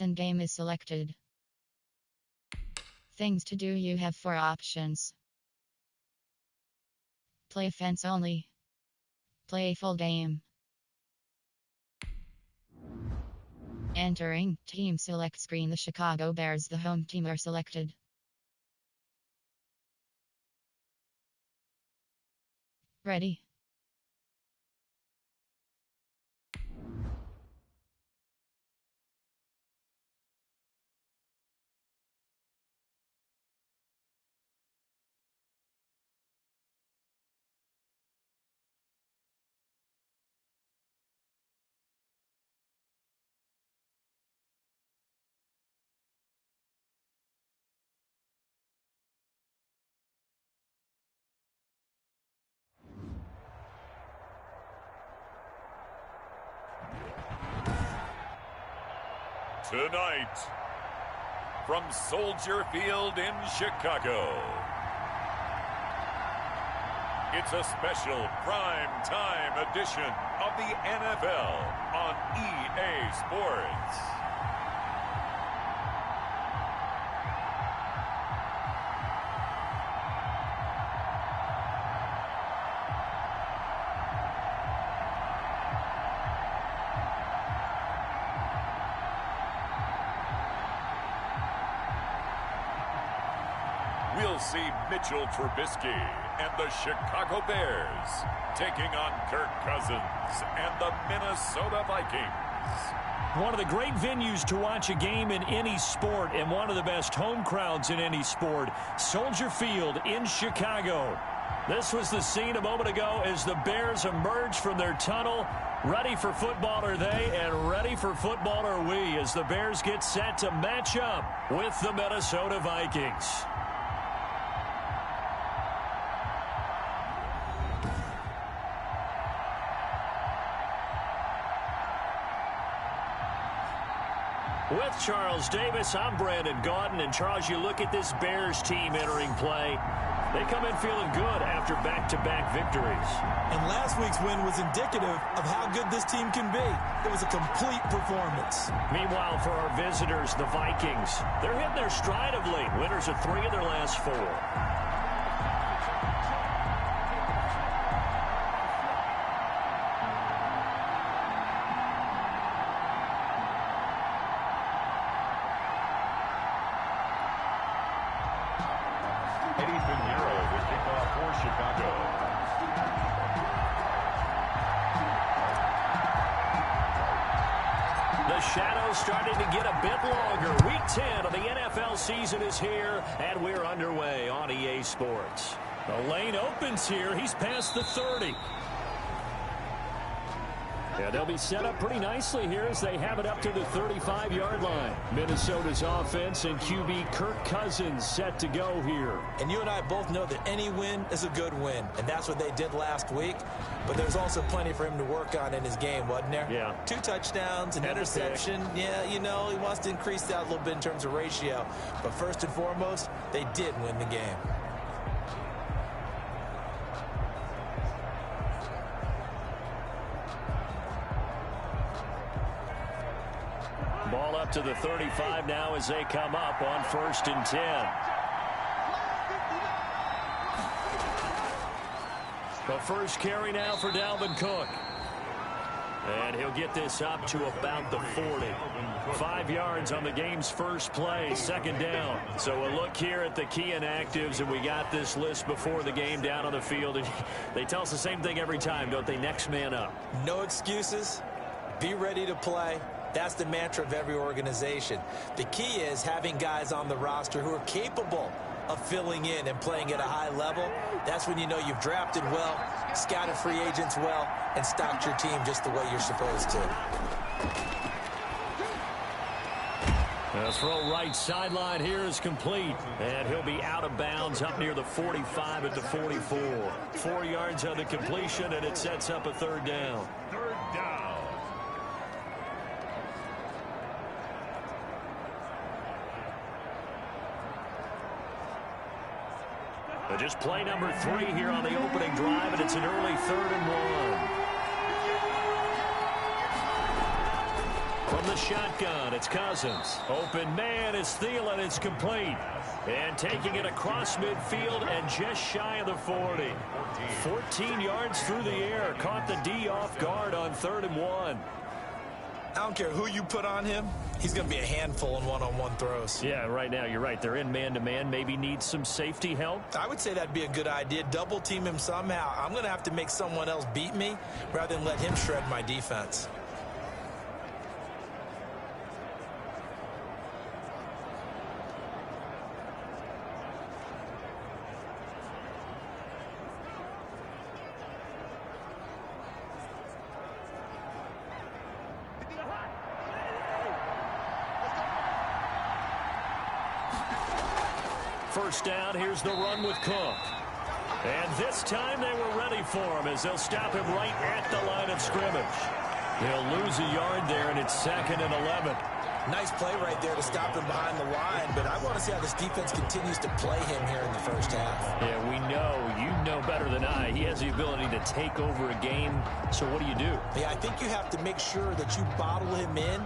And game is selected. Things to do, you have 4 options. Play fence only. Play full game. Entering team select screen. The Chicago Bears, the home team, are selected. Ready. Tonight, from Soldier Field in Chicago, it's a special prime time edition of the NFL on EA Sports. We'll see Mitchell Trubisky and the Chicago Bears taking on Kirk Cousins and the Minnesota Vikings. One of the great venues to watch a game in any sport, and one of the best home crowds in any sport, Soldier Field in Chicago. This was the scene a moment ago as the Bears emerged from their tunnel. Ready for football are they, and ready for football are we, as the Bears get set to match up with the Minnesota Vikings. With Charles Davis, I'm Brandon Gaudin. And Charles, you look at this Bears team entering play. They come in feeling good after back-to-back victories. And last week's win was indicative of how good this team can be. It was a complete performance. Meanwhile, for our visitors, the Vikings, they're hitting their stride of late. Winners of 3 of their last 4. Starting to get a bit longer. Week 10 of the NFL season is here, and we're underway on EA Sports. The lane opens here. He's past the 30. Yeah, they'll be set up pretty nicely here as they have it up to the 35-yard line. Minnesota's offense and QB Kirk Cousins set to go here. And you and I both know that any win is a good win, and that's what they did last week. But there's also plenty for him to work on in his game, wasn't there? Yeah. 2 touchdowns, an interception. Yeah, you know, he wants to increase that a little bit in terms of ratio. But first and foremost, they did win the game. Ball up to the 35 now as they come up on 1st and 10. The first carry now for Dalvin Cook. And he'll get this up to about the 40. 5 yards on the game's first play, 2nd down. So a look here at the key inactives, and we got this list before the game down on the field. And they tell us the same thing every time, don't they? Next man up. No excuses. Be ready to play. That's the mantra of every organization. The key is having guys on the roster who are capable of filling in and playing at a high level. That's when you know you've drafted well, scouted free agents well, and stocked your team just the way you're supposed to. The throw right sideline here is complete. And he'll be out of bounds up near the 45 at the 44. 4 yards on the completion, and it sets up a 3rd down. 3rd down. Just play number 3 here on the opening drive, and it's an early 3rd and 1. From the shotgun. It's Cousins. Open man is Thielen. It's complete. And taking it across midfield and just shy of the 40. 14 yards through the air. Caught the D off guard on 3rd and 1. I don't care who you put on him. He's going to be a handful in one-on-one throws. Yeah, right now you're right. They're in man-to-man. Maybe need some safety help. I would say that'd be a good idea. Double team him somehow. I'm going to have to make someone else beat me rather than let him shred my defense. First down, here's the run with Cook. And this time they were ready for him as they'll stop him right at the line of scrimmage. They'll lose a yard there, and it's 2nd and 11. Nice play right there to stop him behind the line, but I want to see how this defense continues to play him here in the first half. Yeah, we know. You know better than I. He has the ability to take over a game, so what do you do? Yeah, I think you have to make sure that you bottle him in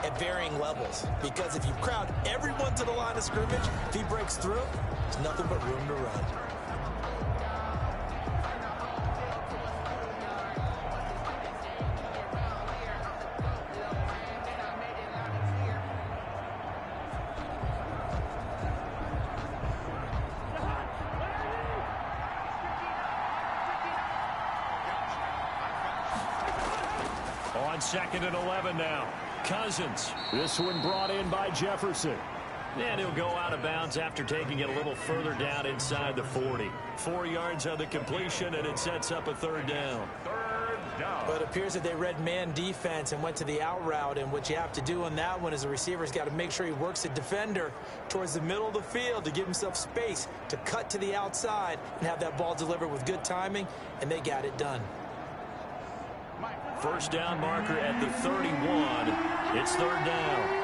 at varying levels, because if you crowd everyone to the line of scrimmage, if he breaks through, there's nothing but room to run. On 2nd and 11 now. Cousins. This one brought in by Jefferson. And he'll go out of bounds after taking it a little further down inside the 40. 4 yards on the completion, and it sets up a 3rd down. But it appears that they read man defense and went to the out route, and what you have to do on that one is the receiver's got to make sure he works the defender towards the middle of the field to give himself space to cut to the outside and have that ball delivered with good timing, and they got it done. First down marker at the 31. It's 3rd down.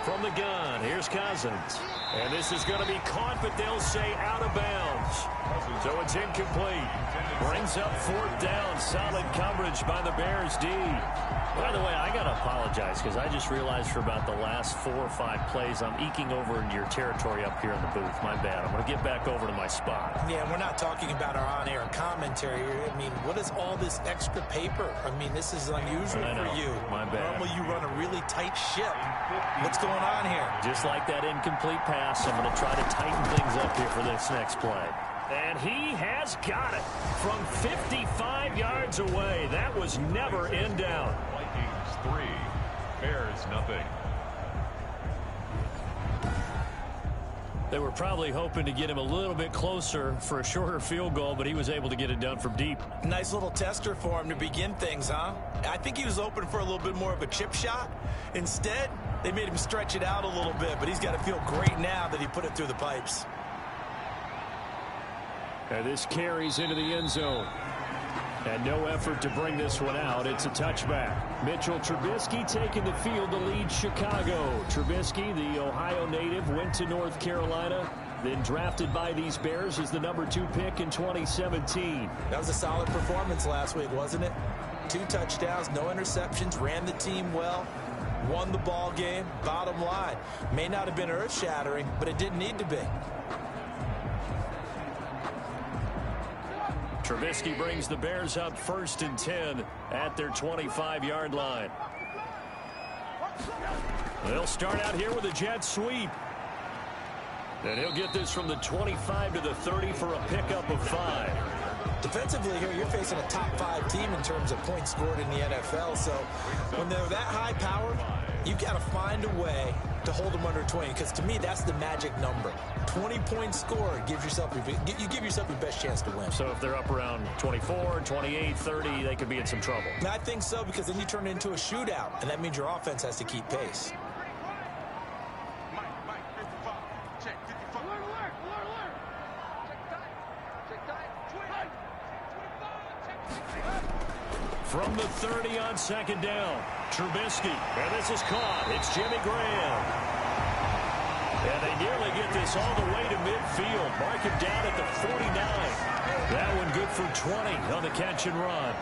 From the gun, here's Cousins. And this is going to be caught, but they'll say out of bounds. So it's incomplete. Brings up 4th down. Solid coverage by the Bears D. By the way, I got to apologize because I just realized for about the last 4 or 5 plays, I'm eking over into your territory up here in the booth. My bad. I'm going to get back over to my spot. Yeah, we're not talking about our on-air commentary. I mean, what is all this extra paper? I mean, this is unusual for you. My bad. Normally you run a really tight ship. What's going on here? Just like that incomplete pass, I'm going to try to tighten things up here for this next play. And he has got it from 55 yards away. That was never in doubt. Vikings 3, Bears nothing. They were probably hoping to get him a little bit closer for a shorter field goal, but he was able to get it done from deep. Nice little tester for him to begin things, huh? I think he was open for a little bit more of a chip shot. Instead, they made him stretch it out a little bit, but he's got to feel great now that he put it through the pipes. And this carries into the end zone. And no effort to bring this one out. It's a touchback. Mitchell Trubisky taking the field to lead Chicago. Trubisky, the Ohio native, went to North Carolina, then drafted by these Bears as the number 2 pick in 2017. That was a solid performance last week, wasn't it? 2 touchdowns, no interceptions, ran the team well, won the ball game. Bottom line, may not have been earth-shattering, but it didn't need to be. Trubisky brings the Bears up 1st and 10 at their 25-yard line. They'll start out here with a jet sweep. And he'll get this from the 25 to the 30 for a pickup of 5. Defensively here, you're facing a top 5 team in terms of points scored in the NFL. So when they're that high powered, you've got to find a way to hold them under 20, because to me, that's the magic number. 20 points scored gives yourself you give yourself your best chance to win. So if they're up around 24, 28, 30, they could be in some trouble. And I think so, because then you turn it into a shootout, and that means your offense has to keep pace. From the 30 on 2nd down, Trubisky, and this is caught. It's Jimmy Graham. And they nearly get this all the way to midfield. Mark him down at the 49. That one good for 20 on the catch and run.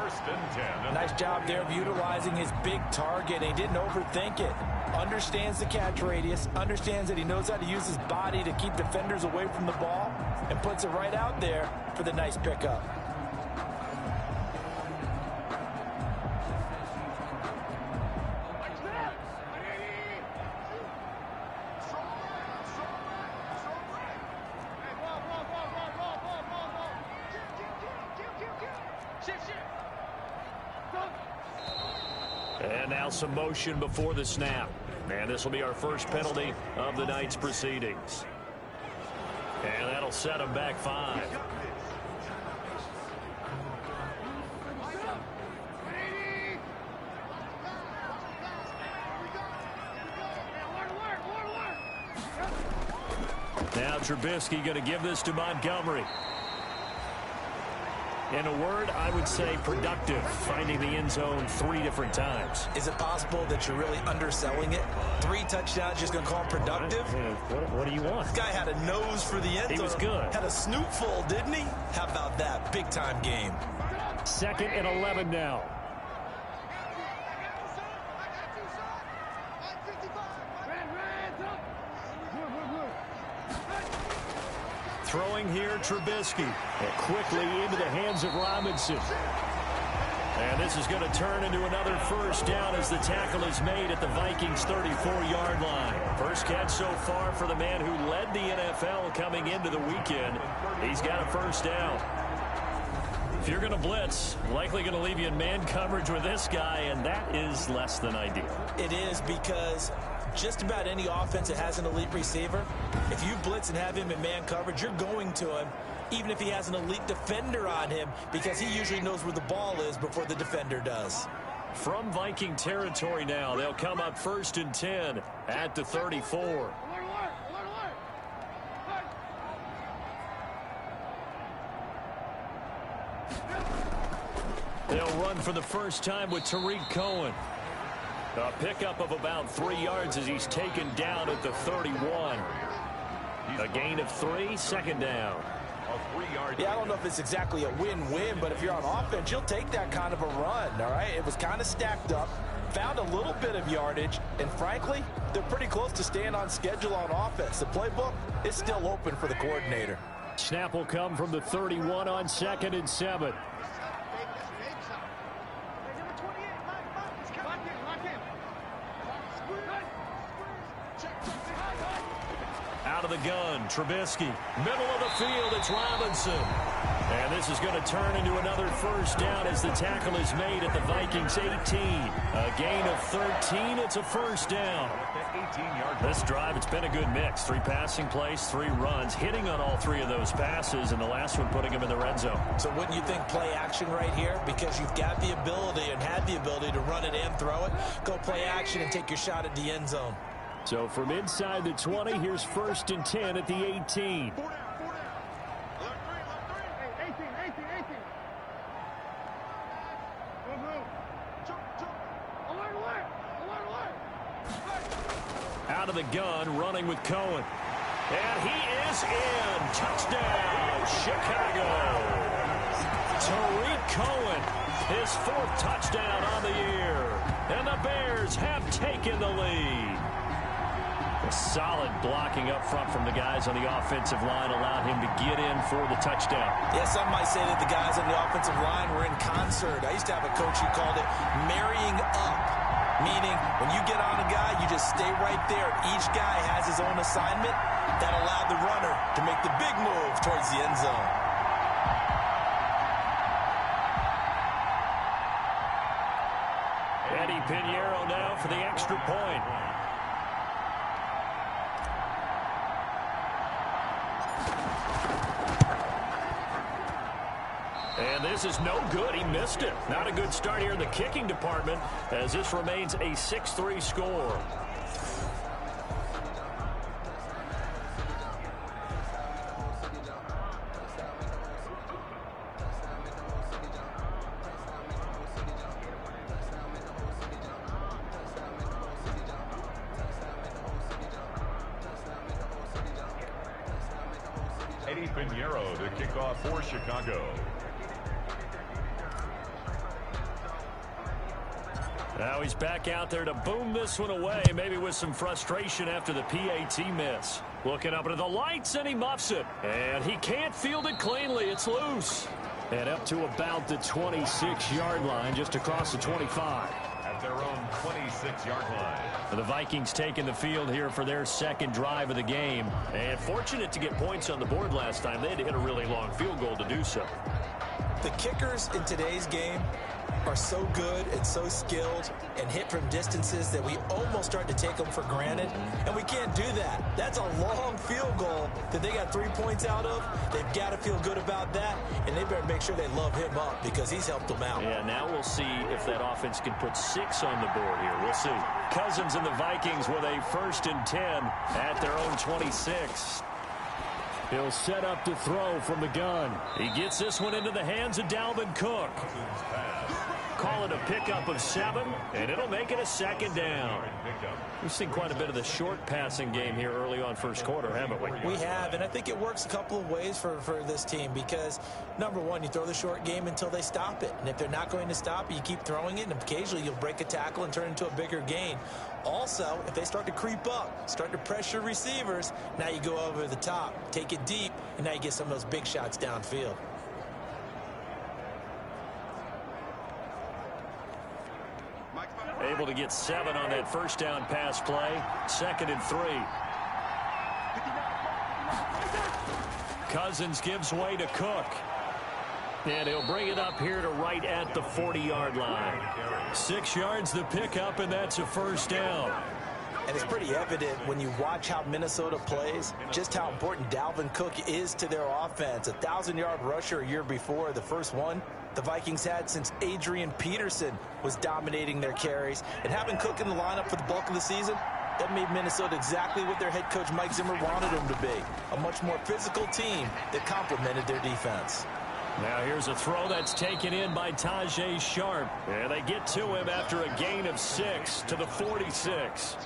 first and 10. Nice job there of utilizing his big target. He didn't overthink it. Understands the catch radius, understands that he knows how to use his body to keep defenders away from the ball, and puts it right out there for the nice pickup. And now some motion before the snap. And this will be our first penalty of the night's proceedings. And that'll set them back 5. Now Trubisky going to give this to Montgomery. In a word, I would say productive, finding the end zone 3 different times. Is it possible that you're really underselling it? 3 touchdowns, just going to call him productive? What do you want? This guy had a nose for the end zone. He was good. Had a snootful, didn't he? How about that? Big-time game. 2nd and 11 now. Throwing here, Trubisky. And quickly into the hands of Robinson. And this is going to turn into another first down as the tackle is made at the Vikings' 34-yard line. First catch so far for the man who led the NFL coming into the weekend. He's got a first down. If you're going to blitz, likely going to leave you in man coverage with this guy, and that is less than ideal. It is, because just about any offense that has an elite receiver, if you blitz and have him in man coverage, you're going to him, even if he has an elite defender on him, because he usually knows where the ball is before the defender does. From Viking territory now, they'll come up 1st and 10 at the 34. They'll run for the first time with Tariq Cohen. A pickup of about 3 yards as he's taken down at the 31. A gain of 3, 2nd down. Yeah, I don't know if it's exactly a win-win, but if you're on offense, you'll take that kind of a run, all right? It was kind of stacked up, found a little bit of yardage, and frankly, they're pretty close to staying on schedule on offense. The playbook is still open for the coordinator. Snap will come from the 31 on 2nd and 7. Out of the gun, Trubisky. Middle of the field, it's Robinson. And this is going to turn into another first down as the tackle is made at the Vikings' 18. A gain of 13, it's a first down. This drive, it's been a good mix. 3 passing plays, 3 runs, hitting on all 3 of those passes, and the last one putting him in the red zone. So wouldn't you think play action right here? Because you've got the ability and had the ability to run it and throw it. Go play action and take your shot at the end zone. So from inside the 20, here's 1st and 10 at the 18. Out of the gun, running with Cohen. And he is in. Touchdown, Chicago. Tariq Cohen, his 4th touchdown on the year. And the Bears have taken the lead. A solid blocking up front from the guys on the offensive line allowed him to get in for the touchdown. Yeah, some might say that the guys on the offensive line were in concert. I used to have a coach who called it marrying up, meaning when you get on a guy, you just stay right there. Each guy has his own assignment. That allowed the runner to make the big move towards the end zone. Eddie Pinheiro now for the extra point. And this is no good. He missed it. Not a good start here in the kicking department as this remains a 6-3 score. Eddie Pinheiro to kick off for Chicago. Now he's back out there to boom this one away, maybe with some frustration after the PAT miss. Looking up into the lights, and he muffs it. And he can't field it cleanly. It's loose. And up to about the 26-yard line, just across the 25. At their own 26-yard line. The Vikings taking the field here for their second drive of the game. And fortunate to get points on the board last time. They had to hit a really long field goal to do so. The kickers in today's game are so good and so skilled and hit from distances that we almost start to take them for granted, and we can't do that. That's a long field goal that they got 3 points out of. They've got to feel good about that, and they better make sure they love him up because he's helped them out. Yeah, now we'll see if that offense can put 6 on the board here. We'll see. Cousins and the Vikings with a 1st and 10 at their own 26. He'll set up to throw from the gun. He gets this one into the hands of Dalvin Cook. Call it a pickup of 7, and it'll make it a 2nd down. We've seen quite a bit of the short passing game here early on first quarter, haven't we? We have, and I think it works a couple of ways for this team because, number one, you throw the short game until they stop it. And if they're not going to stop it, you keep throwing it, and occasionally you'll break a tackle and turn it into a bigger gain. Also, if they start to creep up, start to pressure receivers, now you go over the top, take it deep, and now you get some of those big shots downfield. Able to get 7 on that 1st down pass play. 2nd and 3. Cousins gives way to Cook. And he'll bring it up here to right at the 40-yard line. 6 yards the pickup, and that's a 1st down. And it's pretty evident when you watch how Minnesota plays, just how important Dalvin Cook is to their offense. A 1,000-yard rusher a year before, the first one the Vikings had since Adrian Peterson was dominating their carries. And having Cook in the lineup for the bulk of the season, that made Minnesota exactly what their head coach Mike Zimmer wanted them to be. A much more physical team that complemented their defense. Now here's a throw that's taken in by Tajay Sharp. And they get to him after a gain of 6 to the 46.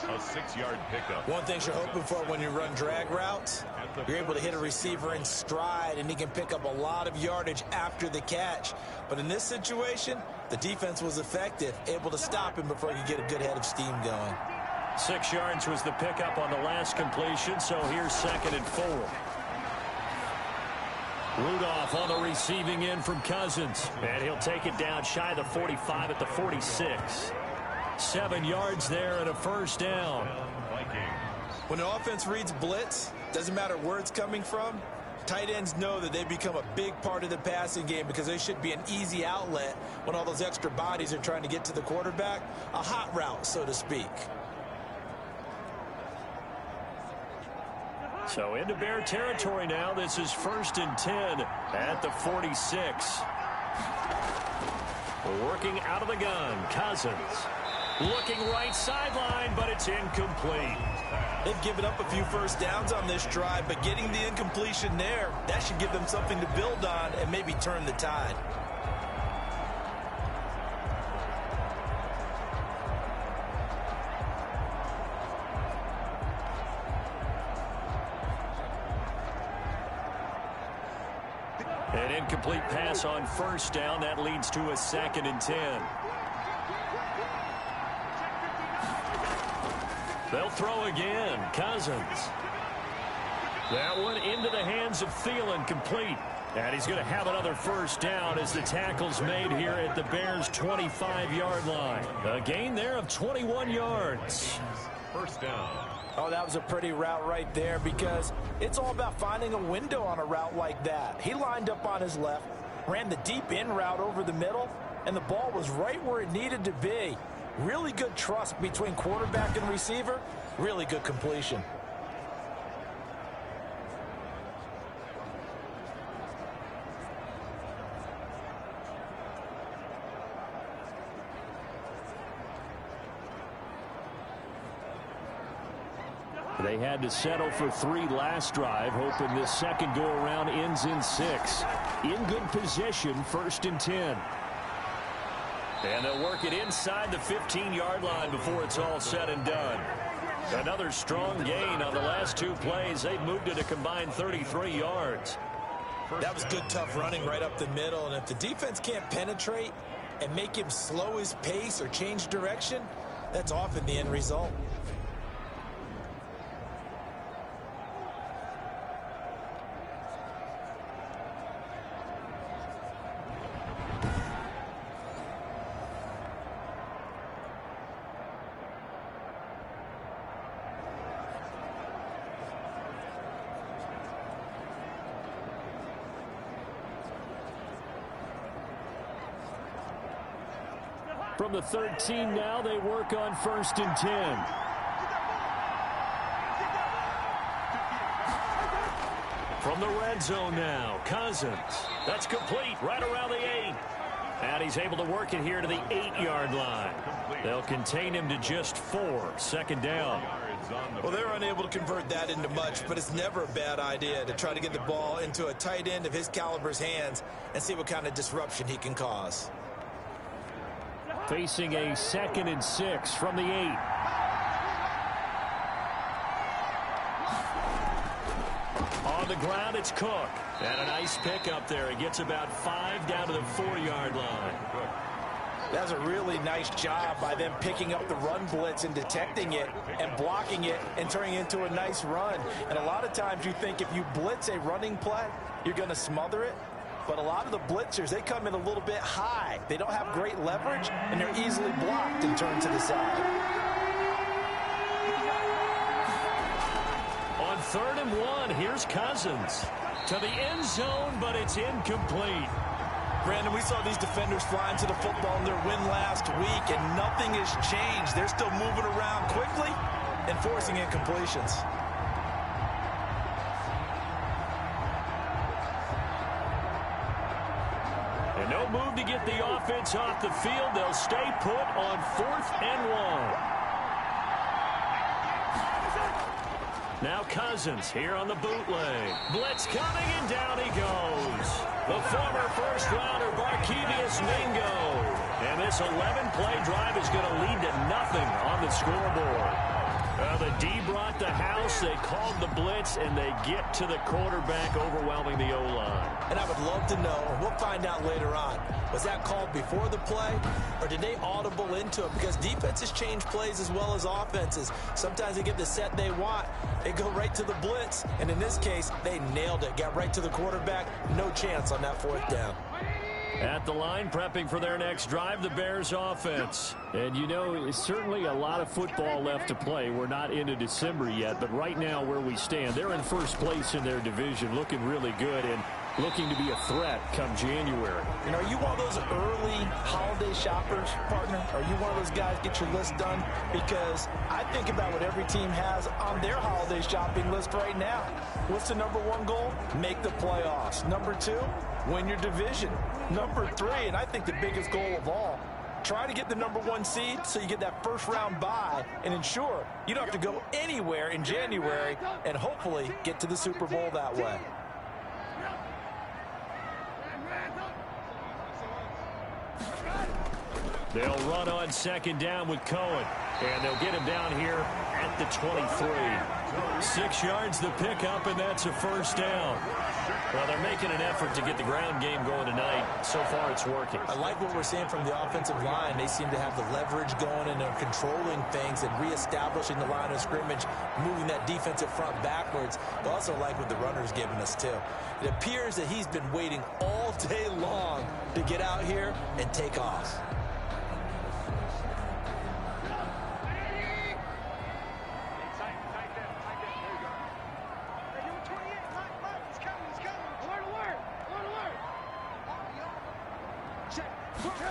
A 6-yard pickup. One thing you're hoping for when you run drag routes, you're able to hit a receiver in stride, and he can pick up a lot of yardage after the catch. But in this situation, the defense was effective, able to stop him before he could get a good head of steam going. 6 yards was the pickup on the last completion, so here's 2nd and 4. Rudolph on the receiving end from Cousins. And he'll take it down shy of the 45 at the 46. 7 yards there and a 1st down. When the offense reads blitz, doesn't matter where it's coming from, tight ends know that they become a big part of the passing game because they should be an easy outlet when all those extra bodies are trying to get to the quarterback. A hot route, so to speak. So into Bear territory now. This is 1st and 10 at the 46. Working out of the gun, Cousins. Looking right sideline, but it's incomplete. They've given up a few 1st downs on this drive, but getting the incompletion there, that should give them something to build on and maybe turn the tide. An incomplete pass on 1st down. That leads to a 2nd and 10. They'll throw again. Cousins. That one into the hands of Thielen, complete. And he's going to have another 1st down as the tackle's made here at the Bears' 25-yard line. A gain there of 21 yards. 1st down. Oh, that was a pretty route right there because it's all about finding a window on a route like that. He lined up on his left, ran the deep in route over the middle, and the ball was right where it needed to be. Really good trust between quarterback and receiver. Really good completion. They had to settle for 3 last drive, hoping this second go-around ends in 6. In good position, 1st and 10. And they'll work it inside the 15-yard line before it's all said and done. Another strong gain on the last 2 plays. They've moved it a combined 33 yards. That was good, tough running right up the middle. And if the defense can't penetrate, and make him slow his pace or change direction, that's often the end result. From the 13 now, they work on 1st and 10. From the red zone now, Cousins. That's complete right around the 8. And he's able to work it here to the 8-yard line. They'll contain him to just 4. 2nd down. Well, they're unable to convert that into much, but it's never a bad idea to try to get the ball into a tight end of his caliber's hands and see what kind of disruption he can cause. Facing a 2nd and 6 from the 8. On the ground, it's Cook. And a nice pick up there. He gets about 5 down to the 4-yard line. That's a really nice job by them picking up the run blitz and detecting it and blocking it and turning it into a nice run. And a lot of times you think if you blitz a running play, you're going to smother it. But a lot of the blitzers, they come in a little bit high. They don't have great leverage, and they're easily blocked and turned to the side. On 3rd and 1, here's Cousins. To the end zone, but it's incomplete. Brandon, we saw these defenders flying to the football in their win last week, and nothing has changed. They're still moving around quickly and forcing incompletions. No move to get the offense off the field. They'll stay put on 4th and 1. Now Cousins here on the bootleg. Blitz coming, and down he goes. The former first-rounder Barkevious Mingo. And this 11-play drive is going to lead to nothing on the scoreboard. The D brought the house. They called the blitz, and they get to the quarterback, overwhelming the O-line. And I would love to know, and we'll find out later on, was that called before the play, or did they audible into it? Because defenses change plays as well as offenses. Sometimes they get the set they want. They go right to the blitz, and in this case, they nailed it. Got right to the quarterback. No chance on that 4th down. At the line, prepping for their next drive, the Bears offense. And, you know, certainly a lot of football left to play. We're not into December yet, but right now where we stand, they're in first place in their division, looking really good and looking to be a threat come January. And are you one of those early holiday shoppers, partner? Are you one of those guys get your list done? Because I think about what every team has on their holiday shopping list right now. What's the number 1 goal? Make the playoffs. Number 2, win your division. Number 3, and I think the biggest goal of all, try to get the number 1 seed so you get that first-round bye and ensure you don't have to go anywhere in January and hopefully get to the Super Bowl that way. They'll run on 2nd down with Cohen, and they'll get him down here at the 23. 6 yards the pickup, and that's a 1st down. Well, they're making an effort to get the ground game going tonight. So far, it's working. I like what we're seeing from the offensive line. They seem to have the leverage going, and they're controlling things and reestablishing the line of scrimmage, moving that defensive front backwards. But also like what the runner's giving us, too. It appears that he's been waiting all day long to get out here and take off.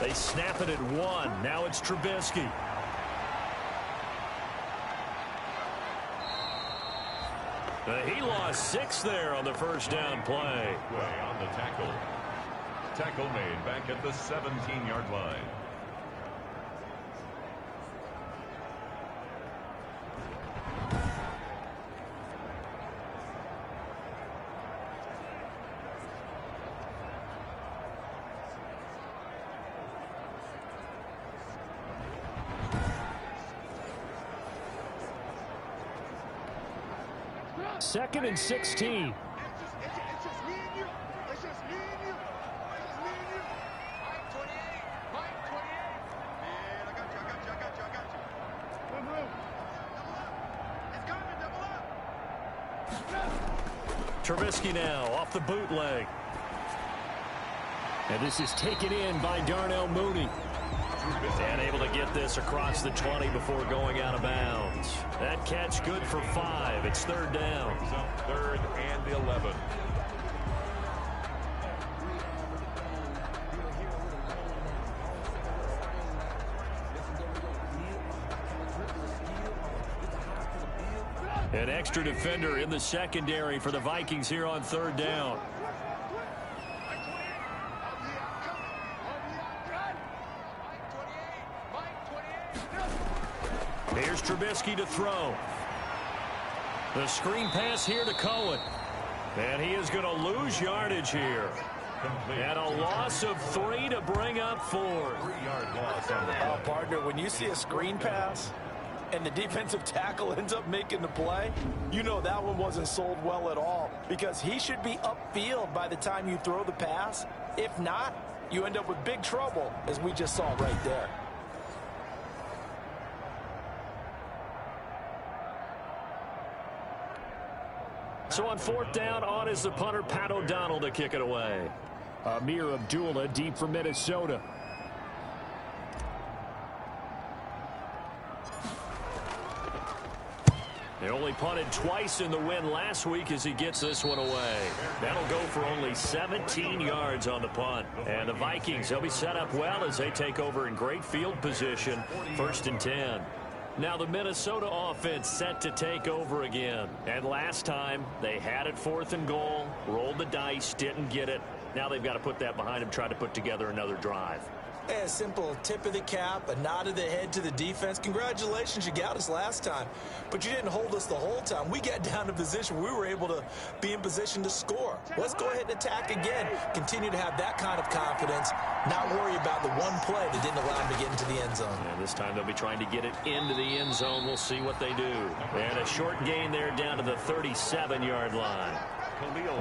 They snap it at 1. Now it's Trubisky. He lost 6 there on the 1st down play. On the tackle. Tackle made back at the 17-yard line. Second and 16. Trubisky now off the bootleg. And this is taken in by Darnell Mooney. And able to get this across the 20 before going out of bounds. That catch good for 5. It's third down. Third and 11. An extra defender in the secondary for the Vikings here on third down. Here's Trubisky to throw. The screen pass here to Cohen. And he is going to lose yardage here. And a loss of 3 to bring up 4. 3-yard loss on the play. Partner, when you see a screen pass and the defensive tackle ends up making the play, you know that one wasn't sold well at all, because he should be upfield by the time you throw the pass. If not, you end up with big trouble, as we just saw right there. So on fourth down, on is the punter, Pat O'Donnell, to kick it away. Amir Abdullah deep for Minnesota. They only punted twice in the win last week as he gets this one away. That'll go for only 17 yards on the punt. And the Vikings, they'll be set up well as they take over in great field position. 1st and 10. Now the Minnesota offense set to take over again. And last time they had it 4th and goal, rolled the dice, didn't get it. Now they've got to put that behind them, try to put together another drive. A simple tip of the cap, a nod of the head to the defense. Congratulations, you got us last time, but you didn't hold us the whole time. We got down to position. We were able to be in position to score. Let's go ahead and attack again. Continue to have that kind of confidence, not worry about the one play that didn't allow them to get into the end zone. And this time they'll be trying to get it into the end zone. We'll see what they do. And a short gain there down to the 37-yard line.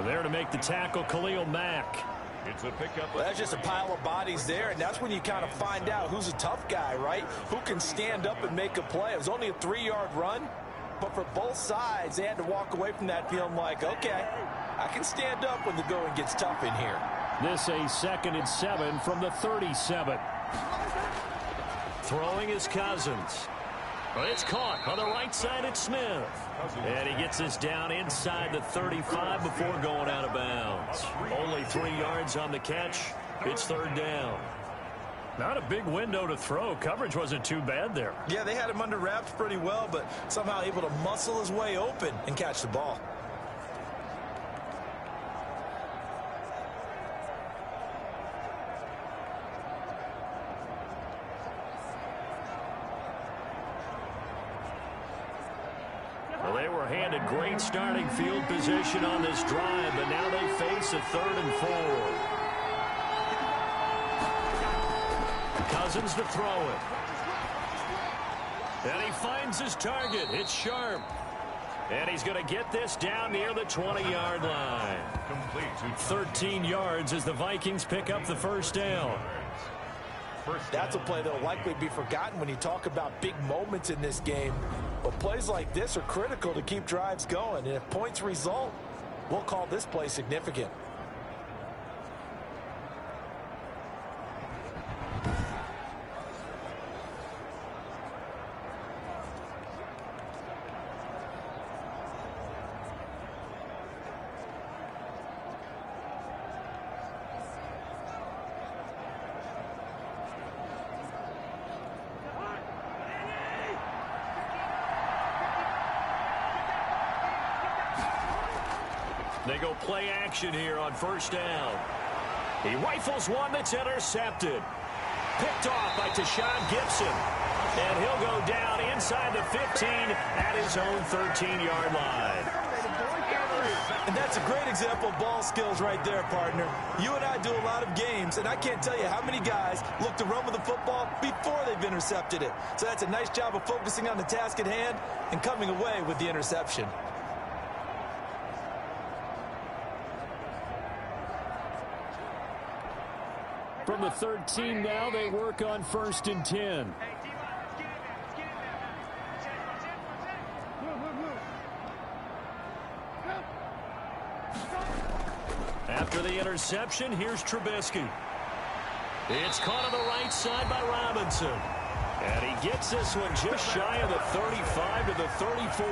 There to make the tackle, Khalil Mack. It's a pickup. Well, that's just a pile of bodies there, and that's when you kind of find out who's a tough guy, right? Who can stand up and make a play. It was only a 3-yard run, but for both sides, they had to walk away from that feeling like, okay, I can stand up when the going gets tough in here. This a 2nd and 7 from the 37. Throwing is Cousins. But it's caught on the right side at Smith. And he gets this down inside the 35 before going out of bounds. Only 3 yards on the catch. It's third down. Not a big window to throw. Coverage wasn't too bad there. Yeah, they had him under wraps pretty well, but somehow able to muscle his way open and catch the ball. They were handed great starting field position on this drive, but now they face a 3rd and 4. Cousins to throw it. And he finds his target. It's Sharp. And he's going to get this down near the 20-yard line. 13 yards as the Vikings pick up the first down. That's a play that will likely be forgotten when you talk about big moments in this game. But plays like this are critical to keep drives going. And if points result, we'll call this play significant. They go play action here on first down. He rifles one that's intercepted. Picked off by Tashawn Gibson. And he'll go down inside the 15 at his own 13-yard line. And that's a great example of ball skills right there, partner. You and I do a lot of games, and I can't tell you how many guys look to run with the football before they've intercepted it. So that's a nice job of focusing on the task at hand and coming away with the interception. From the 13 now, they work on 1st and 10. After the interception, here's Trubisky. It's caught on the right side by Robinson. And he gets this one just shy of the 35 to the 34.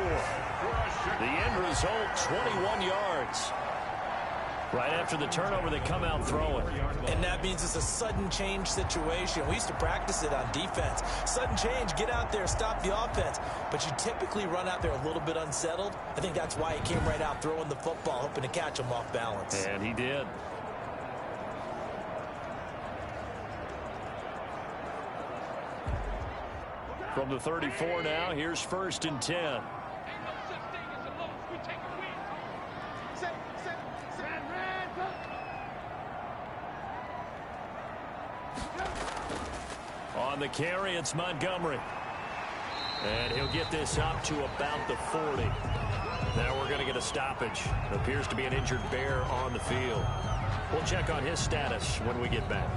The end result, 21 yards. Right after the turnover, they come out throwing. And that means it's a sudden change situation. We used to practice it on defense. Sudden change, get out there, stop the offense. But you typically run out there a little bit unsettled. I think that's why he came right out throwing the football, hoping to catch him off balance. And he did. From the 34 now, here's 1st and 10. On the carry, it's Montgomery. And he'll get this up to about the 40. Now we're going to get a stoppage. Appears to be an injured Bear on the field. We'll check on his status when we get back.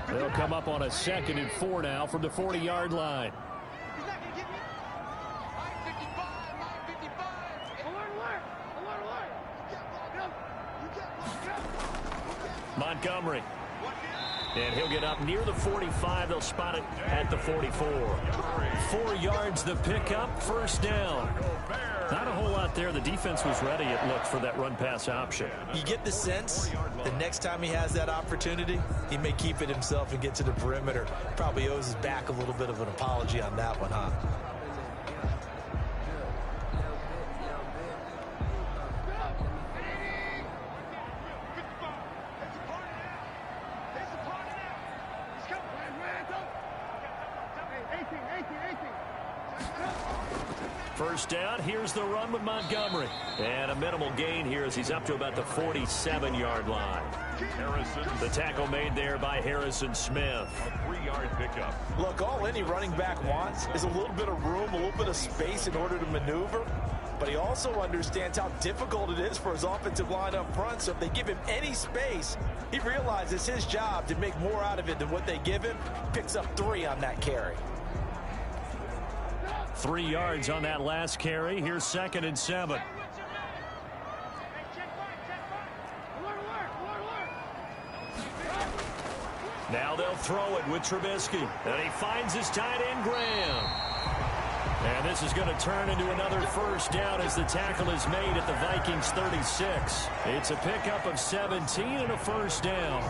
They'll come up on a 2nd and 4 now from the 40-yard line. Montgomery. And he'll get up near the 45. They'll spot it at the 44. 4 yards the pickup, 1st down. Not a whole lot there. The defense was ready, it looked, for that run-pass option. You get the sense the next time he has that opportunity, he may keep it himself and get to the perimeter. Probably owes his back a little bit of an apology on that one, huh? First down, here's the run with Montgomery. And a minimal gain here as he's up to about the 47-yard line. The tackle made there by Harrison Smith. A 3-yard pickup. Look, all any running back wants is a little bit of room, a little bit of space in order to maneuver. But he also understands how difficult it is for his offensive line up front. So if they give him any space, he realizes his job to make more out of it than what they give him. Picks up 3 on that carry. 3 yards on that last carry. Here's 2nd and 7. Now they'll throw it with Trubisky. And he finds his tight end, Graham. And this is going to turn into another 1st down as the tackle is made at the Vikings 36. It's a pickup of 17 and a 1st down.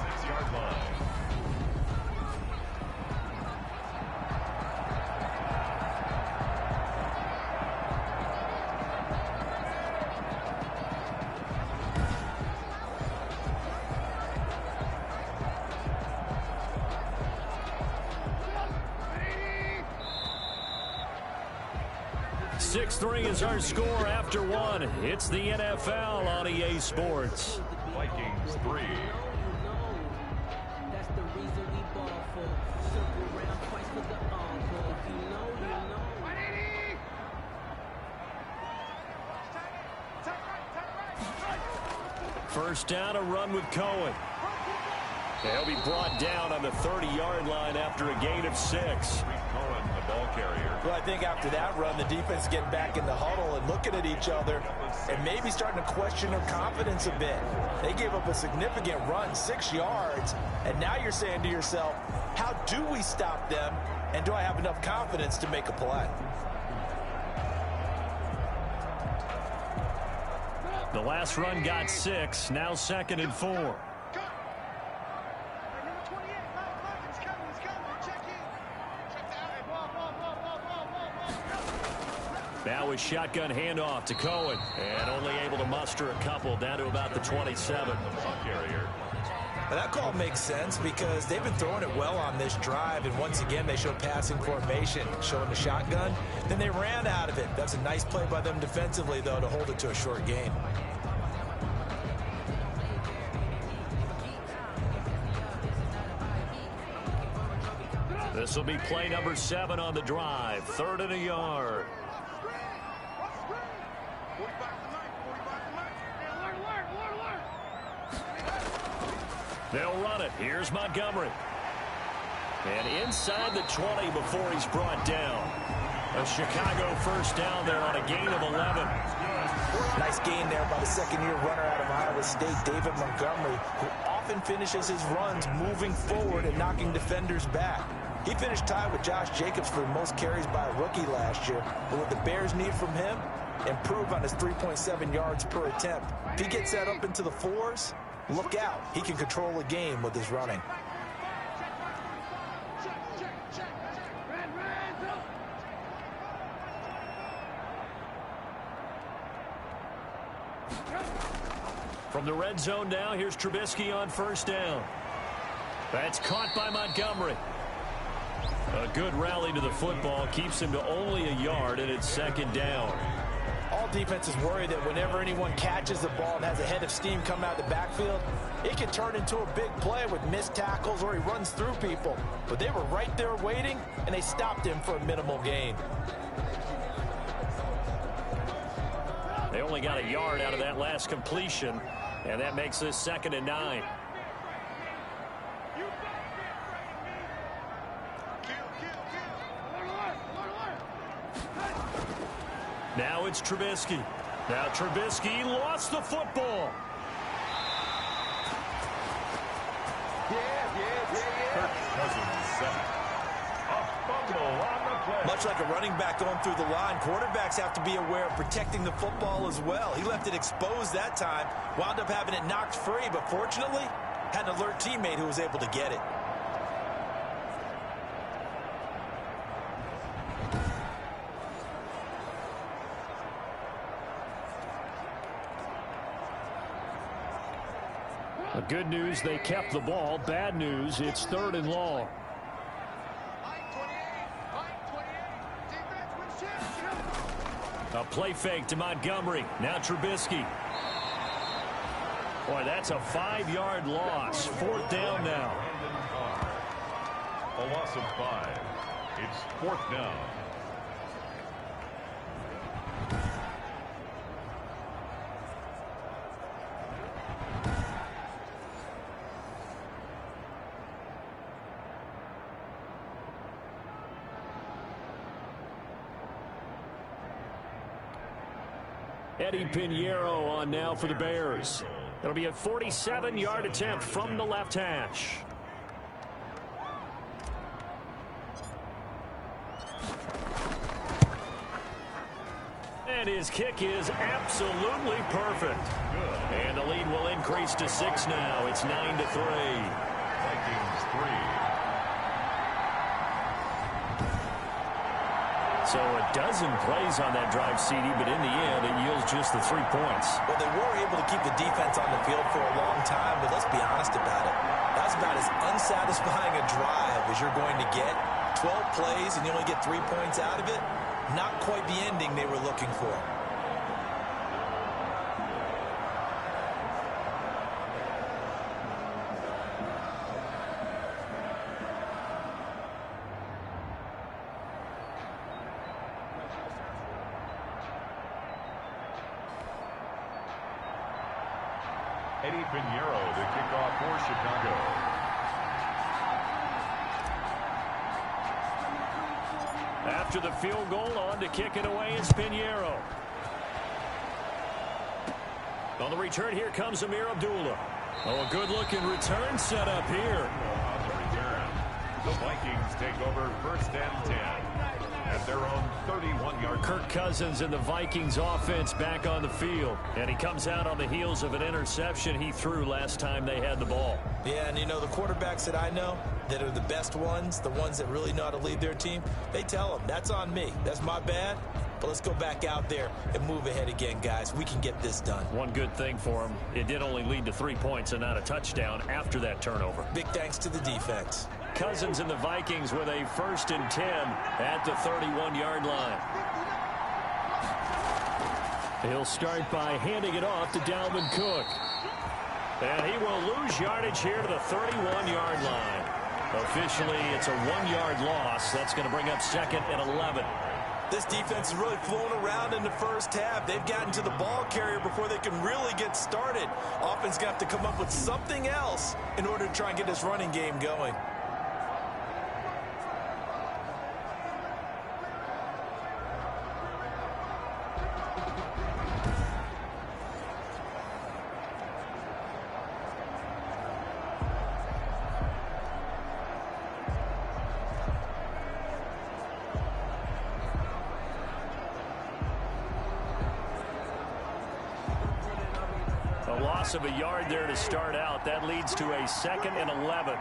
Three is our score after 1. It's the NFL on EA Sports. Vikings 3. First down, a run with Cohen. He'll be brought down on the 30-yard line after a gain of 6. Cohen, the ball carrier. Well, I think after that run, the defense getting back in the huddle and looking at each other and maybe starting to question their confidence a bit. They gave up a significant run, 6 yards, and now you're saying to yourself, how do we stop them, and do I have enough confidence to make a play? The last run got 6, now 2nd and 4. Now a shotgun handoff to Cohen, and only able to muster a couple down to about the 27. Now that call makes sense because they've been throwing it well on this drive, and once again they showed passing formation, showing the shotgun. Then they ran out of it. That's a nice play by them defensively, though, to hold it to a short gain. This will be play number 7 on the drive. 3rd and a yard. They'll run it. Here's Montgomery. And inside the 20 before he's brought down. A Chicago first down there on a gain of 11. Nice gain there by the second-year runner out of Iowa State, David Montgomery, who often finishes his runs moving forward and knocking defenders back. He finished tied with Josh Jacobs for the most carries by a rookie last year. But what the Bears need from him, improve on his 3.7 yards per attempt. If he gets that up into the fours, look out. He can control a game with his running. From the red zone now, here's Trubisky on first down. That's caught by Montgomery. A good rally to the football keeps him to only a yard, and it's second down. All defenses worry that whenever anyone catches the ball and has a head of steam come out of the backfield, it can turn into a big play with missed tackles or he runs through people. But they were right there waiting, and they stopped him for a minimal gain. They only got a yard out of that last completion, and that makes this 2nd and 9. Now it's Trubisky. Now Trubisky lost the football. Kirk Cousins set. A fumble on the play. Much like a running back going through the line, quarterbacks have to be aware of protecting the football as well. He left it exposed that time, wound up having it knocked free, but fortunately, had an alert teammate who was able to get it. Good news, they kept the ball. Bad news, it's 3rd and long. A play fake to Montgomery. Now Trubisky. Boy, that's a 5-yard loss. 4th down now. A loss of 5. It's 4th down. Eddie Pinheiro on now for the Bears. It'll be a 47-yard attempt from the left hash. And his kick is absolutely perfect. And the lead will increase to 6 now. It's 9-3. Vikings 3. So a dozen plays on that drive, CD, but in the end, it yields just the 3 points. Well, they were able to keep the defense on the field for a long time, but let's be honest about it. That's about as unsatisfying a drive as you're going to get. 12 plays and you only get 3 points out of it. Not quite the ending they were looking for. Eddie Pinheiro, the kickoff for Chicago. After the field goal, on to kick it away is Pinheiro. On the return, here comes Amir Abdullah. Oh, a good-looking return set up here. On the return, the Vikings take over 1st and 10 at their own 31-yard. Kirk Cousins and the Vikings offense back on the field. And he comes out on the heels of an interception he threw last time they had the ball. Yeah, and you know, the quarterbacks that I know that are the best ones, the ones that really know how to lead their team, they tell them, that's on me. That's my bad. But let's go back out there and move ahead again, guys. We can get this done. One good thing for him, it did only lead to 3 points and not a touchdown after that turnover. Big thanks to the defense. Cousins and the Vikings with a 1st and 10 at the 31-yard line. He'll start by handing it off to Dalvin Cook. And he will lose yardage here to the 31-yard line. Officially, it's a 1-yard loss. That's going to bring up 2nd and 11. This defense is really flown around in the first half. They've gotten to the ball carrier before they can really get started. Offense got to come up with something else in order to try and get this running game going. A loss of a yard there to start out. That leads to a 2nd and 11.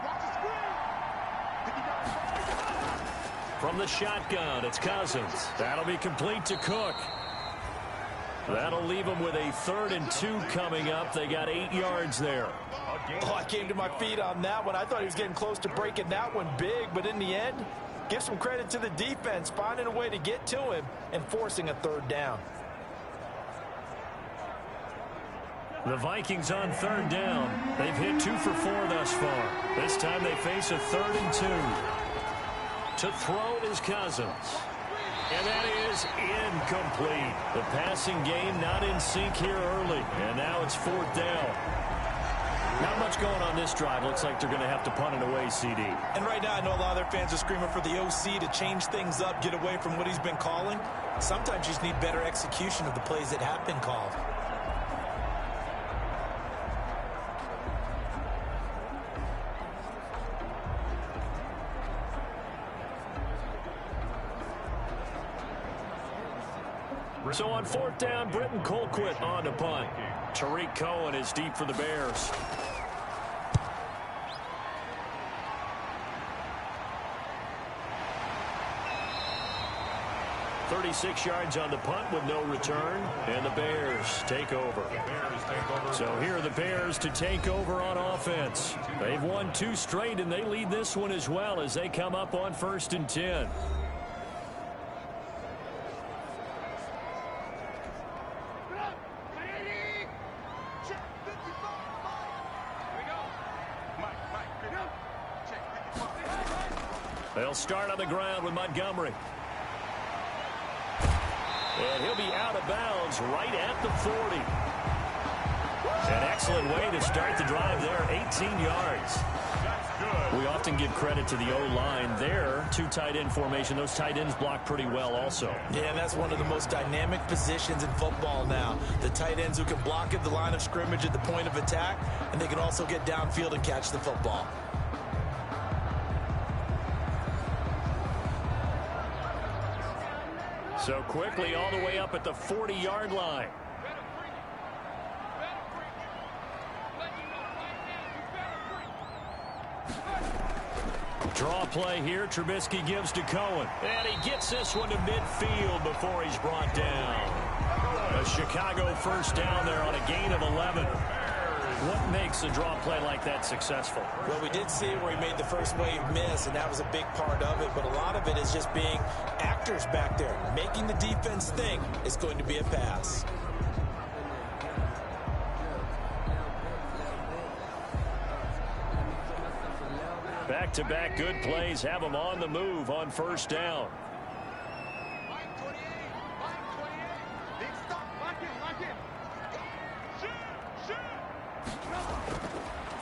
From the shotgun, it's Cousins. That'll be complete to Cook. That'll leave them with a 3rd and 2 coming up. They got 8 yards there. Oh, I came to my feet on that one. I thought he was getting close to breaking that one big, but in the end, give some credit to the defense, finding a way to get to him and forcing a 3rd down. The Vikings on 3rd down. They've hit 2 for 4 thus far. This time they face a 3rd and 2. To throw is Cousins. And that is incomplete. The passing game not in sync here early. And now it's 4th down. Not much going on this drive. Looks like they're going to have to punt it away, CD. And right now I know a lot of their fans are screaming for the OC to change things up, get away from what he's been calling. Sometimes you just need better execution of the plays that have been called. So on 4th down, Britton Colquitt on to punt. Tariq Cohen is deep for the Bears. "36 yards on the punt with no return, and the Bears take over." So here are the Bears to take over on offense. They've won 2 straight, and they lead this one as well as they come up on 1st and 10. They'll start on the ground with Montgomery. And he'll be out of bounds right at the 40. An excellent way to start the drive there, 18 yards. We often give credit to the O-line there. 2 tight end formation. Those tight ends block pretty well also. Yeah, and that's one of the most dynamic positions in football now. The tight ends who can block at the line of scrimmage at the point of attack, and they can also get downfield and catch the football. So quickly all the way up at the 40-yard line. Draw play here. Trubisky gives to Cohen. And he gets this one to midfield before he's brought down. A Chicago 1st down there on a gain of 11. What makes a draw play like that successful? Well, we did see it where he made the first wave miss, and that was a big part of it. But a lot of it is just being actors back there, making the defense think it's going to be a pass. Back-to-back good plays have them on the move on 1st down.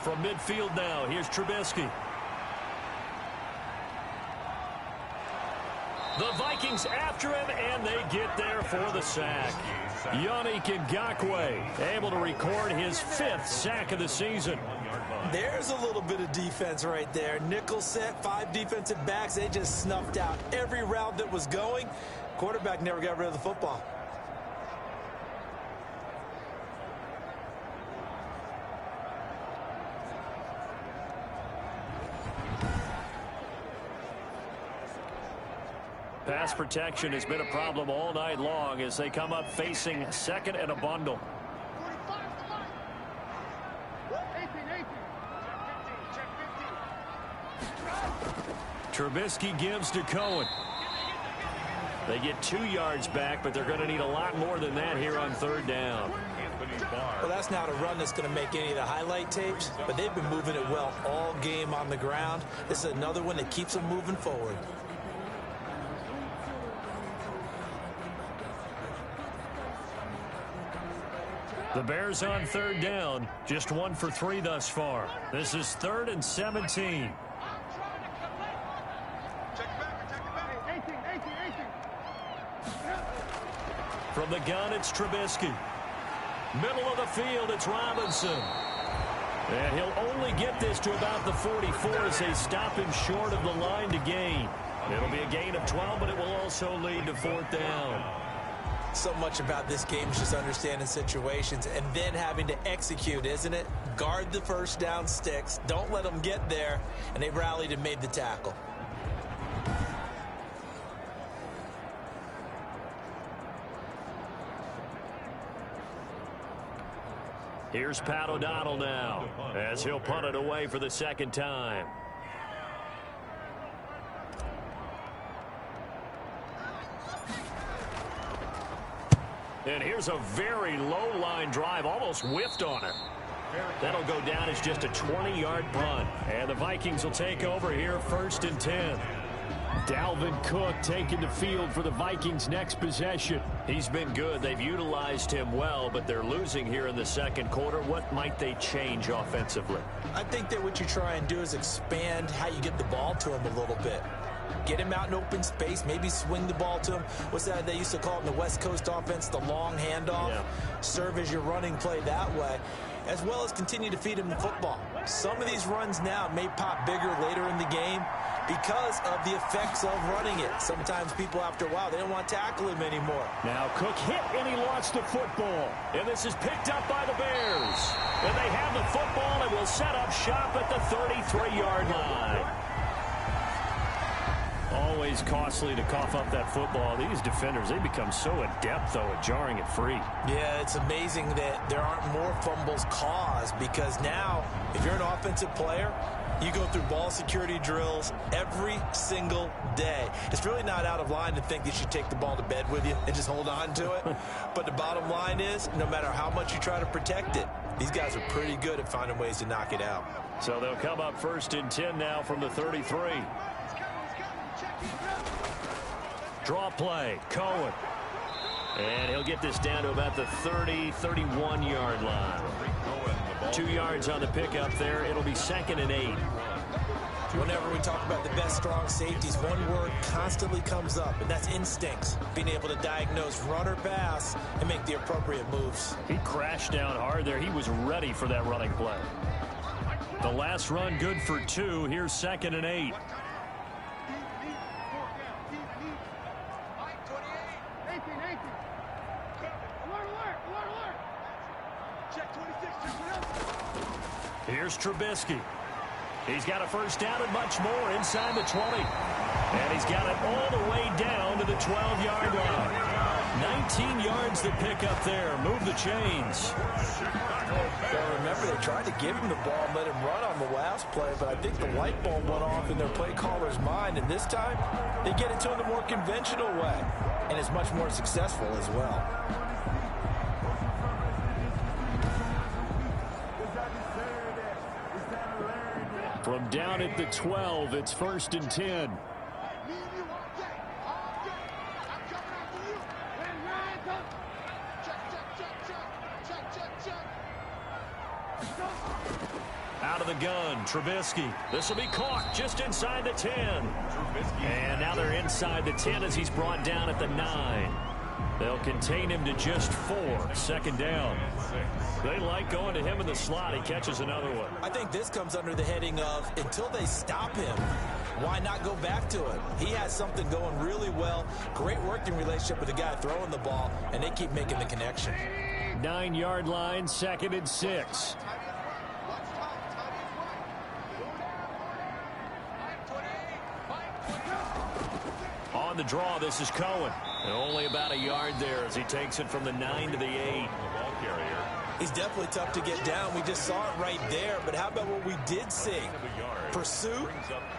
From midfield now, here's Trubisky. The Vikings after him, and they get there for the sack. Yannick Ngakoue able to record his 5th sack of the season. There's a little bit of defense right there. Nickel set, 5 defensive backs. They just snuffed out every route that was going. Quarterback never got rid of the football. Pass protection has been a problem all night long as they come up facing 2nd and a bundle. Trubisky gives to Cohen. They get 2 yards back, but they're going to need a lot more than that here on 3rd down. Well, that's not a run that's going to make any of the highlight tapes, but they've been moving it well all game on the ground. This is another one that keeps them moving forward. The Bears on third down, just 1 for 3 thus far. This is 3rd and 17. From the gun, it's Trubisky. Middle of the field, it's Robinson. And he'll only get this to about the 44 as they stop him short of the line to gain. It'll be a gain of 12, but it will also lead to 4th down. So much about this game is just understanding situations and then having to execute, isn't it? Guard the first down sticks. Don't let them get there. And they rallied and made the tackle. Here's Pat O'Donnell now as he'll punt it away for the 2nd time. And here's a very low line drive, almost whiffed on it. That'll go down as just a 20-yard punt. And the Vikings will take over here 1st and 10. Dalvin Cook taking the field for the Vikings' next possession. He's been good. They've utilized him well, but they're losing here in the 2nd quarter. What might they change offensively? I think that what you try and do is expand how you get the ball to him a little bit. Get him out in open space, maybe swing the ball to him. What's that they used to call it in the West Coast offense, the long handoff? Yeah. Serve as your running play that way, as well as continue to feed him the football. Some of these runs now may pop bigger later in the game because of the effects of running it. Sometimes people, after a while, they don't want to tackle him anymore. Now Cook hit and he lost the football. And this is picked up by the Bears. And they have the football and will set up shop at the 33-yard line. Always costly to cough up that football. These defenders, they become so adept, though, at jarring it free. Yeah, it's amazing that there aren't more fumbles caused because now, if you're an offensive player, you go through ball security drills every single day. It's really not out of line to think that you should take the ball to bed with you and just hold on to it. But the bottom line is, no matter how much you try to protect it, these guys are pretty good at finding ways to knock it out. So they'll come up 1st and 10 now from the 33. Draw play, Cohen. And he'll get this down to about the 30, 31-yard line. 2 yards on the pickup there. It'll be 2nd and 8. Whenever we talk about the best strong safeties, one word constantly comes up, and that's instincts. Being able to diagnose run or pass and make the appropriate moves. He crashed down hard there. He was ready for that running play. The last run good for 2. Here's 2nd and 8. Here's Trubisky. He's got a first down and much more inside the 20. And he's got it all the way down to the 12-yard line. 19 yards to pick up there. Move the chains. Well, remember, they tried to give him the ball and let him run on the last play, but I think the light bulb went off in their play caller's mind, and this time they get it to him the more conventional way, and it's much more successful as well. From down at the 12, it's 1st and 10. Out of the gun, Trubisky. This will be caught just inside the 10. And now they're inside the 10 as he's brought down at the 9. They'll contain him to just 4. 2nd down. They like going to him in the slot. He catches another one. I think this comes under the heading of until they stop him, why not go back to him? He has something going really well. Great working relationship with the guy throwing the ball, and they keep making the connection. 9-yard line, 2nd and 6. On the draw, this is Cohen. And only about a yard there as he takes it from the 9 to the 8. He's definitely tough to get down. We just saw it right there. But how about what we did see? Pursuit,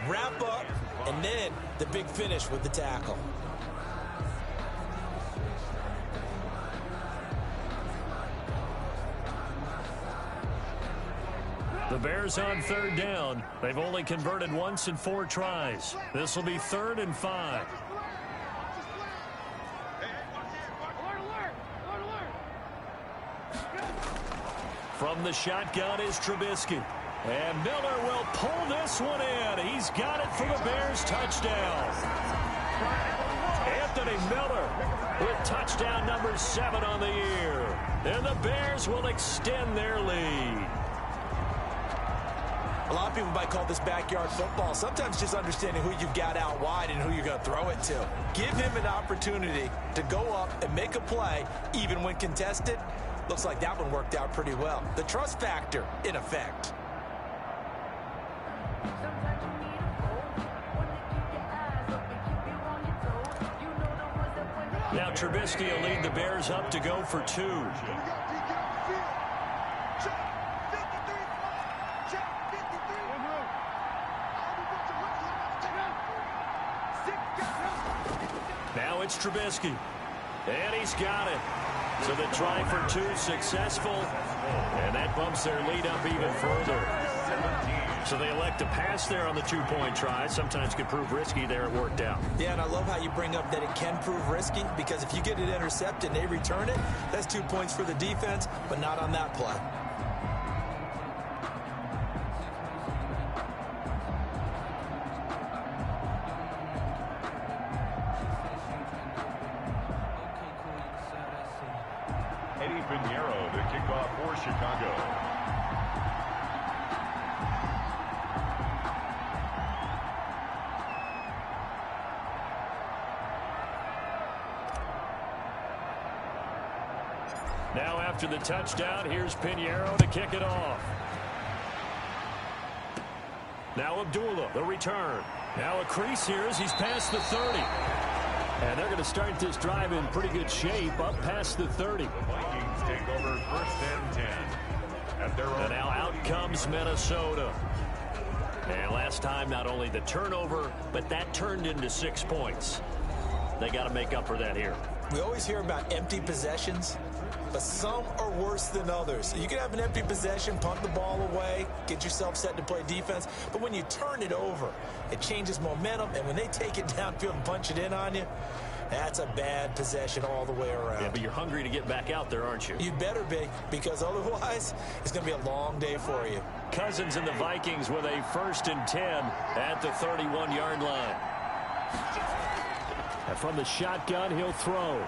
wrap up, and then the big finish with the tackle. The Bears on 3rd down. They've only converted once in 4 tries. This will be 3rd and 5. From the shotgun is Trubisky. And Miller will pull this one in. He's got it for the Bears touchdown. Anthony Miller with touchdown number 7 on the year. And the Bears will extend their lead. A lot of people might call this backyard football. Sometimes just understanding who you've got out wide and who you're going to throw it to. Give him an opportunity to go up and make a play, even when contested. Looks like that one worked out pretty well. The trust factor, in effect. Now Trubisky will lead the Bears up to go for 2. Now it's Trubisky. And he's got it. So the try for 2 successful. And that bumps their lead up even further. So they elect to pass there on the 2-point try. Sometimes could prove risky there. It worked out. Yeah, and I love how you bring up that it can prove risky, because if you get it intercepted and they return it, that's 2 points for the defense, but not on that play. To kick off for Chicago. Now after the touchdown, here's Pinheiro to kick it off. Now Abdullah, the return. Now a crease here as he's past the 30. And they're going to start this drive in pretty good shape, up past the 30. The Vikings take over 1st and 10. And now out comes Minnesota. And last time, not only the turnover, but that turned into 6 points. They got to make up for that here. We always hear about empty possessions, but some are worse than others. You can have an empty possession, punt the ball away, get yourself set to play defense, but when you turn it over, it changes momentum, and when they take it downfield and punch it in on you, that's a bad possession all the way around. Yeah, but you're hungry to get back out there, aren't you? You better be, because otherwise, it's going to be a long day for you. Cousins and the Vikings with a 1st and 10 at the 31-yard line. And from the shotgun, he'll throw.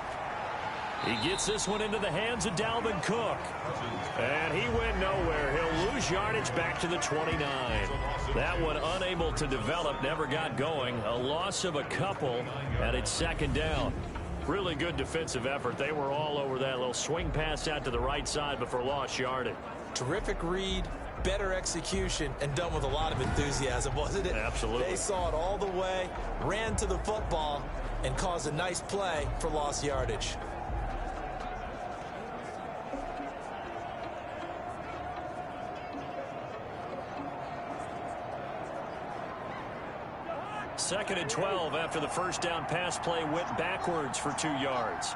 He gets this one into the hands of Dalvin Cook. And he went nowhere. He'll lose yardage back to the 29. That one unable to develop, never got going. A loss of a couple, and it's 2nd down. Really good defensive effort. They were all over that little swing pass out to the right side before lost yardage. Terrific read, better execution, and done with a lot of enthusiasm, wasn't it? Absolutely. They saw it all the way, ran to the football, and caused a nice play for lost yardage. Second and 12 after the 1st down pass play went backwards for 2 yards.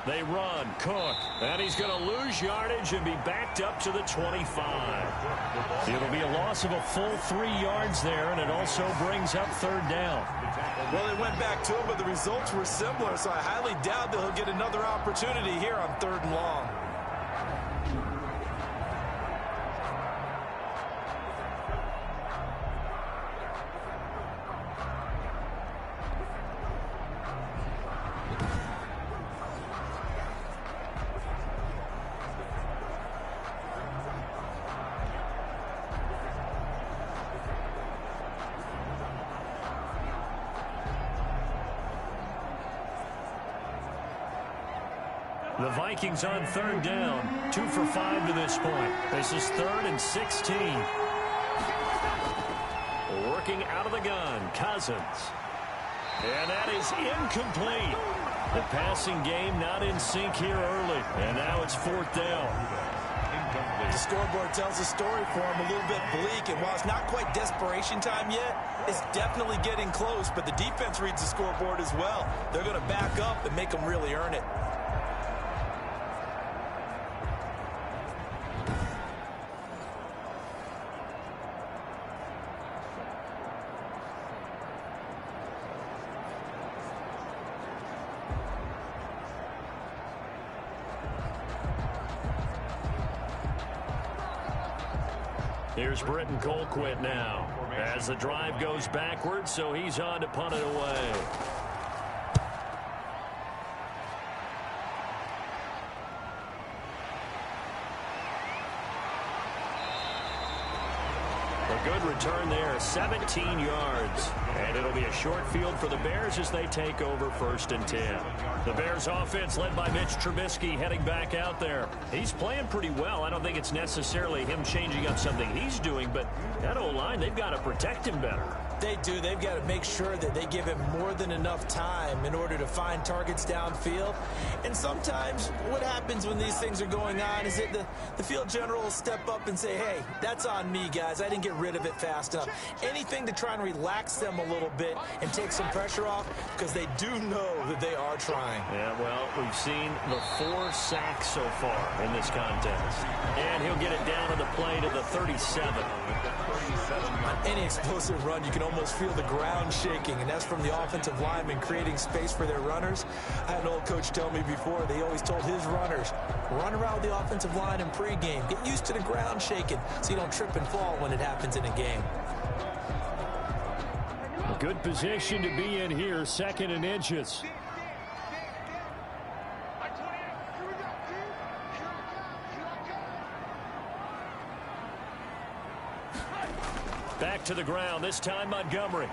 They run, Cook, and he's going to lose yardage and be backed up to the 25. It'll be a loss of a full 3 yards there, and it also brings up 3rd down. Well, they went back to him, but the results were similar, so I highly doubt that he'll get another opportunity here on 3rd and long. The Vikings on 3rd down, 2 for 5 to this point. This is 3rd and 16. Working out of the gun, Cousins. And that is incomplete. The passing game not in sync here early. And now it's 4th down. The scoreboard tells a story for him, a little bit bleak, and while it's not quite desperation time yet, it's definitely getting close, but the defense reads the scoreboard as well. They're going to back up and make them really earn it. Here's Britton Colquitt now as the drive goes backwards, so he's on to punt it away. A good return there, 17 yards. And it'll be a short field for the Bears as they take over 1st and 10. The Bears offense led by Mitch Trubisky heading back out there. He's playing pretty well. I don't think it's necessarily him changing up something he's doing, but that O-line, they've got to protect him better. They do. They've got to make sure that they give him more than enough time in order to find targets downfield. And sometimes what happens when these things are going on is that the field general will step up and say, hey, that's on me, guys. I didn't get rid of it fast enough. Anything to try and relax them a little bit and take some pressure off, because they do know that they are trying. Yeah, well, we've seen the 4 sacks so far in this contest. And he'll get it down to the play to the 37. On any explosive run, you can almost feel the ground shaking, and that's from the offensive linemen creating space for their runners. I had an old coach tell me before, they always told his runners, run around the offensive line in pregame. Get used to the ground shaking so you don't trip and fall when it happens in a game. A good position to be in here, 2nd and inches. Back to the ground, this time Montgomery.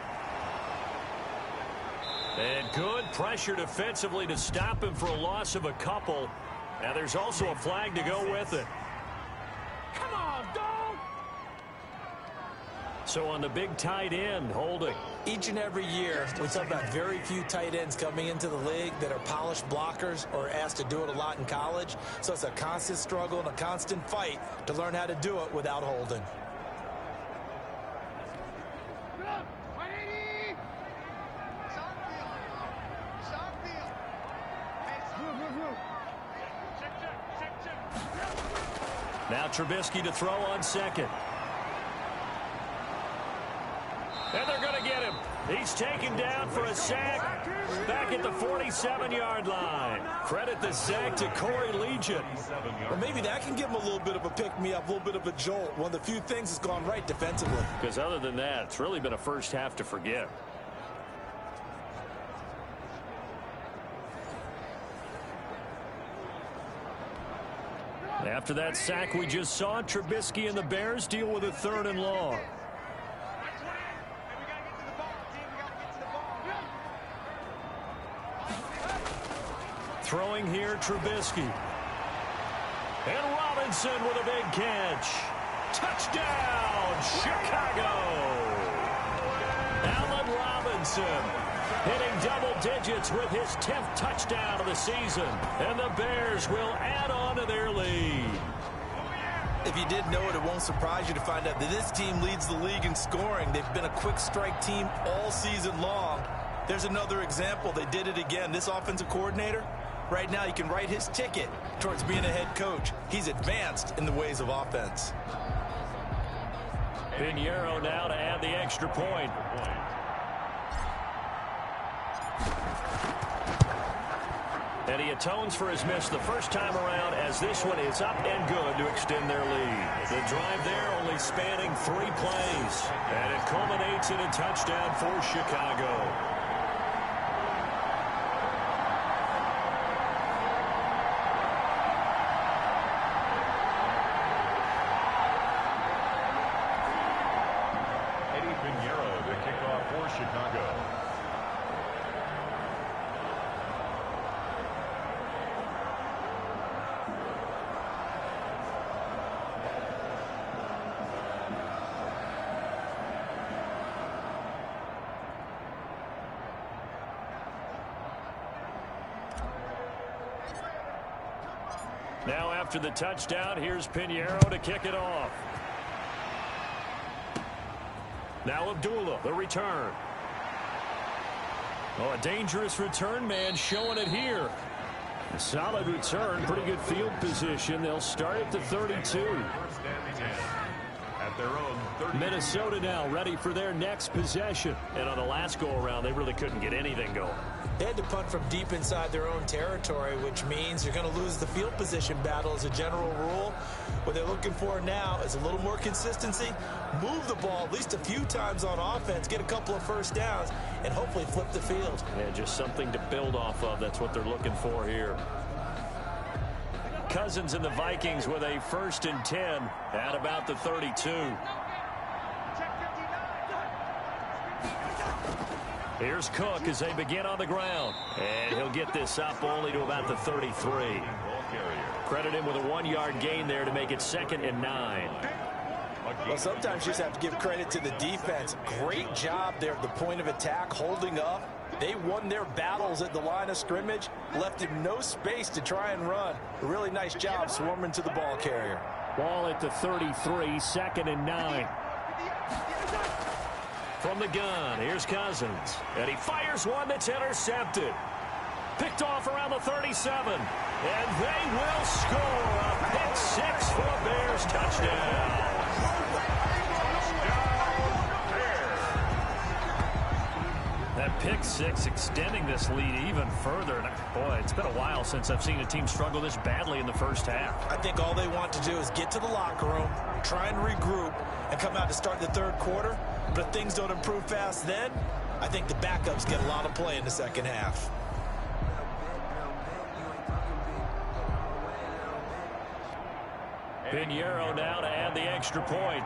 And good pressure defensively to stop him for a loss of a couple. Now there's also a flag to go with it. Come on, dog! So on the big tight end, holding. Each and every year, we talk about very few tight ends coming into the league that are polished blockers or asked to do it a lot in college. So it's a constant struggle and a constant fight to learn how to do it without holding. Now Trubisky to throw on 2nd. And they're going to get him. He's taken down for a sack back at the 47-yard line. Credit the sack to Corey Legion. Well, maybe that can give him a little bit of a pick-me-up, a little bit of a jolt. One of the few things that's gone right defensively. Because other than that, it's really been a first half to forget. After that sack we just saw, Trubisky and the Bears deal with a 3rd and long. Throwing here, Trubisky. And Robinson with a big catch. Touchdown, Chicago! Allen Robinson hitting double digits with his 10th touchdown of the season. And the Bears will add on to their lead. If you didn't know it, it won't surprise you to find out that this team leads the league in scoring. They've been a quick strike team all season long. There's another example. They did it again. This offensive coordinator, right now he can write his ticket towards being a head coach. He's advanced in the ways of offense. Pinheiro now to add the extra point. And he atones for his miss the first time around, as this one is up and good to extend their lead. The drive there only spanning 3 plays. And it culminates in a touchdown for Chicago. Pinheiro to kick off for Chicago. Now after the touchdown, here's Pinheiro to kick it off. Now Abdullah, the return. Oh, a dangerous return man showing it here. A solid return, pretty good field position. They'll start at the 32. at their own 30. Minnesota now ready for their next possession. And on the last go-around, they really couldn't get anything going. They had to punt from deep inside their own territory, which means you're going to lose the field position battle as a general rule. What they're looking for now is a little more consistency, move the ball at least a few times on offense, get a couple of first downs, and hopefully flip the field. Yeah, just something to build off of. That's what they're looking for here. Cousins and the Vikings with a 1st and 10 at about the 32. Here's Cook as they begin on the ground. And he'll get this up only to about the 33. Credit him with a 1-yard gain there to make it 2nd and 9. Well, sometimes you just have to give credit to the defense. Great job there at the point of attack, holding up. They won their battles at the line of scrimmage, left him no space to try and run. A really nice job swarming to the ball carrier. Ball at the 33, 2nd and 9. From the gun, here's Cousins. And he fires one that's intercepted. Picked off around the 37. And they will score a pick 6 for a Bears touchdown. That pick 6 extending this lead even further. And boy, it's been a while since I've seen a team struggle this badly in the first half. I think all they want to do is get to the locker room, try and regroup, and come out to start the third quarter. But if things don't improve fast then, I think the backups get a lot of play in the second half. Pinheiro now to add the extra point.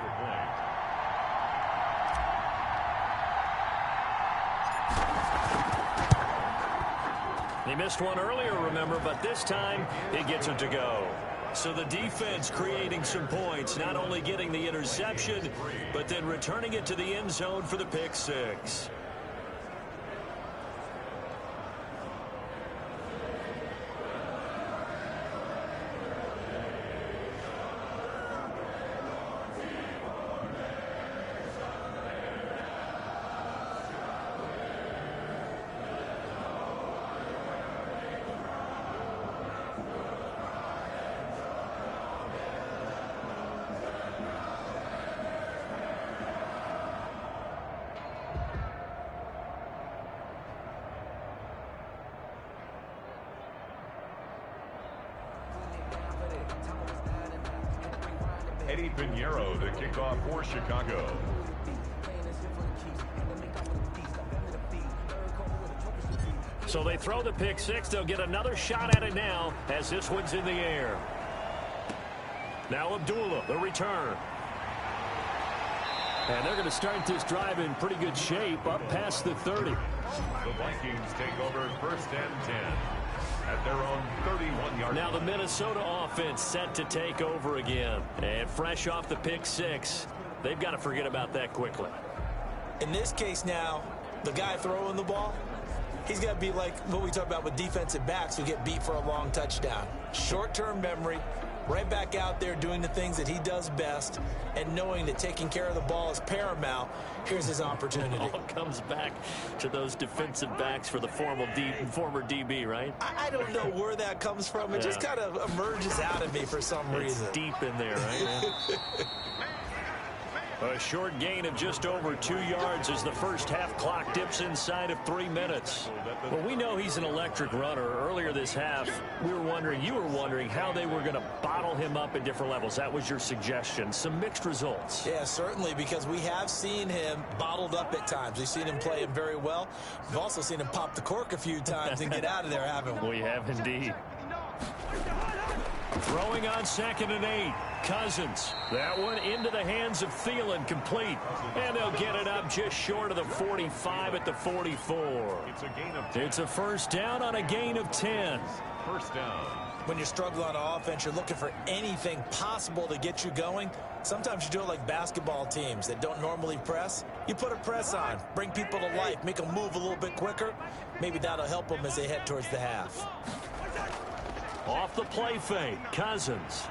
He missed one earlier, remember, but this time he gets it to go. So the defense creating some points, not only getting the interception, but then returning it to the end zone for the pick 6. Pinheiro, the kickoff for Chicago. So they throw the pick 6. They'll get another shot at it now as this one's in the air. Now Abdullah, the return. And they're going to start this drive in pretty good shape up past the 30. The Vikings take over 1st and 10. At their own 31-yard line. Now the Minnesota offense set to take over again. And fresh off the pick 6, they've got to forget about that quickly. In this case now, the guy throwing the ball, he's got to be like what we talk about with defensive backs who get beat for a long touchdown. Short-term memory, right back out there doing the things that he does best, and knowing that taking care of the ball is paramount. Here's his opportunity. All comes back to those defensive backs for the former DB, right? I don't know where that comes from. It just kind of emerges out of me for some reason. It's deep in there, right? A short gain of just over 2 yards as the first half clock dips inside of 3 minutes. Well, we know he's an electric runner. Earlier this half, you were wondering how they were going to bottle him up at different levels. That was your suggestion. Some mixed results. Yeah, certainly, because we have seen him bottled up at times. We've seen him play him very well. We've also seen him pop the cork a few times and get out of there, haven't we? We have indeed. Throwing on 2nd and 8. Cousins. That one into the hands of Thielen, complete. And they'll get it up just short of the 45 at the 44. It's a gain of 10. It's a first down on a gain of 10. First down. When you're struggling on offense, you're looking for anything possible to get you going. Sometimes you do it like basketball teams that don't normally press. You put a press on, bring people to life, make them move a little bit quicker. Maybe that'll help them as they head towards the half. Off the play fake, Cousins.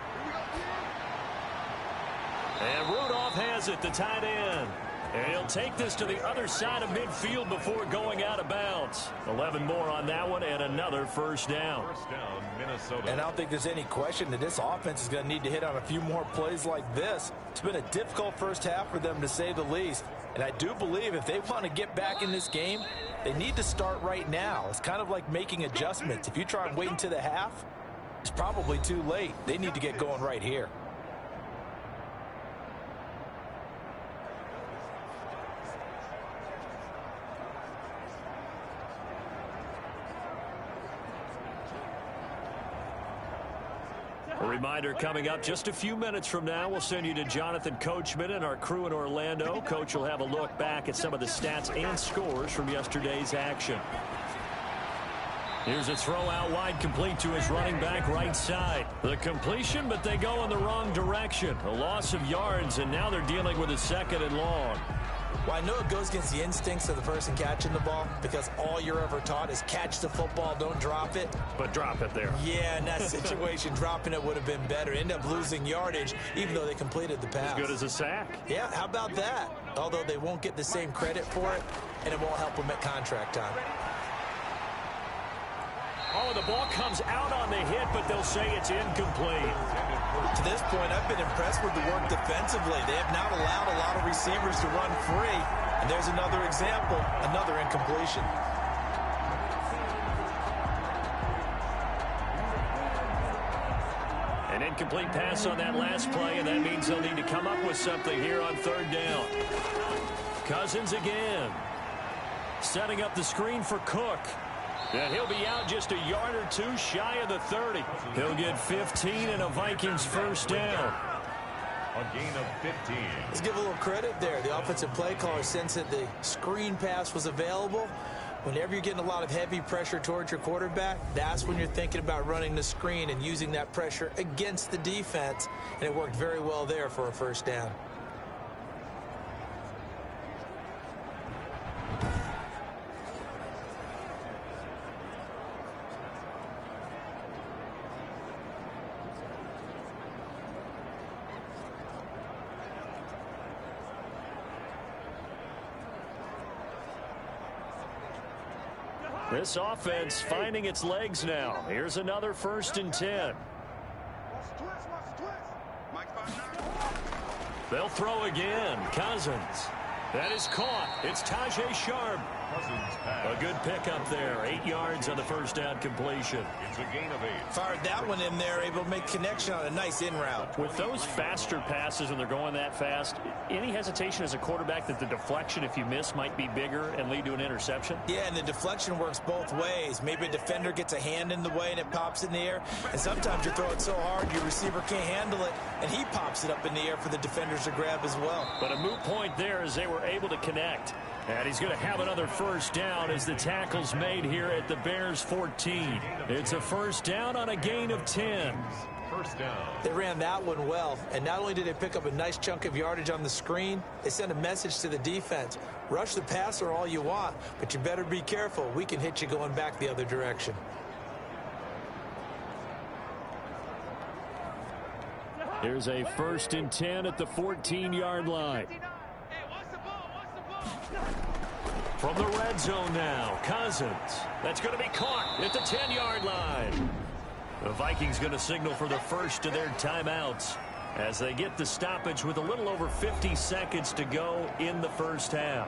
And Rudolph has it, the tight end. And he'll take this to the other side of midfield before going out of bounds. 11 more on that one and another first down. First down, Minnesota. And I don't think there's any question that this offense is going to need to hit on a few more plays like this. It's been a difficult first half for them, to say the least. And I do believe if they want to get back in this game, they need to start right now. It's kind of like making adjustments. If you try and wait until the half, it's probably too late. They need to get going right here. A reminder coming up just a few minutes from now, we'll send you to Jonathan Coachman and our crew in Orlando. Coach will have a look back at some of the stats and scores from yesterday's action. Here's a throw out wide, complete to his running back right side. The completion, but they go in the wrong direction. A loss of yards, and now they're dealing with a 2nd and long. Well, I know it goes against the instincts of the person catching the ball, because all you're ever taught is catch the football, don't drop it. But drop it there. Yeah, in that situation, dropping it would have been better. End up losing yardage, even though they completed the pass. As good as a sack. Yeah, how about that? Although they won't get the same credit for it, and it won't help them at contract time. Oh, the ball comes out on the hit, but they'll say it's incomplete. To this point, I've been impressed with the work defensively. They have not allowed a lot of receivers to run free. And there's another example, another incompletion. An incomplete pass on that last play, and that means they'll need to come up with something here on 3rd down. Cousins again. Setting up the screen for Cook. And he'll be out just a yard or two shy of the 30. He'll get 15 and a Vikings first down. A gain of 15. Let's give a little credit there. The offensive play caller sensed that the screen pass was available. Whenever you're getting a lot of heavy pressure towards your quarterback, that's when you're thinking about running the screen and using that pressure against the defense. And it worked very well there for a first down. This offense finding its legs now. Here's another 1st and 10. They'll throw again. Cousins. That is caught. It's Tajay Sharp. A good pickup there. 8 yards on the first down completion. It's a gain of 8. Fired that one in there, able to make connection on a nice in route. With those faster passes when they're going that fast, any hesitation as a quarterback that the deflection, if you miss, might be bigger and lead to an interception? Yeah, and the deflection works both ways. Maybe a defender gets a hand in the way and it pops in the air. And sometimes you throw it so hard your receiver can't handle it, and he pops it up in the air for the defenders to grab as well. But a moot point there as they were able to connect. And he's going to have another first down as the tackle's made here at the Bears 14. It's a first down on a gain of 10. First down. They ran that one well, and not only did they pick up a nice chunk of yardage on the screen, they sent a message to the defense. Rush the passer all you want, but you better be careful. We can hit you going back the other direction. Here's a 1st and 10 at the 14-yard line. From the red zone now, Cousins. That's going to be caught at the 10-yard line. The Vikings going to signal for the first of their timeouts as they get the stoppage with a little over 50 seconds to go in the first half.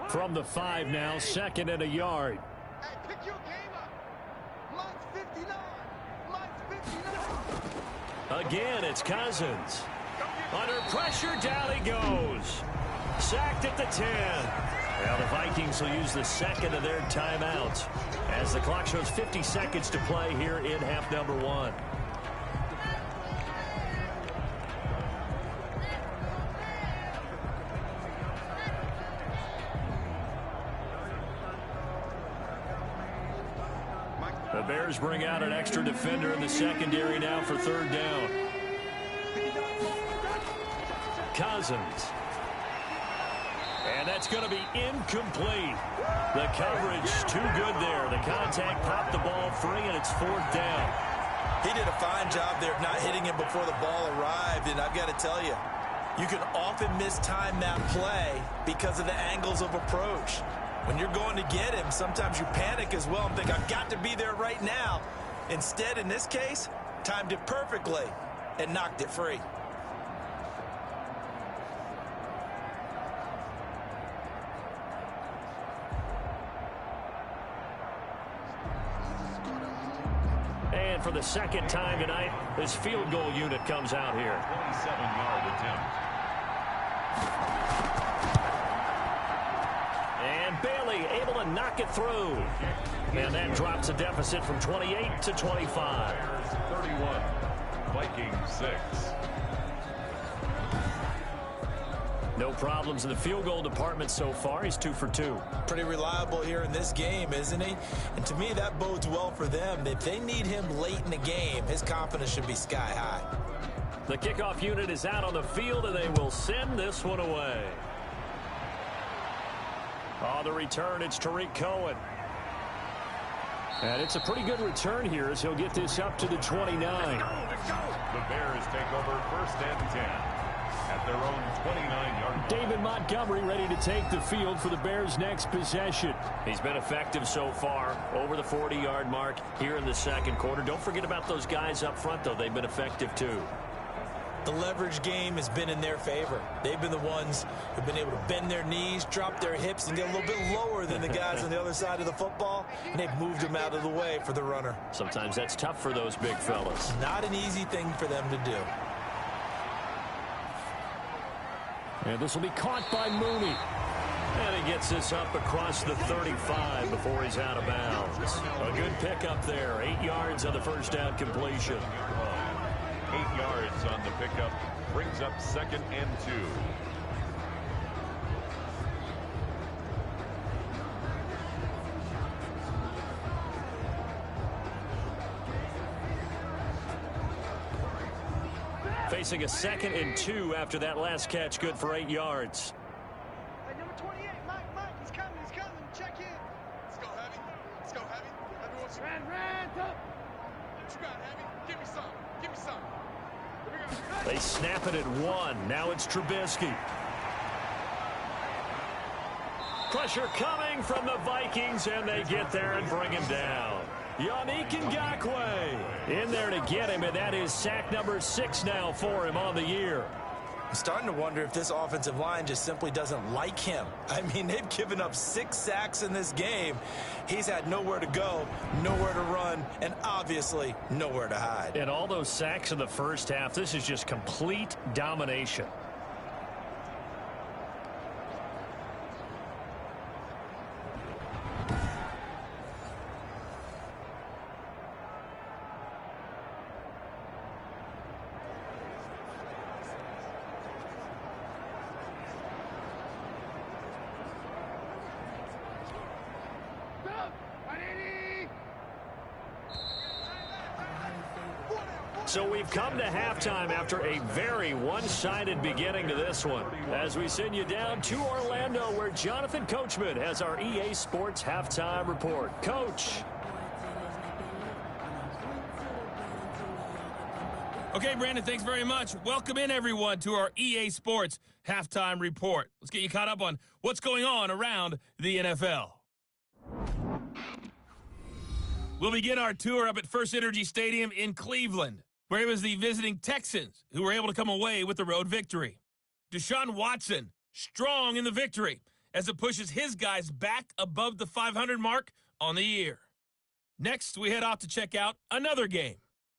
From the 5 now, 2nd and a yard. Hey, pick your game up. Mine's 59. Mine's 59. Again, it's Cousins. Under pressure, down he goes. Sacked at the 10. Now the Vikings will use the 2nd of their timeouts as the clock shows 50 seconds to play here in half number 1. The Bears bring out an extra defender in the secondary now for 3rd down. Cousins. And that's going to be incomplete. The coverage too good there. The contact popped the ball free, and it's 4th down. He did a fine job there of not hitting him before the ball arrived, and I've got to tell you, you can often mistime that play because of the angles of approach. When you're going to get him, sometimes you panic as well and think, I've got to be there right now. Instead, in this case, timed it perfectly and knocked it free. And for the second time tonight, this field goal unit comes out here. 27-yard attempt. And Bailey able to knock it through. And that drops a deficit from 28 to 25. 31, Vikings 6. No problems in the field goal department so far. He's 2 for 2. Pretty reliable here in this game, isn't he? And to me, that bodes well for them. If they need him late in the game, his confidence should be sky high. The kickoff unit is out on the field, and they will send this one away. On the return, it's Tariq Cohen. And it's a pretty good return here as he'll get this up to the 29. The Bears take over 1st and 10 at their own 29-yard line. David Montgomery ready to take the field for the Bears' next possession. He's been effective so far, over the 40-yard mark here in the second quarter. Don't forget about those guys up front, though. They've been effective, too. The leverage game has been in their favor. They've been the ones who've been able to bend their knees, drop their hips, and get a little bit lower than the guys on the other side of the football, and they've moved them out of the way for the runner. Sometimes that's tough for those big fellas. Not an easy thing for them to do. And this will be caught by Mooney. And he gets this up across the 35 before he's out of bounds. A good pickup there. 8 yards on the first down completion. 8 yards on the pickup, brings up 2nd and 2. Facing a 2nd and 2 after that last catch, good for 8 yards. Hey, number 28, Mike, he's coming, check in. Let's go, Heavy. Everyone's ran up. What you got, Heavy? Give me some. They snap it at 1. Now it's Trubisky. Pressure coming from the Vikings, and they get there and bring him down. Yannick Ngakoue in there to get him, and that is sack number 6 now for him on the year. I'm starting to wonder if this offensive line just simply doesn't like him. I mean, they've given up 6 sacks in this game. He's had nowhere to go, nowhere to run, and obviously nowhere to hide. And all those sacks in the first half, this is just complete domination. So we've come to halftime after a very one-sided beginning to this one. As we send you down to Orlando, where Jonathan Coachman has our EA Sports Halftime Report. Coach. Okay, Brandon, thanks very much. Welcome in, everyone, to our EA Sports Halftime Report. Let's get you caught up on what's going on around the NFL. We'll begin our tour up at First Energy Stadium in Cleveland, where it was the visiting Texans who were able to come away with the road victory. Deshaun Watson, strong in the victory as it pushes his guys back above the 500 mark on the year. Next, we head off to check out another game.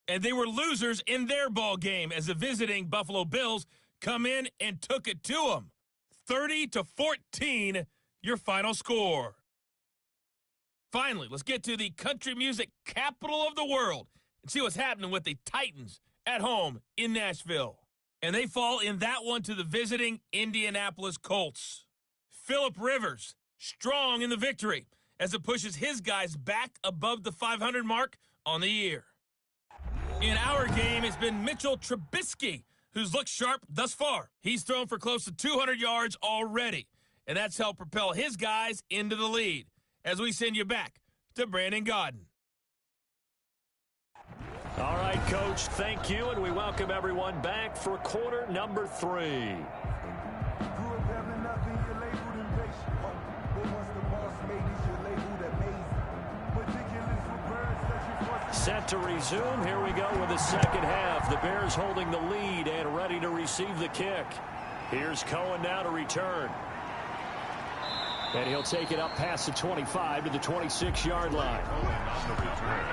And they were losers in their ball game as the visiting Buffalo Bills come in and took it to them. 30-14, your final score. Finally, let's get to the country music capital of the world and see what's happening with the Titans at home in Nashville. And they fall in that one to the visiting Indianapolis Colts. Phillip Rivers, strong in the victory as it pushes his guys back above the 500 mark on the year. In our game, it's been Mitchell Trubisky who's looked sharp thus far. He's thrown for close to 200 yards already. and that's helped propel his guys into the lead. As we send you back to Brandon Gaudin. All right, Coach, thank you, and we welcome everyone back for quarter number 3. Set to resume. Here we go with the second half. The Bears holding the lead and ready to receive the kick. Here's Cohen now to return. And he'll take it up past the 25 to the 26-yard line. On the return,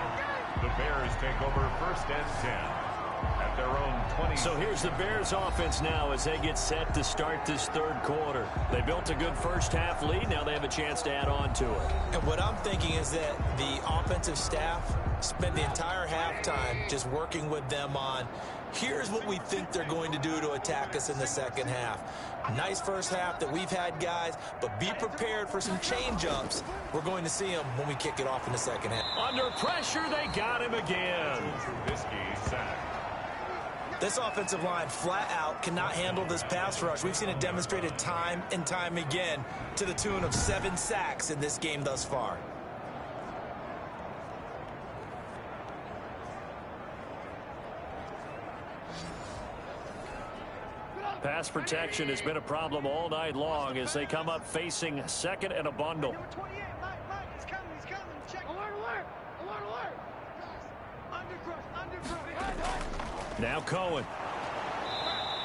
the Bears take over first and 10 at their own 20. So here's the Bears offense now as they get set to start this third quarter. They built a good first half lead. Now they have a chance to add on to it. And what I'm thinking is that the offensive staff spent the entire halftime just working with them on here's what we think they're going to do to attack us in the second half. Nice first half that we've had, guys, but be prepared for some change-ups. We're going to see them when we kick it off in the second half. Under pressure, they got him again. This offensive line flat out cannot handle this pass rush. We've seen it demonstrated time and time again to the tune of 7 sacks in this game thus far. Pass protection has been a problem all night long as they come up facing second and a bundle. Number 28, Mike, he's coming, check. Alert. Under. Now Cohen.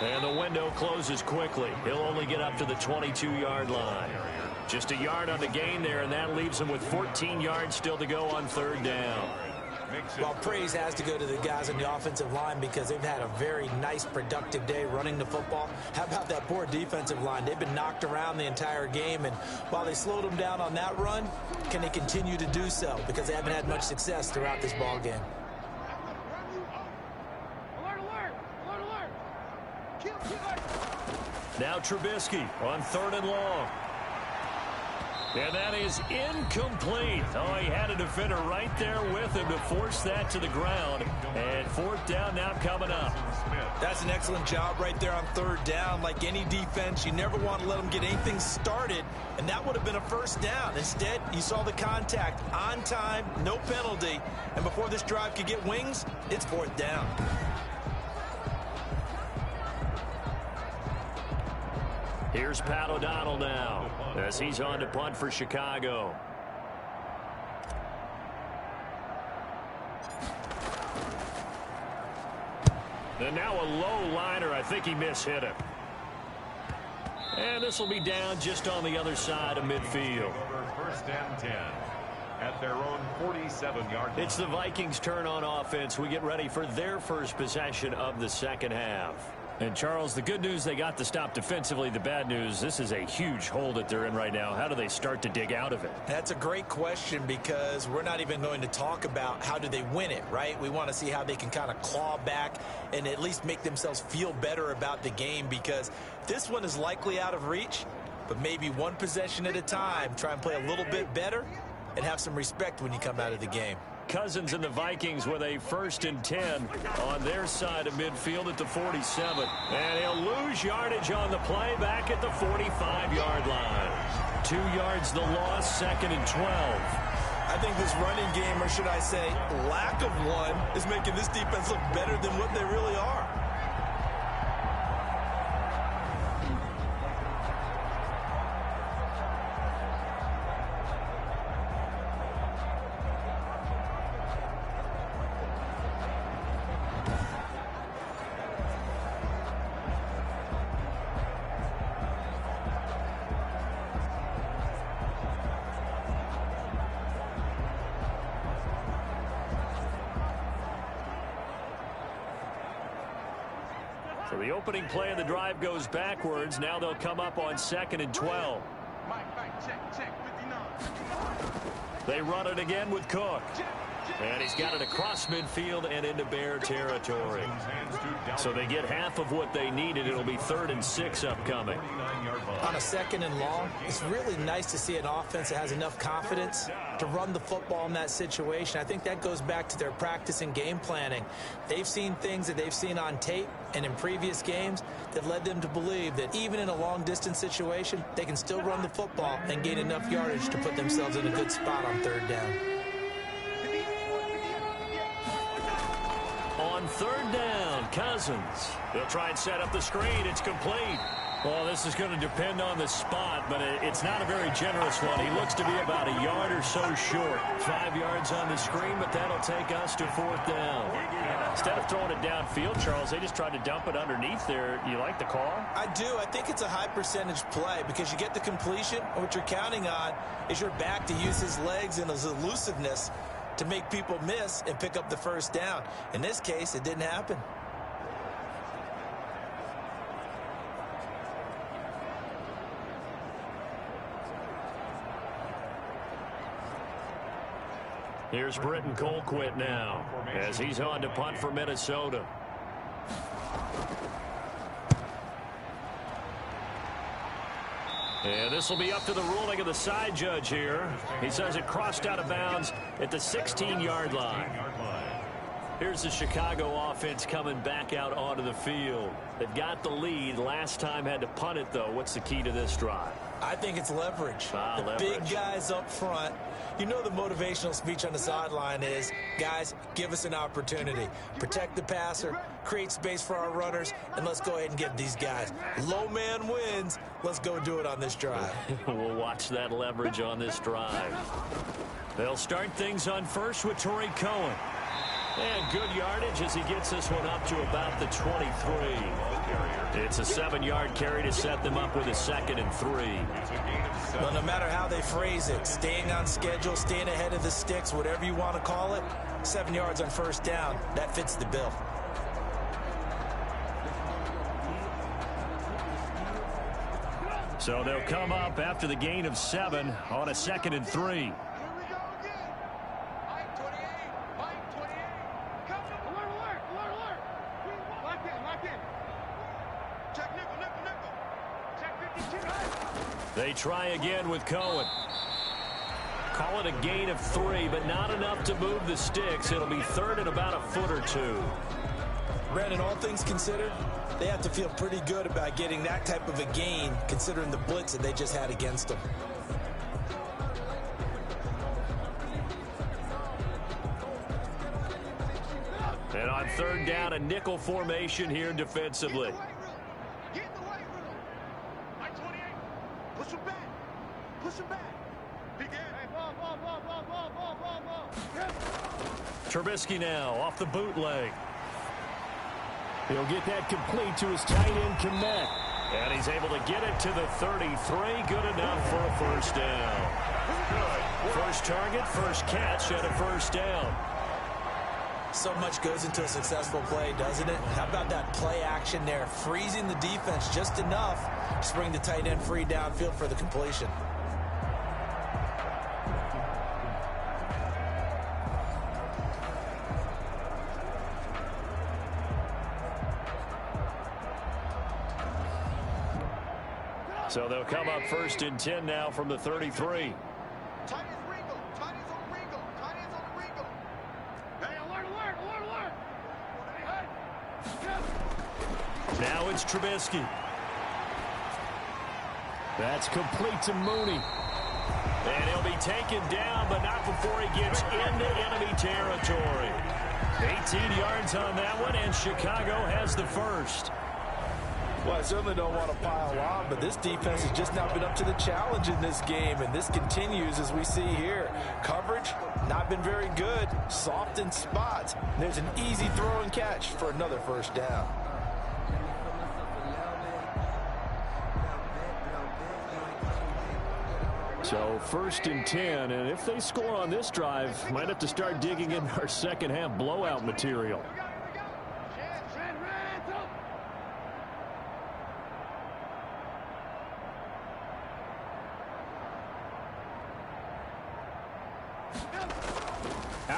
And the window closes quickly. He'll only get up to the 22-yard line. Just a yard on the gain there, and that leaves him with 14 yards still to go on third down. Well, praise has to go to the guys on the offensive line because they've had a very nice, productive day running the football. How about that poor defensive line? They've been knocked around the entire game, and while they slowed them down on that run, can they continue to do so? Because they haven't had much success throughout this ball game. Now Trubisky on third and long. And that is incomplete. Oh, he had a defender right there with him to force that to the ground. And fourth down now coming up. That's an excellent job right there on third down. Like any defense, you never want to let them get anything started, and that would have been a first down. Instead, you saw the contact on time, no penalty, and before this drive could get wings, it's fourth down. Here's Pat O'Donnell now as he's on to punt for Chicago. And now a low liner. I think he mishit him. And this will be down just on the other side of midfield. First and 10 at their own 47-yard line. It's the Vikings' turn on offense. We get ready for their first possession of the second half. And, Charles, the good news, they got the stop defensively. The bad news, this is a huge hole that they're in right now. How do they start to dig out of it? That's a great question because we're not even going to talk about how do they win it, right? We want to see how they can kind of claw back and at least make themselves feel better about the game because this one is likely out of reach, but maybe one possession at a time. Try and play a little bit better and have some respect when you come out of the game. Cousins and the Vikings with a 1st and 10 on their side of midfield at the 47. And he'll lose yardage on the play back at the 45-yard line. 2 yards the loss, 2nd and 12. I think this running game, or should I say lack of one, is making this defense look better than what they really are. So the opening play of the drive goes backwards. Now they'll come up on 2nd and 12. Mike, check, 59. They run it again with Cook. And he's got it across midfield and into Bear territory. So they get half of what they needed. It'll be 3rd and 6 upcoming. On a 2nd and long, it's really nice to see an offense that has enough confidence to run the football in that situation. I think that goes back to their practice and game planning. They've seen things that they've seen on tape and in previous games that led them to believe that even in a long-distance situation, they can still run the football and gain enough yardage to put themselves in a good spot on 3rd down. On 3rd down, Cousins. They'll try and set up the screen. It's complete. Well, this is going to depend on the spot, but it's not a very generous one. He looks to be about a yard or so short. 5 yards on the screen, but that'll take us to 4th down. Instead of throwing it downfield, Charles, they just tried to dump it underneath there. You like the call? I do. I think it's a high percentage play because you get the completion. And what you're counting on is your back to use his legs and his elusiveness to make people miss and pick up the 1st down. In this case, it didn't happen. Here's Britton Colquitt now as he's on to punt for Minnesota. And this will be up to the ruling of the side judge here. He says it crossed out of bounds at the 16-yard line. Here's the Chicago offense coming back out onto the field. They've got the lead. Last time had to punt it, though. What's the key to this drive? I think it's leverage. Leverage. Big guys up front. You know the motivational speech on the sideline is, guys, give us an opportunity. Protect the passer, create space for our runners, and let's go ahead and give these guys. Low man wins. Let's go do it on this drive. We'll watch that leverage on this drive. They'll start things on first with Torrey Cohen. And good yardage as he gets this one up to about the 23. It's a 7-yard carry to set them up with a 2nd and 3. Well, no matter how they phrase it, staying on schedule, staying ahead of the sticks, whatever you want to call it, 7 yards on 1st down, that fits the bill. So they'll come up after the gain of 7 on a 2nd and 3. They try again with Cohen. Call it a gain of 3, but not enough to move the sticks. It'll be 3rd and about a foot or 2. Brandon, all things considered, they have to feel pretty good about getting that type of a gain, considering the blitz that they just had against them. And on 3rd down, a nickel formation here defensively. Trubisky now off the bootleg. He'll get that complete to his tight end, Kmet. And he's able to get it to the 33. Good enough for a 1st down. First target, first catch, and a 1st down. So much goes into a successful play, doesn't it? How about that play action there? Freezing the defense just enough to bring the tight end free downfield for the completion. So they'll come up 1st and 10 now from the 33. Now it's Trubisky. That's complete to Mooney. And he'll be taken down, but not before he gets into enemy territory. 18 yards on that one, and Chicago has the 1st. Well, I certainly don't want to pile on, but this defense has just not been up to the challenge in this game, and this continues as we see here. Coverage, not been very good. Soft in spots. There's an easy throw and catch for another 1st down. So 1st and 10, and if they score on this drive, might have to start digging in our second half blowout material.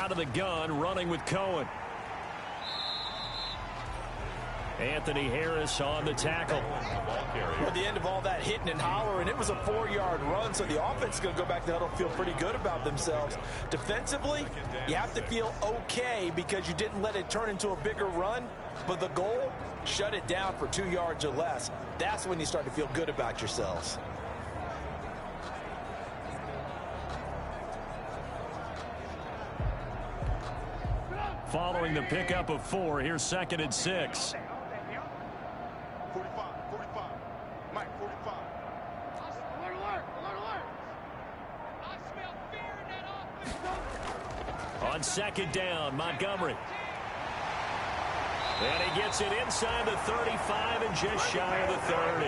Out of the gun, running with Cohen. Anthony Harris on the tackle. At the end of all that hitting and hollering, it was a 4-yard run, so the offense is going to go back to the huddle, feel pretty good about themselves. Defensively, you have to feel okay because you didn't let it turn into a bigger run, but the goal, shut it down for 2 yards or less. That's when you start to feel good about yourselves. Following the pickup of 4, here's 2nd and 6. 45. Mike, 45. Alert. I smell fear in that offense. On 2nd down, Montgomery. And he gets it inside the 35 and just shy of the 30.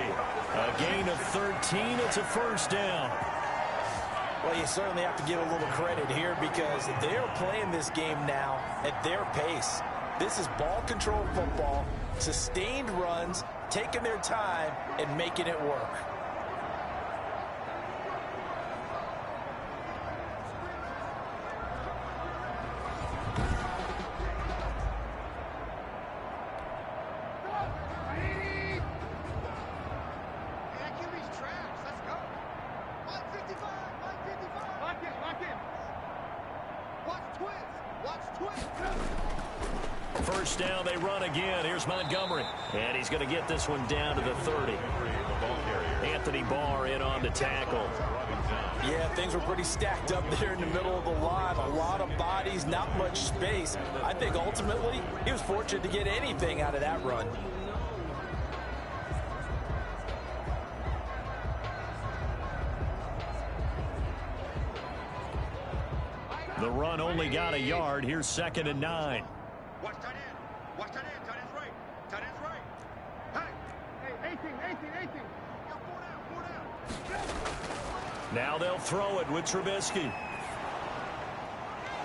A gain of 13. It's a 1st down. Well, you certainly have to give a little credit here because they're playing this game now at their pace. This is ball control football, sustained runs, taking their time and making it work. First down, they run again. Here's Montgomery. And he's going to get this one down to the 30. Anthony Barr in on the tackle. Yeah, things were pretty stacked up there in the middle of the line. A lot of bodies, not much space. I think ultimately he was fortunate to get anything out of that run. The run only got a yard. Here's 2nd and 9. Watch tight end. Watch tight end. Tight end's right. Tight end's right. Hey, 18. Yo, 4 down. Now they'll throw it with Trubisky.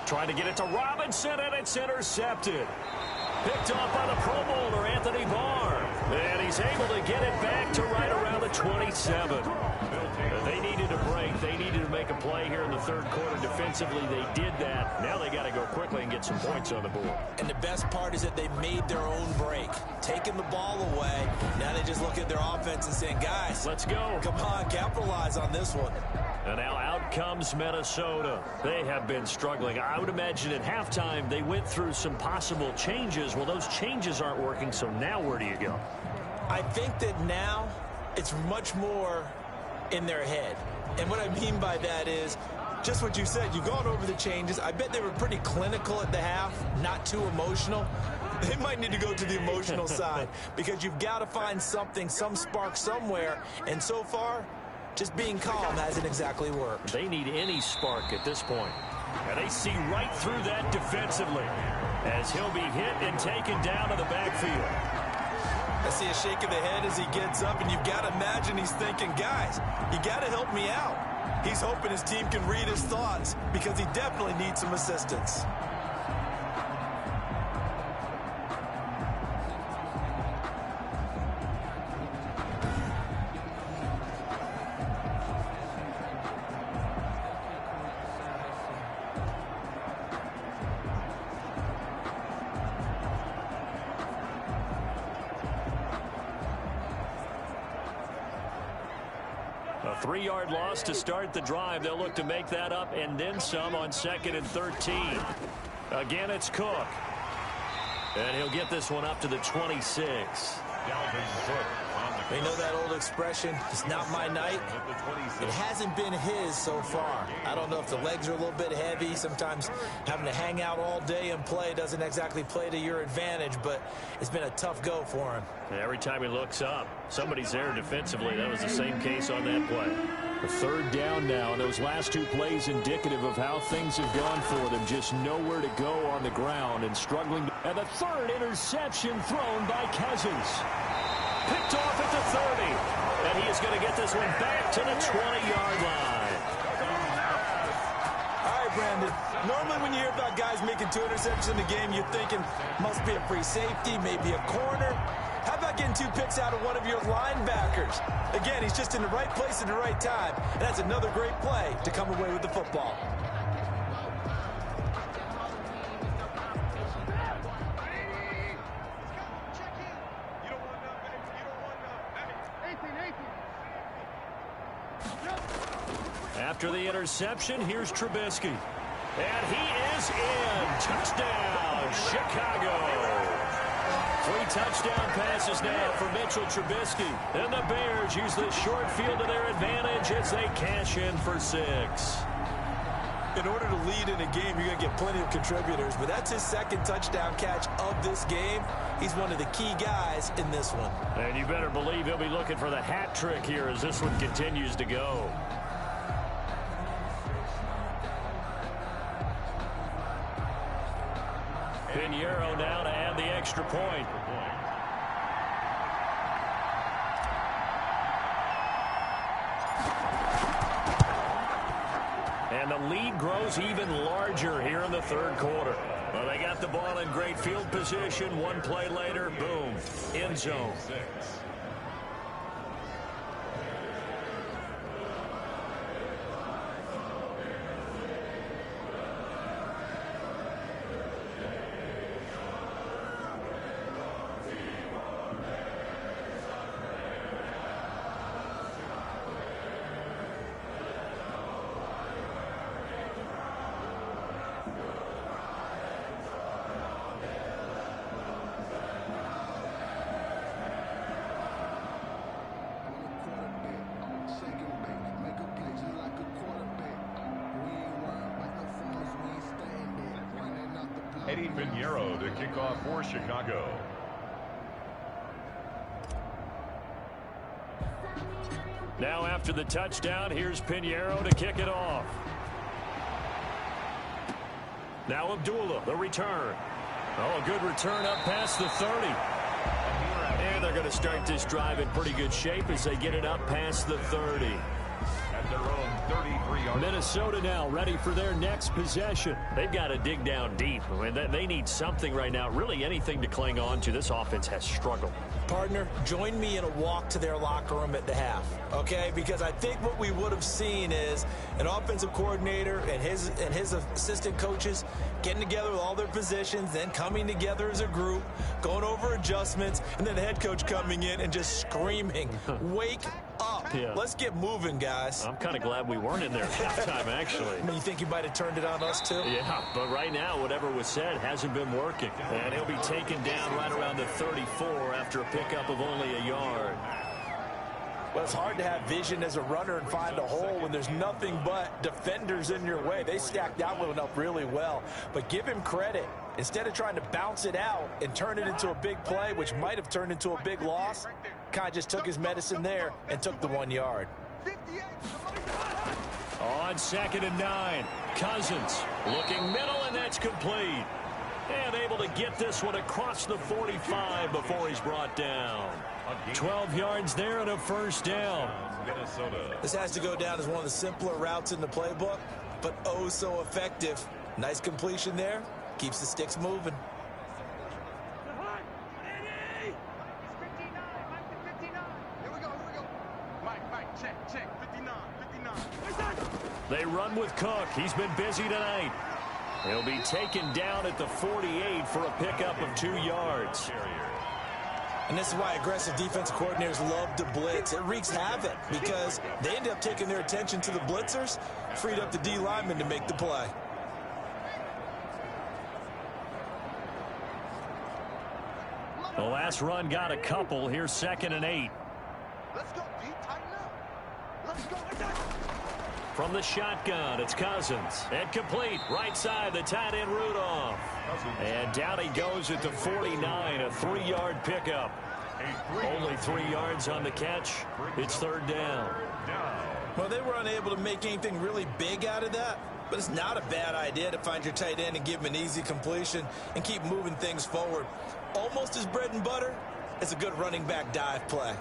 Trying to get it to Robinson, and it's intercepted. Picked off by the Pro Bowler, Anthony Barr. And he's able to get it back to right around the 27. They needed a break. They needed to make a play here in the 3rd quarter. Defensively, they did that. Now they got to go quickly and get some points on the board. And the best part is that they made their own break, taking the ball away. Now they just look at their offense and saying, guys, let's go. Come on, capitalize on this one. And now out comes Minnesota. They have been struggling. I would imagine at halftime they went through some possible changes. Well, those changes aren't working, so now where do you go? I think that now it's much more in their head. And what I mean by that is just what you said. You've gone over the changes. I bet they were pretty clinical at the half, not too emotional. They might need to go to the emotional side because you've got to find something, some spark somewhere. And so far, just being calm hasn't exactly worked. They need any spark at this point. And they see right through that defensively as he'll be hit and taken down to the backfield. I see a shake of the head as he gets up, and you've got to imagine he's thinking, guys, you got to help me out. He's hoping his team can read his thoughts because he definitely needs some assistance. A 3-yard loss to start the drive. They'll look to make that up and then some on 2nd and 13. Again, it's Cook. And he'll get this one up to the 26. They know that old expression, it's not my night. It hasn't been his so far. I don't know if the legs are a little bit heavy. Sometimes having to hang out all day and play doesn't exactly play to your advantage, but it's been a tough go for him. Every time he looks up, somebody's there defensively. That was the same case on that play. A 3rd down now, and those last 2 plays indicative of how things have gone for them. Just nowhere to go on the ground and struggling. And the 3rd interception thrown by Cousins. Picked off at the 30. And he is going to get this one back to the 20-yard line. All right, Brandon. Normally when you hear about guys making 2 interceptions in the game, you're thinking must be a free safety, maybe a corner. How about getting 2 picks out of one of your linebackers? Again, he's just in the right place at the right time. And that's another great play to come away with the football. After the interception, here's Trubisky. And he is in. Touchdown, Chicago. 3 touchdown passes now for Mitchell Trubisky. And the Bears use the short field to their advantage as they cash in for 6. In order to lead in a game, you're going to get plenty of contributors, but that's his 2nd touchdown catch of this game. He's one of the key guys in this one. And you better believe he'll be looking for the hat trick here as this one continues to go. Pinheiro now to add the extra point. And the lead grows even larger here in the 3rd quarter. Well, they got the ball in great field position. 1 play later, boom, end zone. Pinheiro to kick off for Chicago. Now after the touchdown, here's Pinheiro to kick it off. Now Abdullah, the return. Oh, a good return up past the 30. And they're going to start this drive in pretty good shape as they get it up past the 30. At their own 33-yard. Minnesota now ready for their next possession. They've got to dig down deep. I mean, they need something right now, really anything to cling on to. This offense has struggled. Partner, join me in a walk to their locker room at the half, okay? Because I think what we would have seen is an offensive coordinator and his assistant coaches getting together with all their positions, then coming together as a group, going over adjustments, and then the head coach coming in and just screaming, wake up. Yeah. Let's get moving, guys. I'm kind of glad we weren't in there at halftime, actually. I mean, you think you might have turned it on us, too? Yeah, but right now, whatever was said hasn't been working. And he'll be taken down right around the 34 after a pickup of only a yard. Well, it's hard to have vision as a runner and find a hole when there's nothing but defenders in your way. They stacked that one up really well. But give him credit. Instead of trying to bounce it out and turn it into a big play, which might have turned into a big loss, kind of just took his medicine there and took the 1 yard. On 2nd and 9, Cousins looking middle, and that's complete. And able to get this one across the 45 before he's brought down. 12 yards there and a first down. Minnesota. This has to go down as one of the simpler routes in the playbook, but oh so effective. Nice completion there. Keeps the sticks moving. They run with Cook. He's been busy tonight. He'll be taken down at the 48 for a pickup of 2 yards. And this is why aggressive defensive coordinators love to blitz. It wreaks havoc because they end up taking their attention to the blitzers, freed up the D lineman to make the play. The last run got a couple. Here's 2nd and 8. Let's go, D. Tighten up. Let's go. From the shotgun, it's Cousins. And complete. Right side, the tight end Rudolph. And down he goes at the 49, a 3-yard pickup. Only 3 yards on the catch. It's 3rd down. Well, they were unable to make anything really big out of that, but it's not a bad idea to find your tight end and give him an easy completion and keep moving things forward. Almost as bread and butter, it's a good running back dive play.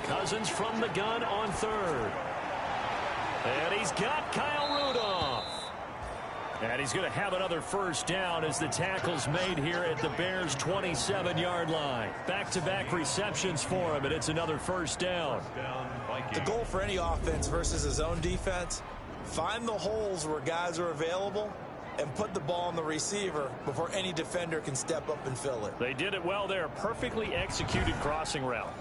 Cousins from the gun on 3rd. And he's got Kyle Rudolph. And he's going to have another first down as the tackle's made here at the Bears' 27-yard line. Back-to-back receptions for him, and it's another first down. The goal for any offense versus his own defense Find the holes where guys are available and put the ball on the receiver before any defender can step up and fill it. They did it well there. Perfectly executed crossing route.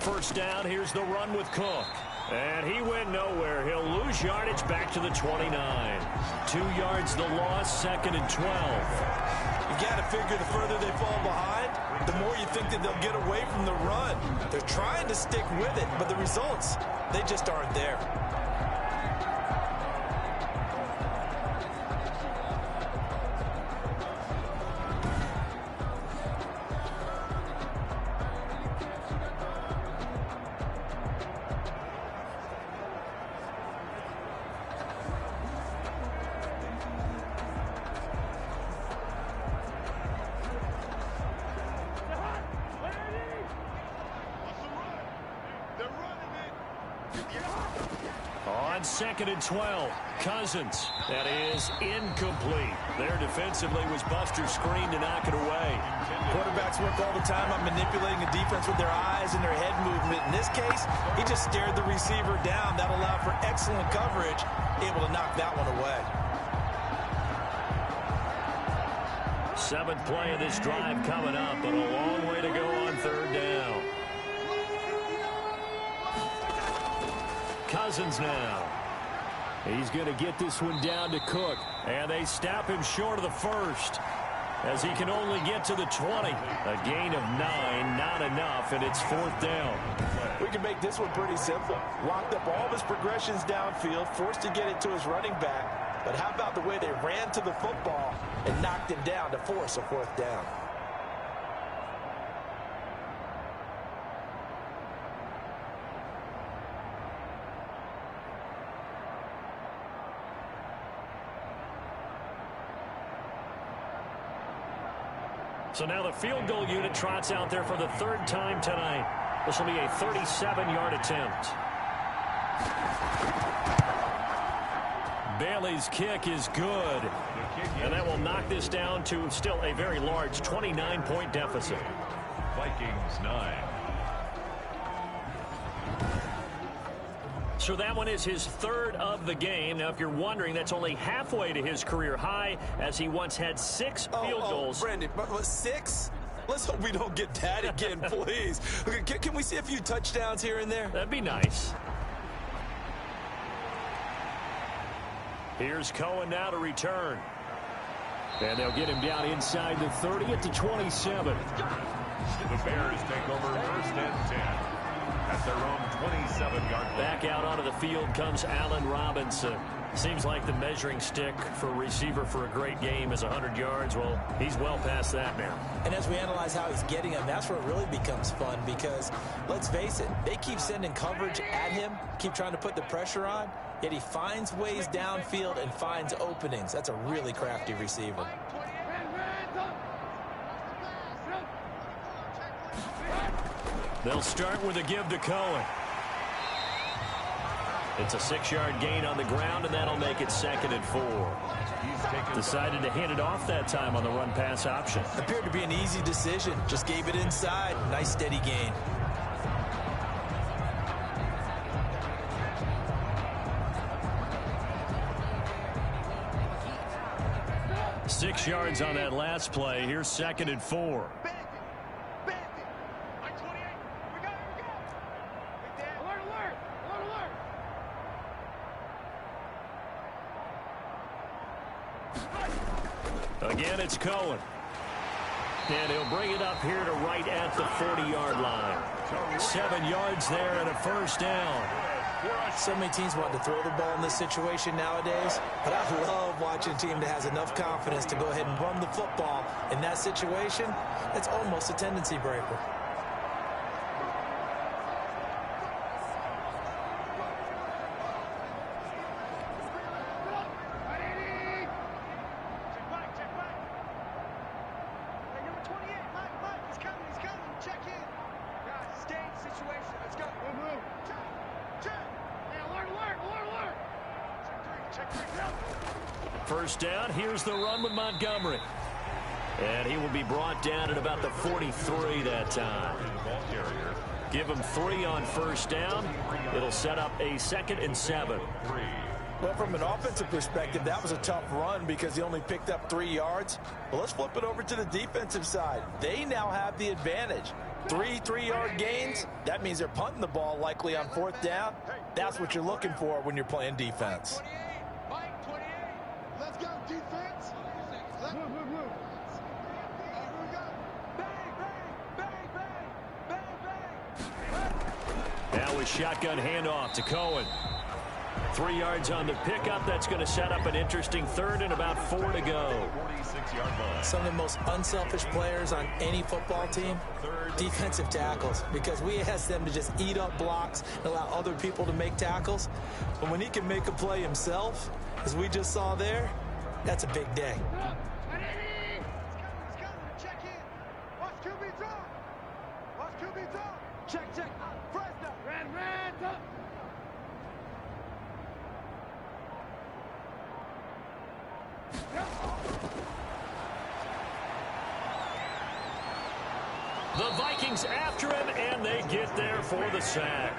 First down, here's the run with Cook. And he went nowhere. He'll lose yardage back to the 29. 2 yards the loss, 2nd and 12. You got to figure the further they fall behind, the more you think that they'll get away from the run. They're trying to stick with it, but the results, they just aren't there. On 2nd and 12, Cousins. That is incomplete. There defensively was Buster screen to knock it away. Quarterbacks work all the time on manipulating the defense with their eyes and their head movement. In this case, he just stared the receiver down. That allowed for excellent coverage, able to knock that one away. 7th play of this drive coming up, but a long way to go on 3rd down. Cousins now. He's going to get this one down to Cook. And they stop him short of the first, as he can only get to the 20. A gain of 9, not enough, and it's 4th down. We can make this one pretty simple. Locked up all of his progressions downfield, forced to get it to his running back. But how about the way they ran to the football and knocked him down to force a 4th down? So now the field goal unit trots out there for the 3rd time tonight. This will be a 37-yard attempt. Bailey's kick is good. And that will knock this down to still a very large 29-point deficit. Vikings 9. So that one is his 3rd of the game. Now, if you're wondering, that's only halfway to his career high, as he once had 6 field goals. Brandon, but 6? Let's hope we don't get that again, please. Okay, can we see a few touchdowns here and there? That'd be nice. Here's Cohen now to return. And they'll get him down inside the 30 at the 27. The Bears take over 1st and 10. At their own 27-yard line. Back out onto the field comes Allen Robinson. Seems like the measuring stick for a receiver for a great game is 100 yards. Well, he's well past that now. And as we analyze how he's getting them, that's where it really becomes fun, because let's face it, they keep sending coverage at him, keep trying to put the pressure on, yet he finds ways downfield and finds openings. That's a really crafty receiver. They'll start with a give to Cohen. It's a 6-yard gain on the ground, and that'll make it 2nd and 4. Decided to hand it off that time on the run-pass option. Appeared to be an easy decision. Just gave it inside. Nice steady gain. Six yards on that last play. Here's 2nd and 4. Again, it's Cohen. And he'll bring it up here to right at the 40-yard line. 7 yards there and a 1st down. So many teams want to throw the ball in this situation nowadays, but I love watching a team that has enough confidence to go ahead and run the football. In that situation, it's almost a tendency breaker. First down, here's the run with Montgomery. And he will be brought down at about the 43 that time. Give him 3 on first down. It'll set up a 2nd and 7. Well, from an offensive perspective, that was a tough run because he only picked up 3 yards. Well, let's flip it over to the defensive side. They now have the advantage. 3 3-yard gains, that means they're punting the ball likely on 4th down. That's what you're looking for when you're playing defense. Mike, 28. Let's go, defense. Look. Here we go. Bang, bang, bang, bang, bang, bang. Now a shotgun handoff to Cohen. 3 yards on the pickup. That's going to set up an interesting 3rd and about 4 to go. Some of the most unselfish players on any football team, defensive tackles, because we ask them to just eat up blocks and allow other people to make tackles. But when he can make a play himself, as we just saw there, that's a big day. It's coming. Check in. Watch QB drop. Watch QB drop. Check. Fresno. Red, up. The Vikings after him, and they get there for the sack.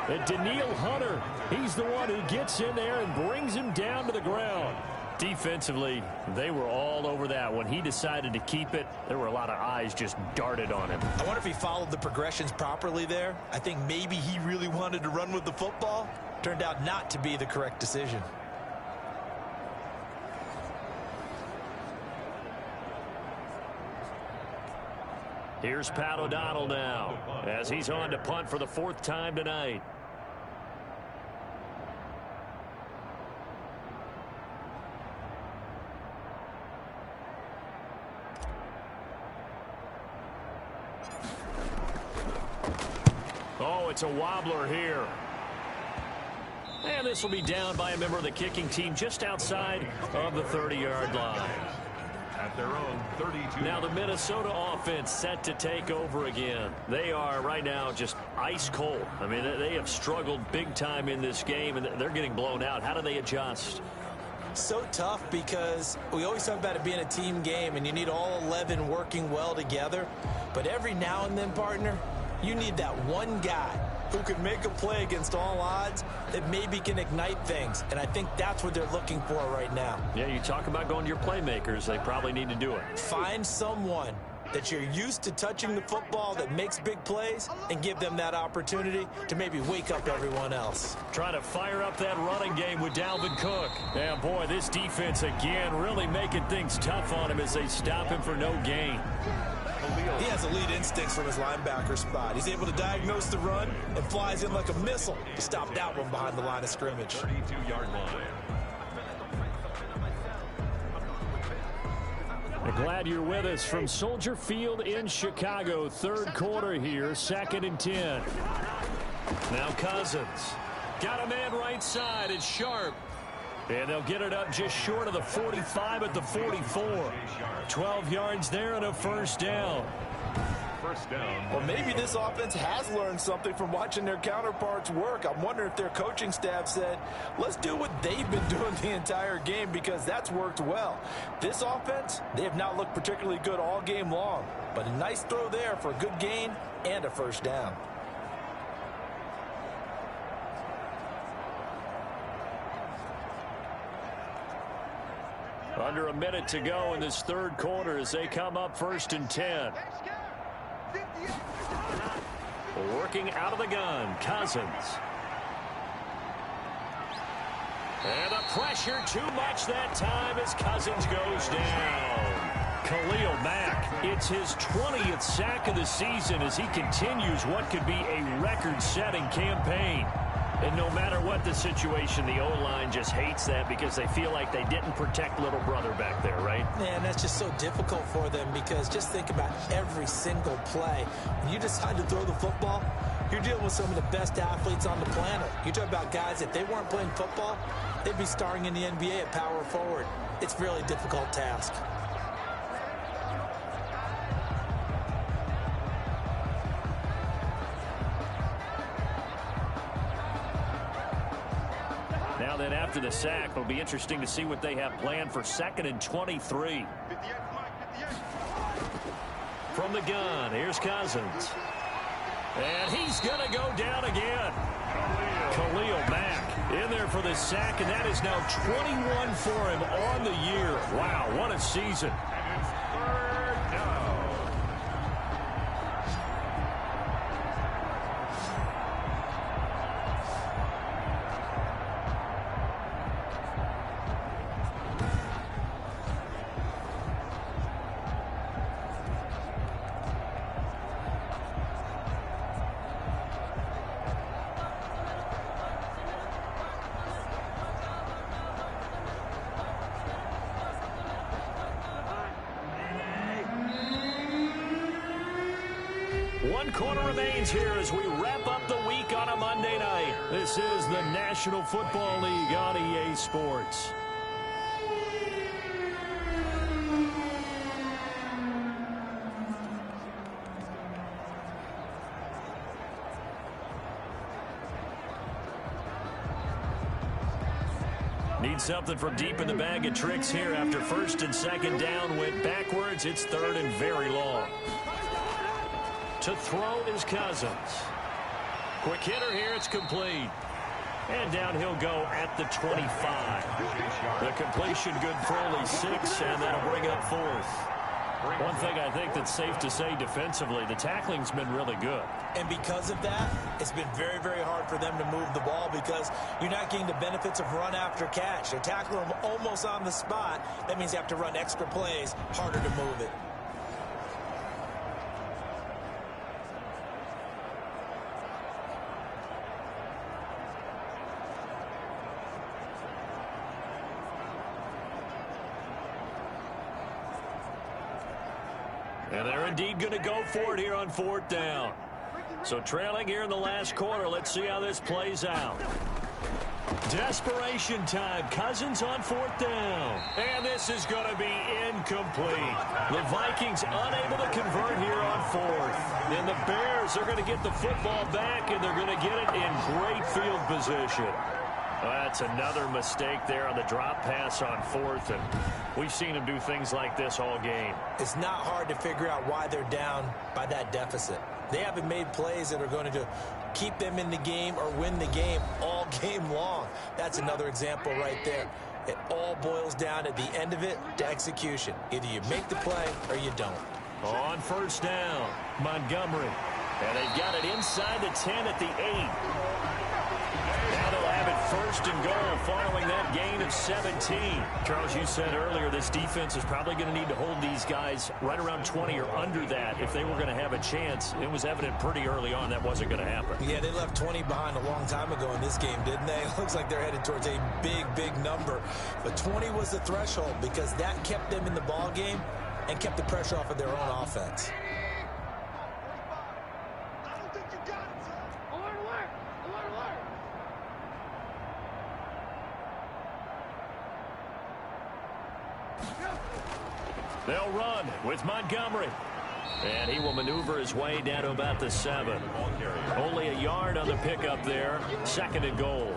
And Daniil Hunter, he's the one who gets in there and brings him down to the ground. Defensively, they were all over that. When he decided to keep it, there were a lot of eyes just darted on him. I wonder if he followed the progressions properly there. I think maybe he really wanted to run with the football. Turned out not to be the correct decision. Here's Pat O'Donnell now as he's on to punt for the 4th time tonight. Oh, it's a wobbler here. And this will be down by a member of the kicking team just outside of the 30-yard line. At their own 32. Now the Minnesota offense set to take over again. They are right now just ice cold. I mean, they have struggled big time in this game, and they're getting blown out. How do they adjust? So tough because we always talk about it being a team game, and you need all 11 working well together. But every now and then, partner, you need that one guy who can make a play against all odds that maybe can ignite things. And I think that's what they're looking for right now. Yeah, you talk about going to your playmakers. They probably need to do it. Find someone that you're used to touching the football that makes big plays and give them that opportunity to maybe wake up everyone else. Trying to fire up that running game with Dalvin Cook. Yeah, boy, this defense again really making things tough on him as they stop him for no gain. He has elite instincts from his linebacker spot. He's able to diagnose the run and flies in like a missile to stop that one behind the line of scrimmage. 32-yard line. Glad you're with us from Soldier Field in Chicago. 3rd quarter here, 2nd and 10. Now Cousins. Got a man right side. It's Sharp. And they'll get it up just short of the 45 at the 44. 12 yards there and a 1st down. First down. Well, maybe this offense has learned something from watching their counterparts work. I'm wondering if their coaching staff said, let's do what they've been doing the entire game because that's worked well. This offense, they have not looked particularly good all game long, but a nice throw there for a good gain and a 1st down. Under a minute to go in this 3rd quarter as they come up 1st and 10. Working out of the gun, Cousins. And the pressure too much that time as Cousins goes down. Khalil Mack, it's his 20th sack of the season as he continues what could be a record-setting campaign. And no matter what the situation, the O-line just hates that because they feel like they didn't protect little brother back there, right? Man, that's just so difficult for them because just think about every single play. When you decide to throw the football, you're dealing with some of the best athletes on the planet. You talk about guys, if they weren't playing football, they'd be starring in the NBA at power forward. It's a really difficult task. then after the sack, it'll be interesting to see what they have planned for 2nd and 23. From the gun, here's Cousins. And he's going to go down again. Khalil Mack in there for the sack, and that is now 21 for him on the year. Wow, what a season. One quarter remains here as we wrap up the week on a Monday night. This is the National Football League on EA Sports. Need something from deep in the bag of tricks here after 1st and 2nd down. Went backwards. It's 3rd and very long. To throw is Cousins. Quick hitter here. It's complete. And down he'll go at the 25. The completion good for only 6, and that'll bring up 4th. One thing I think that's safe to say defensively, the tackling's been really good. And because of that, it's been very, very hard for them to move the ball because you're not getting the benefits of run after catch. They're tackling them almost on the spot. That means you have to run extra plays, harder to move it. And they're indeed going to go for it here on 4th down. So trailing here in the last quarter. Let's see how this plays out. Desperation time. Cousins on 4th down. And this is going to be incomplete. The Vikings unable to convert here on 4th. And the Bears are going to get the football back, and they're going to get it in great field position. That's another mistake there on the drop pass on 4th, and we've seen him do things like this all game. It's not hard to figure out why they're down by that deficit. They haven't made plays that are going to keep them in the game or win the game all game long. That's another example right there. It all boils down at the end of it to execution. Either you make the play or you don't. On 1st down, Montgomery. And they've got it inside the 10 at the 8. Now they'll have it 1st and goal following that gain of 17. Charles, you said earlier this defense is probably going to need to hold these guys right around 20 or under that if they were going to have a chance. It was evident pretty early on that wasn't going to happen. Yeah, they left 20 behind a long time ago in this game, didn't they? It looks like they're headed towards a big, big number. But 20 was the threshold because that kept them in the ball game and kept the pressure off of their own offense. They'll run with Montgomery. And he will maneuver his way down to about the 7. Only a yard on the pickup there. 2nd and goal.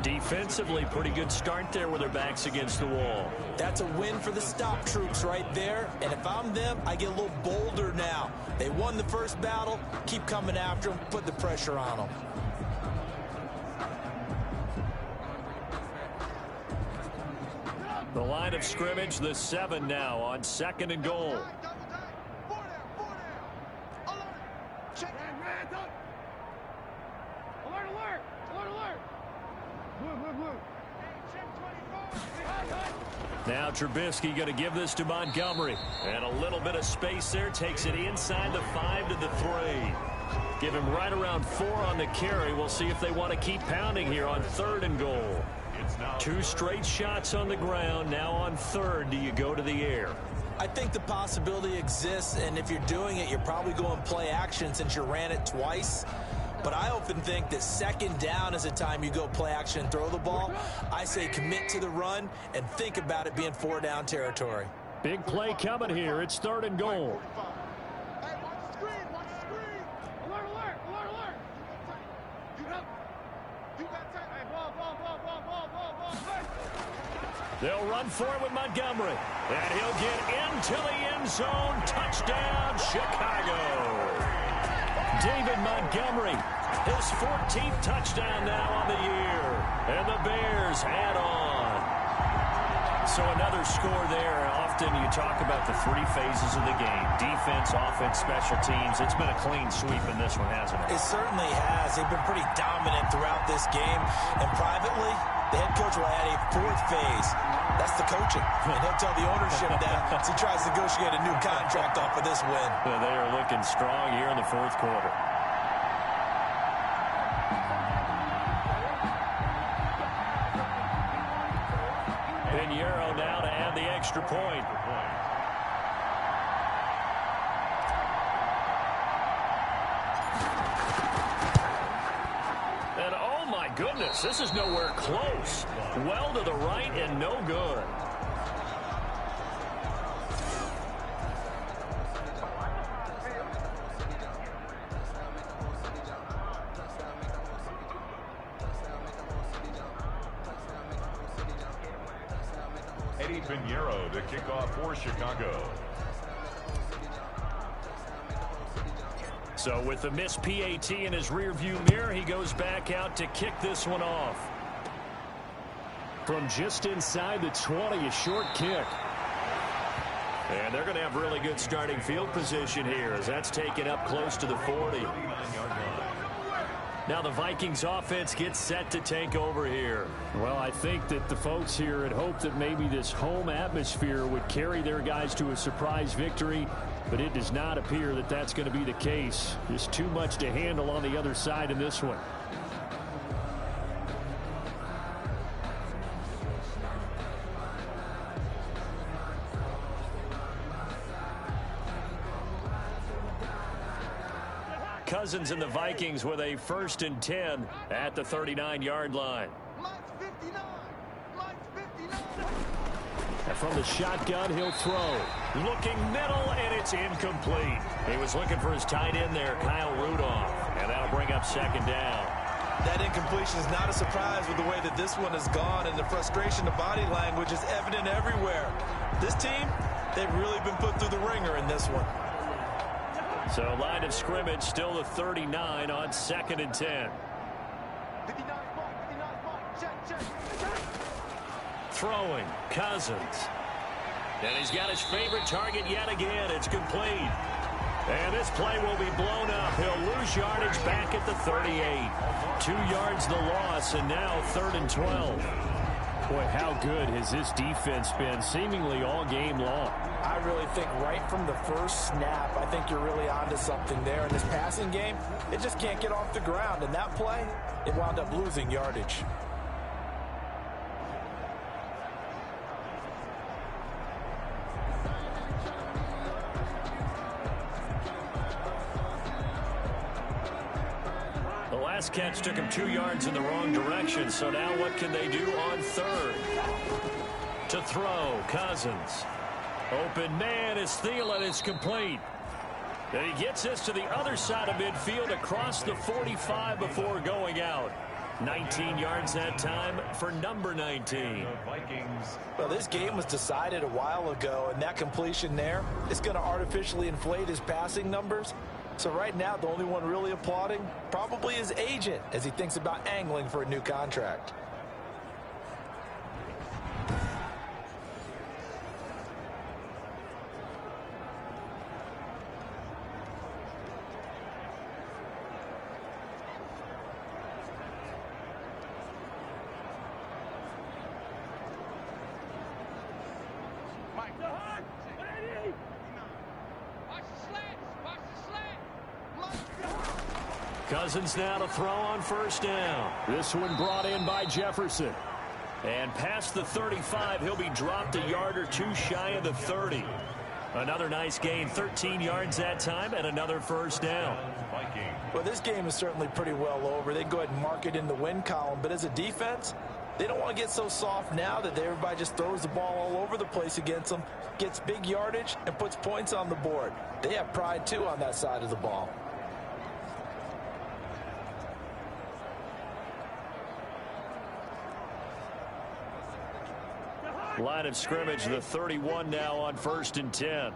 Defensively, pretty good start there with their backs against the wall. That's a win for the stop troops right there. And if I'm them, I get a little bolder now. They won the first battle. Keep coming after them. Put the pressure on them. The line of scrimmage, the 7 now on 2nd and goal. Now Trubisky going to give this to Montgomery. And a little bit of space there. Takes it inside the 5 to the 3. Give him right around 4 on the carry. We'll see if they want to keep pounding here on 3rd and goal. 2 straight shots on the ground. Now on 3rd, do you go to the air? I think the possibility exists, and if you're doing it, you're probably going play action since you ran it twice. But I often think that 2nd down is a time you go play action and throw the ball. I say commit to the run and think about it being 4 down territory. Big play coming here. It's 3rd and goal. Hey, watch the screen, watch the screen. Alert, alert, alert, alert. You got time. Hey, ball. They'll run for it with Montgomery. And he'll get into the end zone. Touchdown, Chicago. David Montgomery, his 14th touchdown now on the year. And the Bears add on. So another score there. Often you talk about the three phases of the game. Defense, offense, special teams. It's been a clean sweep in this one, hasn't it? It certainly has. They've been pretty dominant throughout this game. And privately, the head coach will add a fourth phase. That's the coaching. And he'll tell the ownership that as he tries to negotiate a new contract off of this win. They are looking strong here in the fourth quarter. Pinheiro now to add the extra point. And oh my goodness, this is nowhere close. Well to the right and no good. Pinheiro to kick off for Chicago. So with the missed PAT in his rearview mirror, he goes back out to kick this one off. From just inside the 20, a short kick. And they're going to have really good starting field position here as that's taken up close to the 40. Now the Vikings offense gets set to take over here. Well, I think that the folks here had hoped that maybe this home atmosphere would carry their guys to a surprise victory, but it does not appear that that's going to be the case. Just too much to handle on the other side in this one. Cousins and the Vikings with a 1st and 10 at the 39-yard line. And from the shotgun, he'll throw. Looking middle, and it's incomplete. He was looking for his tight end there, Kyle Rudolph, and that'll bring up 2nd down. That incompletion is not a surprise with the way that this one has gone, and the frustration, the body language is evident everywhere. This team, they've really been put through the ringer in this one. So line of scrimmage still the 39 on 2nd and 10. Throwing, Cousins. And he's got his favorite target yet again. It's complete. And this play will be blown up. He'll lose yardage back at the 38. 2 yards the loss, and now 3rd and 12. Boy, how good has this defense been seemingly all game long? I really think right from the first snap, I think you're really onto something there. In this passing game, it just can't get off the ground. And that play, it wound up losing yardage. The last catch took him 2 yards in the wrong direction. So now what can they do on 3rd? To throw, Cousins. Open man is Thielen. It's complete. And he gets this to the other side of midfield across the 45 before going out. 19 yards that time for number 19. Well, this game was decided a while ago, and that completion there is going to artificially inflate his passing numbers. So right now, the only one really applauding probably his agent as he thinks about angling for a new contract. Cousins now to throw on 1st down. This one brought in by Jefferson. And past the 35, he'll be dropped a yard or two shy of the 30. Another nice gain, 13 yards that time, and another 1st down. Well, this game is certainly pretty well over. They go ahead and mark it in the win column. But as a defense, they don't want to get so soft now that everybody just throws the ball all over the place against them, gets big yardage, and puts points on the board. They have pride, too, on that side of the ball. Line of scrimmage, the 31 now on 1st and 10.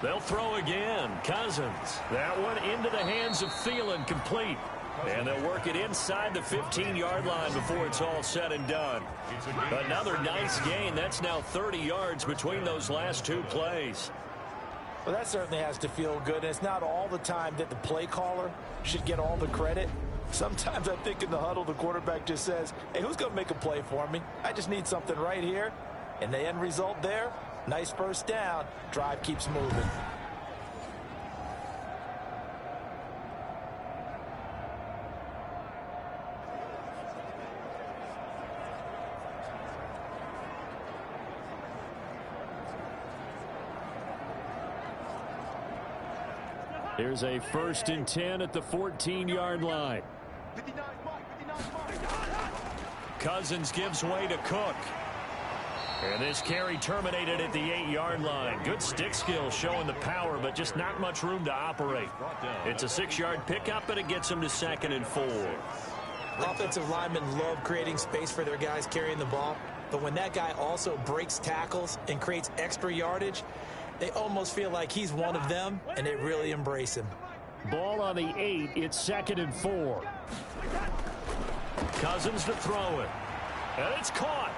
They'll throw again. Cousins. That one into the hands of Thielen, complete. And they'll work it inside the 15-yard line before it's all said and done. Another nice gain. That's now 30 yards between those last two plays. Well, that certainly has to feel good. And it's not all the time that the play caller should get all the credit. Sometimes I think in the huddle, the quarterback just says, hey, who's going to make a play for me? I just need something right here. And the end result there, nice first down. Drive keeps moving. Here's a 1st and 10 at the 14-yard line. Cousins gives way to Cook. And this carry terminated at the 8-yard line. Good stick skill showing the power, but just not much room to operate. It's a 6-yard pickup, and it gets him to 2nd and 4. Offensive linemen love creating space for their guys carrying the ball. But when that guy also breaks tackles and creates extra yardage, they almost feel like he's one of them, and they really embrace him. Ball on the 8. It's 2nd and 4. Cousins to throw it. And it's caught.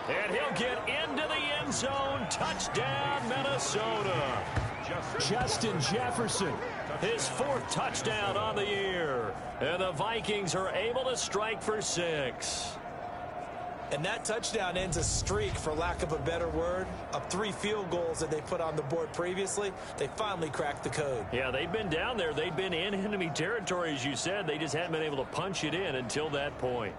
And he'll get into the end zone. Touchdown, Minnesota. Justin Jefferson. His 4th touchdown on the year. And the Vikings are able to strike for 6. And that touchdown ends a streak, for lack of a better word, of 3 field goals that they put on the board previously. They finally cracked the code. Yeah, they've been down there. They've been in enemy territory, as you said. They just hadn't been able to punch it in until that point.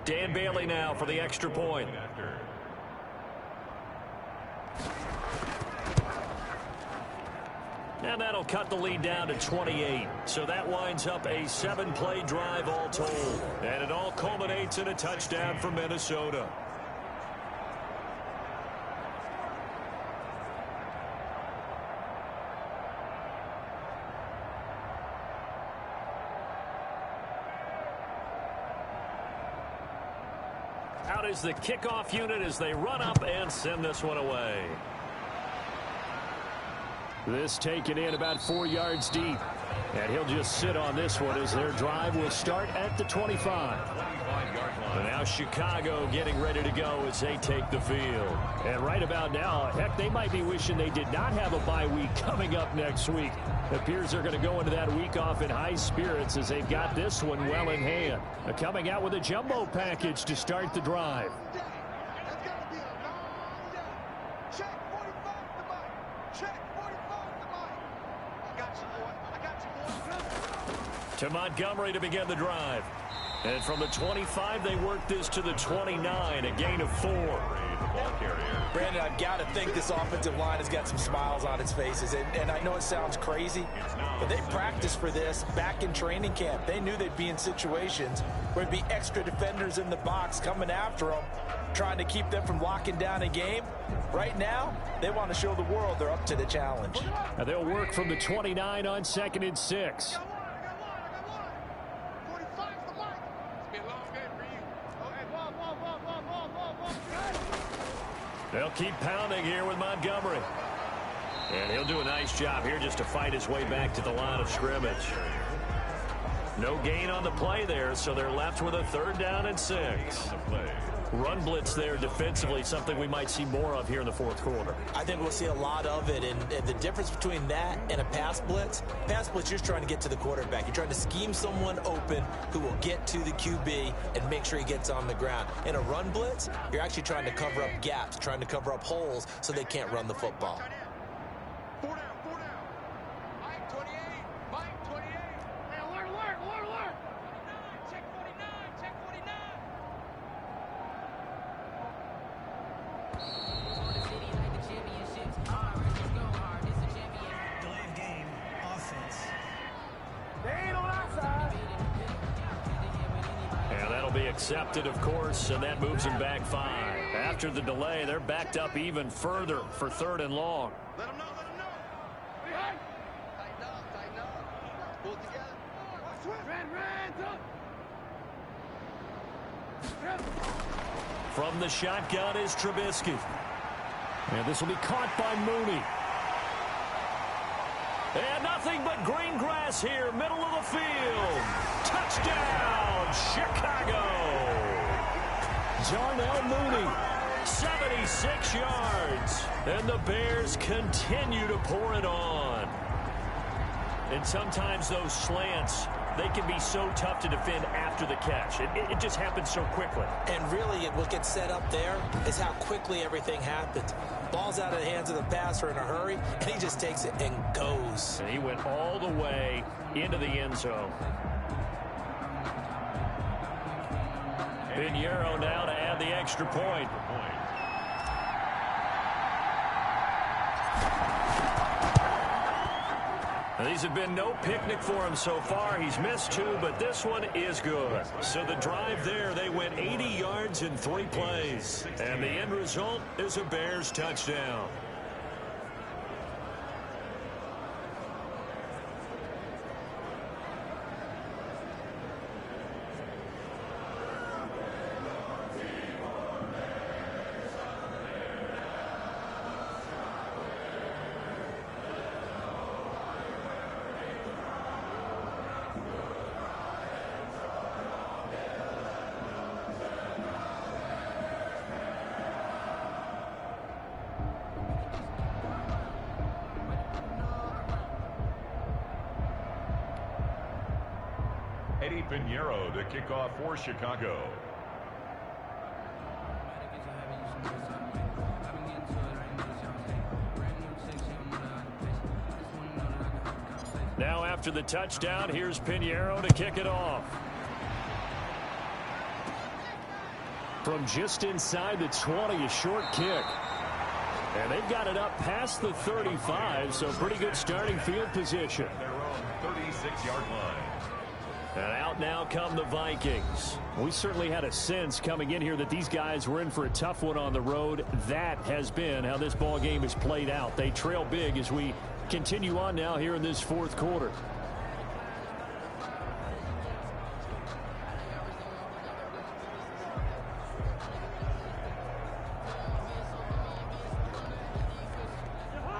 Dan Bailey now for the extra point. And that'll cut the lead down to 28. So that winds up a 7-play drive all told. And it all culminates in a touchdown for Minnesota. Out is the kickoff unit as they run up and send this one away. This taken in about 4 yards deep. And he'll just sit on this one as their drive will start at the 25. And now Chicago getting ready to go as they take the field. And right about now, heck, they might be wishing they did not have a bye week coming up next week. It appears they're going to go into that week off in high spirits as they've got this one well in hand. Coming out with a jumbo package to start the drive. To Montgomery to begin the drive. And from the 25, they work this to the 29, a gain of 4. Brandon, I've got to think this offensive line has got some smiles on its faces. And I know it sounds crazy, but they practiced for this back in training camp. They knew they'd be in situations where there'd be extra defenders in the box coming after them, trying to keep them from locking down a game. Right now, they want to show the world they're up to the challenge. Now they'll work from the 29 on 2nd and 6. They'll keep pounding here with Montgomery. And he'll do a nice job here just to fight his way back to the line of scrimmage. No gain on the play there, so they're left with a 3rd down and 6. Run blitz there defensively, something we might see more of here in the 4th quarter. I think we'll see a lot of it, and the difference between that and a pass blitz, you're trying to get to the quarterback. You're trying to scheme someone open who will get to the QB and make sure he gets on the ground. In a run blitz, you're actually trying to cover up gaps, trying to cover up holes so they can't run the football. They ain't on our side. And that'll be accepted, of course, and that moves them back 5. After the delay, they're backed up even further for 3rd and long. Let him know, let him know. Tighten up. Pull it together. From the shotgun is Trubisky. And this will be caught by Mooney. And nothing but green grass here, middle of the field. Touchdown, Chicago. Darnell Mooney, 76 yards. And the Bears continue to pour it on. And sometimes those slants, they can be so tough to defend after the catch. It just happens so quickly. And really, what gets set up there is how quickly everything happens. Ball's out of the hands of the passer in a hurry, and he just takes it and goes. And he went all the way into the end zone. Pinheiro now to add the extra point. Now, these have been no picnic for him so far. He's missed 2, but this one is good. So the drive there, they went 80 yards in 3 plays. And the end result is a Bears touchdown. Pinheiro to kick off for Chicago. Now after the touchdown, here's Pinheiro to kick it off. From just inside the 20, a short kick. And they've got it up past the 35, so pretty good starting field position. Their own 36-yard line. And out now come the Vikings. We certainly had a sense coming in here that these guys were in for a tough one on the road. That has been how this ball game has played out. They trail big as we continue on now here in this 4th quarter.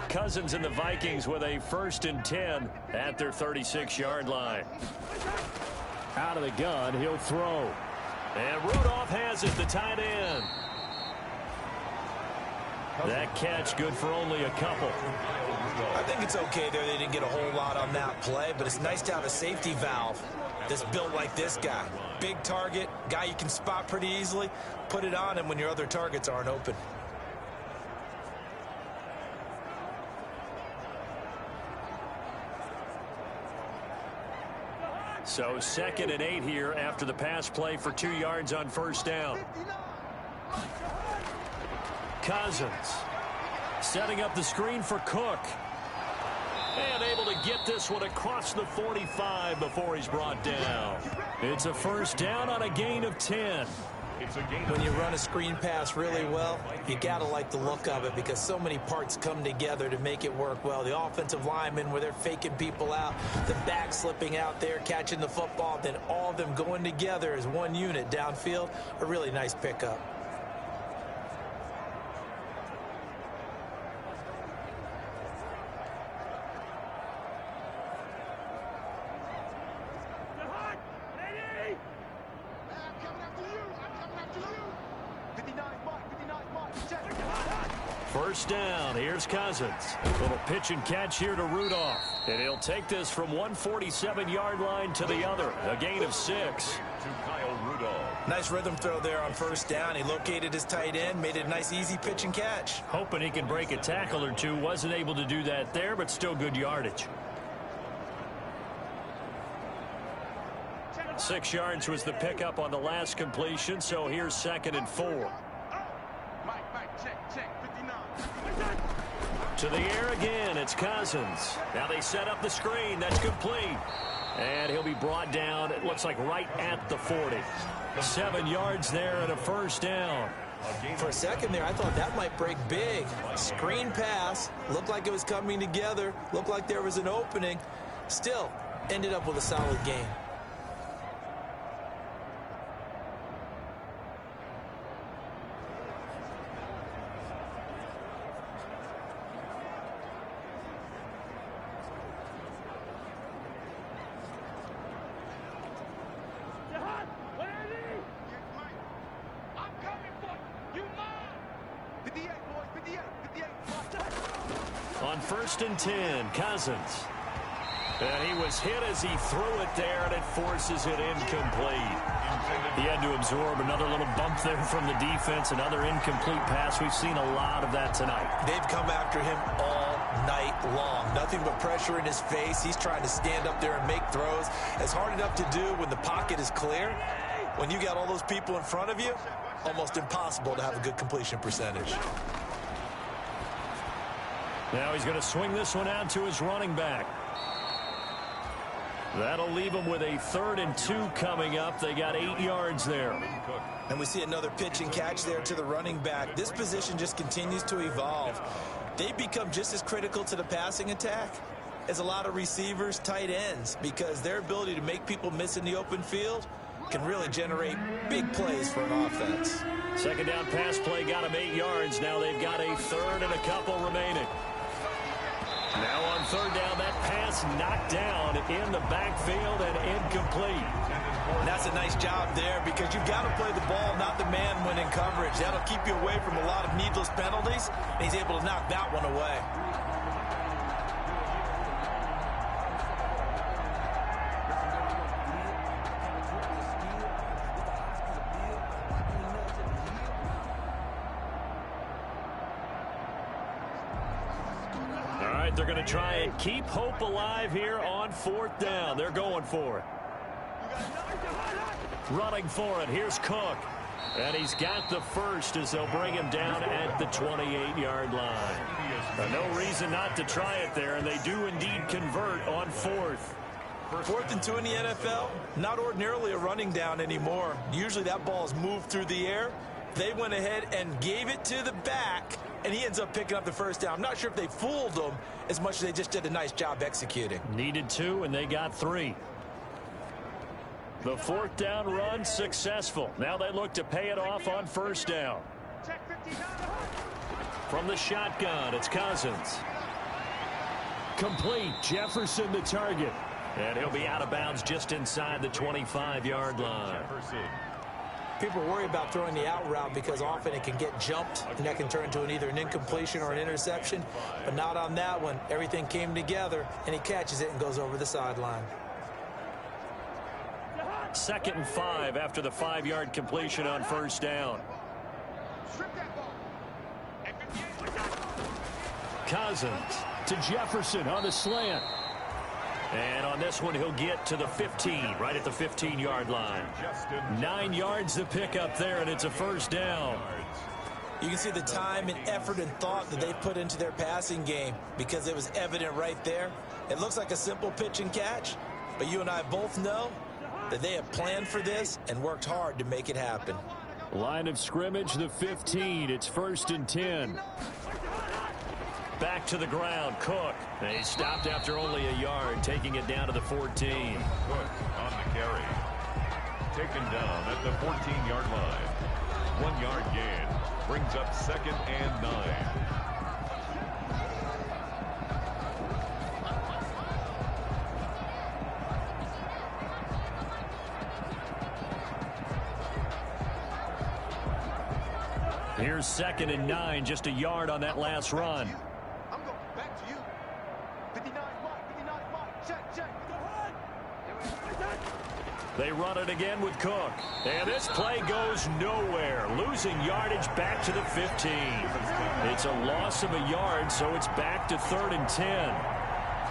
Cousins and the Vikings with a 1st and 10 at their 36-yard line. Out of the gun, he'll throw. And Rudolph has it, the tight end. That catch good for only a couple. I think it's okay there. They didn't get a whole lot on that play, but it's nice to have a safety valve that's built like this guy. Big target, guy you can spot pretty easily. Put it on him when your other targets aren't open. So 2nd and 8 here after the pass play for 2 yards on 1st down. Cousins setting up the screen for Cook. And able to get this one across the 45 before he's brought down. It's a 1st down on a gain of 10. When you run a screen pass really well, you got to like the look of it because so many parts come together to make it work well. The offensive linemen where they're faking people out, the back slipping out there, catching the football, then all of them going together as one unit downfield, a really nice pickup. First down, here's Cousins. Little pitch and catch here to Rudolph. And he'll take this from 147-yard line to the other. A gain of 6. To Kyle Rudolph. Nice rhythm throw there on 1st down. He located his tight end, made it a nice easy pitch and catch. Hoping he can break a tackle or two. Wasn't able to do that there, but still good yardage. 6 yards was the pickup on the last completion, so here's 2nd and 4. To the air again, it's Cousins. Now they set up the screen. That's complete. And he'll be brought down, it looks like right at the 40. 7 yards there and a first down. For a second there, I thought that might break big. Screen pass. Looked like it was coming together. Looked like there was an opening. Still, ended up with a solid game. On 1st and 10, Cousins. And he was hit as he threw it there, and it forces it incomplete. He had to absorb another little bump there from the defense, another incomplete pass. We've seen a lot of that tonight. They've come after him all night long. Nothing but pressure in his face. He's trying to stand up there and make throws. It's hard enough to do when the pocket is clear. When you got all those people in front of you, almost impossible to have a good completion percentage. Now he's going to swing this one out to his running back. That'll leave him with a 3rd and 2 coming up. They got 8 yards there. And we see another pitch and catch there to the running back. This position just continues to evolve. They become just as critical to the passing attack as a lot of receivers, tight ends, because their ability to make people miss in the open field can really generate big plays for an offense. 2nd down pass play got him 8 yards. Now they've got a 3rd and a couple remaining. Now on 3rd down, that pass knocked down in the backfield and incomplete. And that's a nice job there because you've got to play the ball, not the man when in coverage. That'll keep you away from a lot of needless penalties, and he's able to knock that one away. They're going to try and keep hope alive here on 4th down. They're going for it. Running for it. Here's Cook. And he's got the first as they'll bring him down at the 28-yard line. No reason not to try it there, and they do indeed convert on 4th. 4th and 2 in the NFL, not ordinarily a running down anymore. Usually that ball is moved through the air. They went ahead and gave it to the back, and he ends up picking up the first down. I'm not sure if they fooled him as much as they just did a nice job executing. Needed 2, and they got 3. The 4th down run successful. Now they look to pay it off on 1st down. From the shotgun, it's Cousins. Complete. Jefferson the target. And he'll be out of bounds just inside the 25-yard line. People worry about throwing the out route because often it can get jumped, and that can turn into either an incompletion or an interception. But not on that one. Everything came together, and he catches it and goes over the sideline. 2nd and 5 after the 5-yard completion on 1st down. Cousins to Jefferson on the slant. And on this one, he'll get to the 15, right at the 15-yard line. 9 yards to pick up there, and it's a 1st down. You can see the time and effort and thought that they put into their passing game because it was evident right there. It looks like a simple pitch and catch, but you and I both know that they have planned for this and worked hard to make it happen. Line of scrimmage, the 15. It's 1st and 10. Back to the ground, Cook. They stopped after only a yard, taking it down to the 14. Cook on the carry. Taken down at the 14-yard line. 1 yard gain. Brings up 2nd and 9. Here's 2nd and 9, just a yard on that last run. I'm going back to you. 59 Mike, check. They run it again with Cook. And this play goes nowhere. Losing yardage back to the 15. It's a loss of a yard, so it's back to 3rd and 10.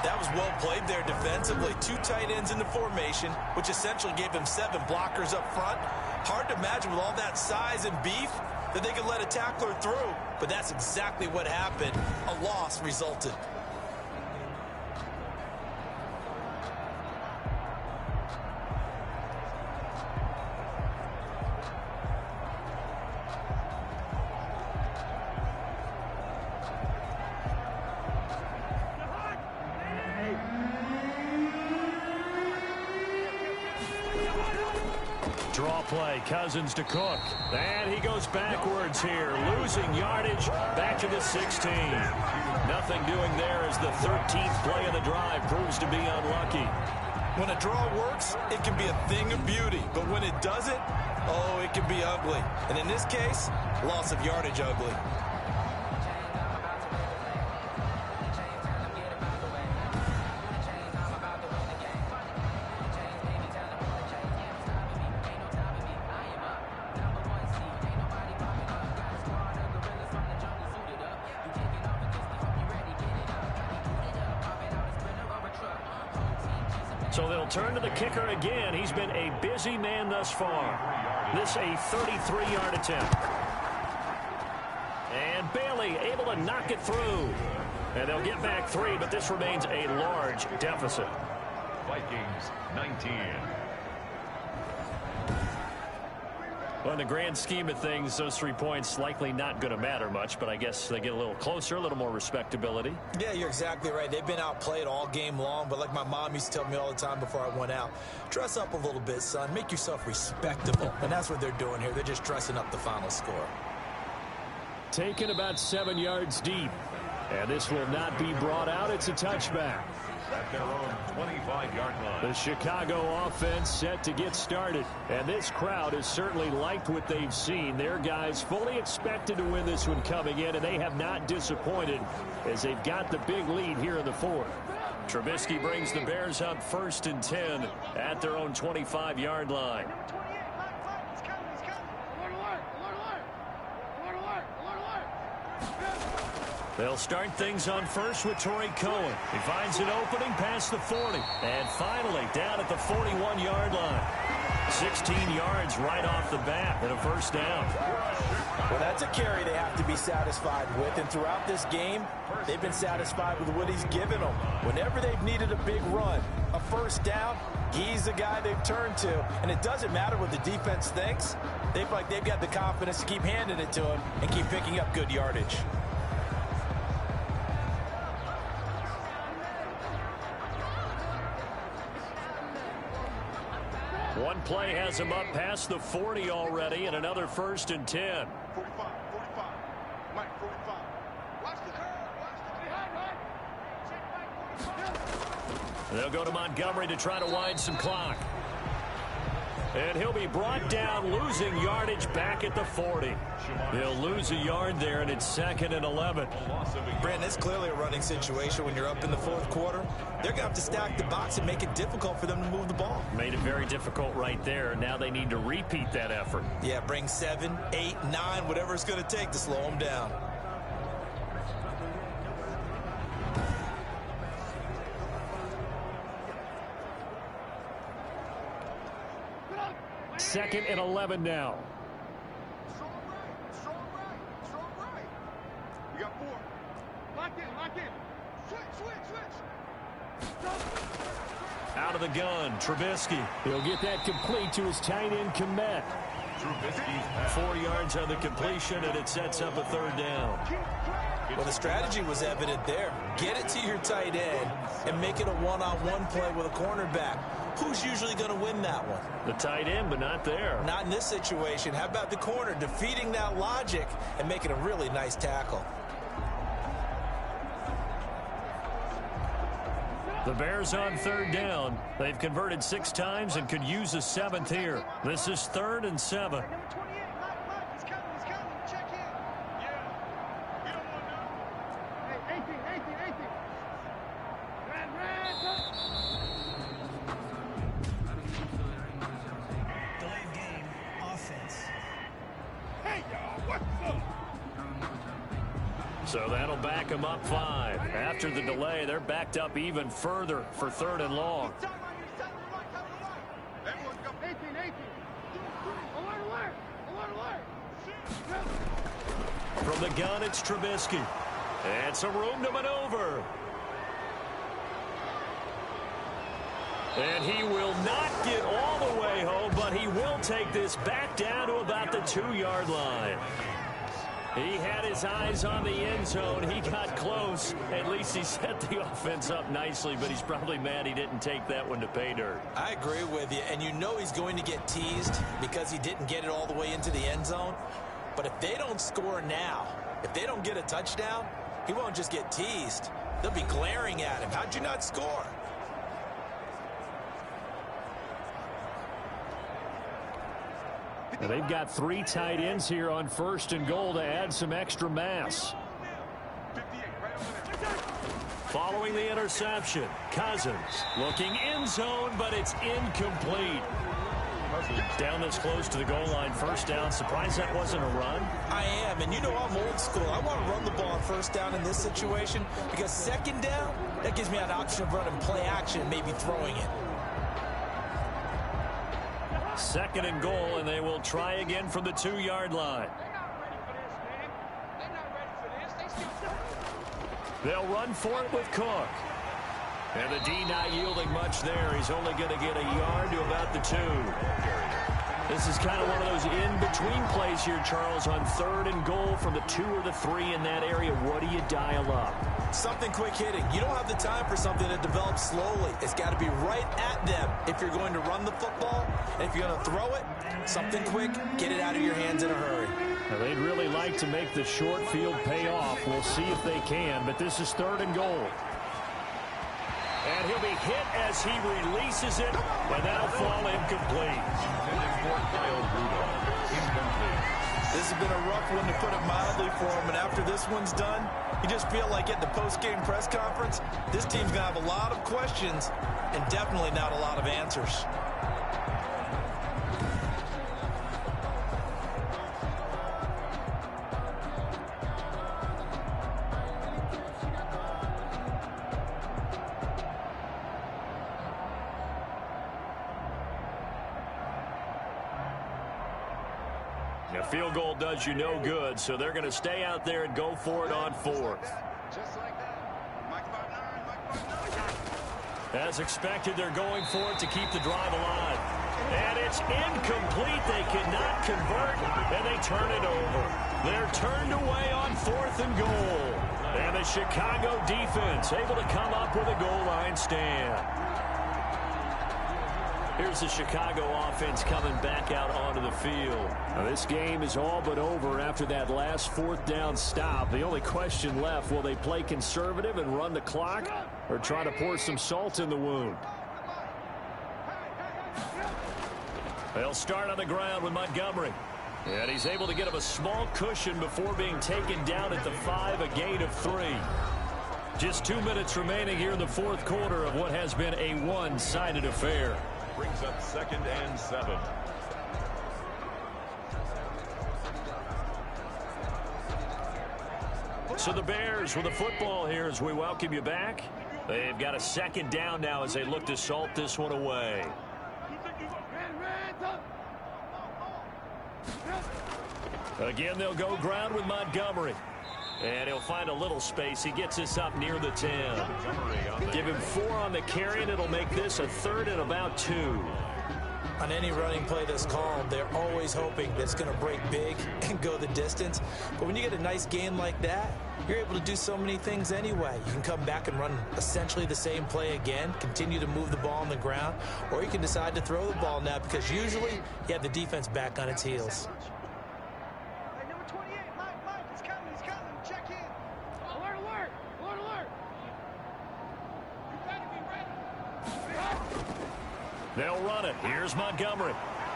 That was well played there defensively. 2 tight ends in the formation, which essentially gave them 7 blockers up front. Hard to imagine with all that size and beef that they could let a tackler through. But that's exactly what happened. A loss resulted. Draw play, Cousins to Cook. And he goes backwards here, losing yardage back to the 16. Nothing doing there as the 13th play of the drive proves to be unlucky. When a draw works, it can be a thing of beauty. But when it doesn't, oh, it can be ugly. And in this case, loss of yardage ugly. So they'll turn to the kicker again. He's been a busy man thus far. This a 33-yard attempt. And Bailey able to knock it through. And they'll get back 3, but this remains a large deficit. Vikings 19. Well, in the grand scheme of things, those 3 points likely not going to matter much, but I guess they get a little closer, a little more respectability. Yeah, you're exactly right. They've been outplayed all game long, but like my mom used to tell me all the time before I went out, dress up a little bit, son. Make yourself respectable. And that's what they're doing here. They're just dressing up the final score. Taken about 7 yards deep. And this will not be brought out. It's a touchback. At their own 25-yard line. The Chicago offense set to get started. And this crowd has certainly liked what they've seen. Their guys fully expected to win this one coming in, and they have not disappointed as they've got the big lead here in the fourth. Trubisky brings the Bears up 1st and 10 at their own 25-yard line. They'll start things on first with Torrey Cohen. He finds an opening past the 40. And finally down at the 41-yard line. 16 yards right off the bat and a first down. Well, that's a carry they have to be satisfied with. And throughout this game, they've been satisfied with what he's given them. Whenever they've needed a big run, a first down, he's the guy they've turned to. And it doesn't matter what the defense thinks. They feel like they've got the confidence to keep handing it to him and keep picking up good yardage. One play has him up past the 40 already, and another 1st and 10. 45. Mike, 45. Watch the curve. They'll go to Montgomery to try to wind some clock. And he'll be brought down, losing yardage back at the 40. He'll lose a yard there, and it's 2nd and 11. Brandon, it's clearly a running situation when you're up in the fourth quarter. They're going to have to stack the box and make it difficult for them to move the ball. Made it very difficult right there. Now they need to repeat that effort. Yeah, bring 7, 8, 9, whatever it's going to take to slow them down. Second and 11 now. Strong right. You got 4. Lock in. Switch. Out of the gun, Trubisky. He'll get that complete to his tight end, Komet. 4 yards on the completion, and it sets up a 3rd down. Well, the strategy was evident there. Get it to your tight end and make it a one-on-one play with a cornerback. Who's usually going to win that one? The tight end, but not there. Not in this situation. How about the corner defeating that logic and making a really nice tackle? The Bears on 3rd down. They've converted 6 times and could use a 7th here. This is 3rd and 7. Number 28, Mike, he's coming. Check in. Yeah. We don't want none. Hey, 18. Delayed game, offense. Hey, y'all, what's up? So that'll back them up 5. After the delay, they're backed up even further for 3rd and long. Everyone go. 18. Alert. the gun, it's Trubisky. And some room to maneuver. And he will not get all the way home, but he will take this back down to about the 2-yard line. He had his eyes on the end zone. He got close. At least he set the offense up nicely, but he's probably mad he didn't take that one to pay dirt. I agree with you, and you know he's going to get teased because he didn't get it all the way into the end zone. But if they don't score now, if they don't get a touchdown, he won't just get teased. They'll be glaring at him. How'd you not score? Now they've got 3 tight ends here on 1st and goal to add some extra mass. Following the interception, Cousins looking end zone, but it's incomplete. Down this close to the goal line, 1st down. Surprised that wasn't a run? I am, and you know I'm old school. I want to run the ball on 1st down in this situation because 2nd down, that gives me an option of running play action and maybe throwing it. 2nd and goal, and they will try again from the 2-yard line. They'll run for it with Cook. And the D not yielding much there. He's only going to get a yard to about the 2. This is kind of one of those in-between plays here, Charles, on 3rd and goal from the 2 or the 3 in that area. What do you dial up? Something quick hitting. You don't have the time for something that develops slowly. It's got to be right at them if you're going to run the football. And if you're going to throw it, something quick, get it out of your hands in a hurry. Now, they'd really like to make the short field pay off. We'll see if they can, but this is 3rd and goal. And he'll be hit as he releases it, but that'll fall incomplete. This has been a rough one, to put it mildly, for him. And after this one's done, you just feel like at the post-game press conference, this team's going to have a lot of questions and definitely not a lot of answers. A field goal does you no good, so they're going to stay out there and go for it on 4th. As expected, they're going for it to keep the drive alive. And it's incomplete. They cannot convert, and they turn it over. They're turned away on 4th and goal. And the Chicago defense able to come up with a goal line stand. Here's the Chicago offense coming back out onto the field. Now, this game is all but over after that last 4th down stop. The only question left, will they play conservative and run the clock or try to pour some salt in the wound? They'll start on the ground with Montgomery. And he's able to get him a small cushion before being taken down at the 5, a gain of 3. Just 2 minutes remaining here in the 4th quarter of what has been a one-sided affair. Brings up 2nd and 7. So the Bears with the football here as we welcome you back. They've got a 2nd down now as they look to salt this one away. Again, they'll go ground with Montgomery. And he'll find a little space. He gets this up near the 10. Give him 4 on the carry, and it'll make this a 3rd and about 2. On any running play that's called, they're always hoping that it's going to break big and go the distance. But when you get a nice gain like that, you're able to do so many things anyway. You can come back and run essentially the same play again, continue to move the ball on the ground, or you can decide to throw the ball now because usually you have the defense back on its heels. They'll run it. Here's Montgomery.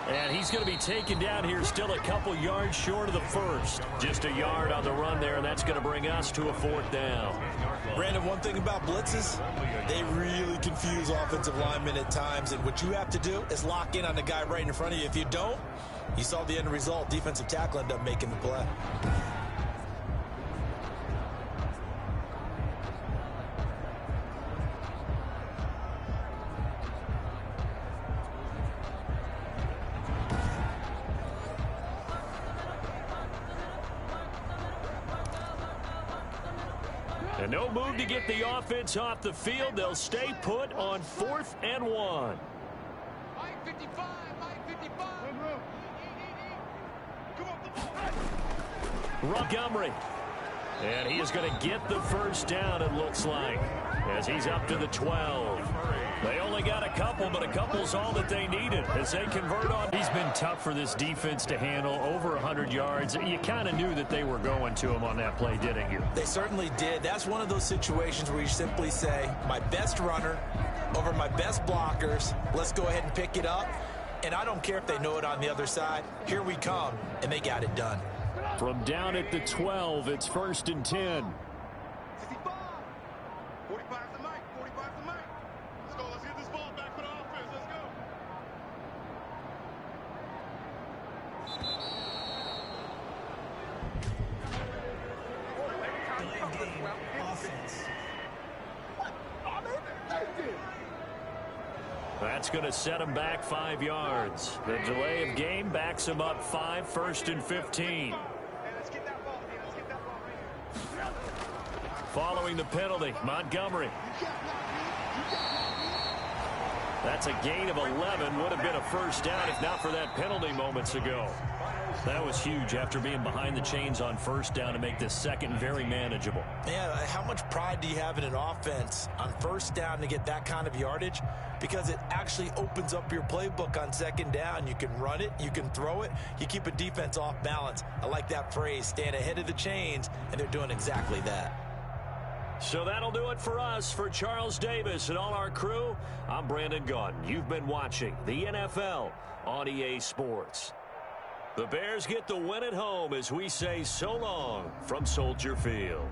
And he's going to be taken down here still a couple yards short of the 1st. Just a yard on the run there, and that's going to bring us to a 4th down. Brandon, one thing about blitzes, they really confuse offensive linemen at times. And what you have to do is lock in on the guy right in front of you. If you don't, you saw the end result. Defensive tackle ended up making the play. And no move to get the offense off the field. They'll stay put on 4th and 1. Mike 55, Mike 55. Montgomery. And he is going to get the first down, it looks like, as he's up to the 12. They only got a couple, but a couple's all that they needed as they convert on. He's been tough for this defense to handle, over 100 yards. You kind of knew that they were going to him on that play, didn't you? They certainly did. That's one of those situations where you simply say, my best runner over my best blockers, let's go ahead and pick it up. And I don't care if they know it on the other side. Here we come, and they got it done. From down at the 12, it's 1st and 10. 65. 45 to Mike. 45 to Mike. Let's go. Let's get this ball back for the offense. Let's go. Delayed game offense. That's going to set him back 5 yards. The delay of game backs him up 5, 1st and 15. Let's get that ball. Let's get that ball right here. Following the penalty, Montgomery. That's a gain of 11. Would have been a first down if not for that penalty moments ago. That was huge after being behind the chains on first down to make this second very manageable. Yeah, how much pride do you have in an offense on first down to get that kind of yardage? Because it actually opens up your playbook on second down. You can run it, you can throw it, you keep a defense off balance. I like that phrase, stand ahead of the chains, and they're doing exactly that. So that'll do it for us. For Charles Davis and all our crew, I'm Brandon Gaudin. You've been watching the NFL on EA Sports. The Bears get the win at home as we say so long from Soldier Field.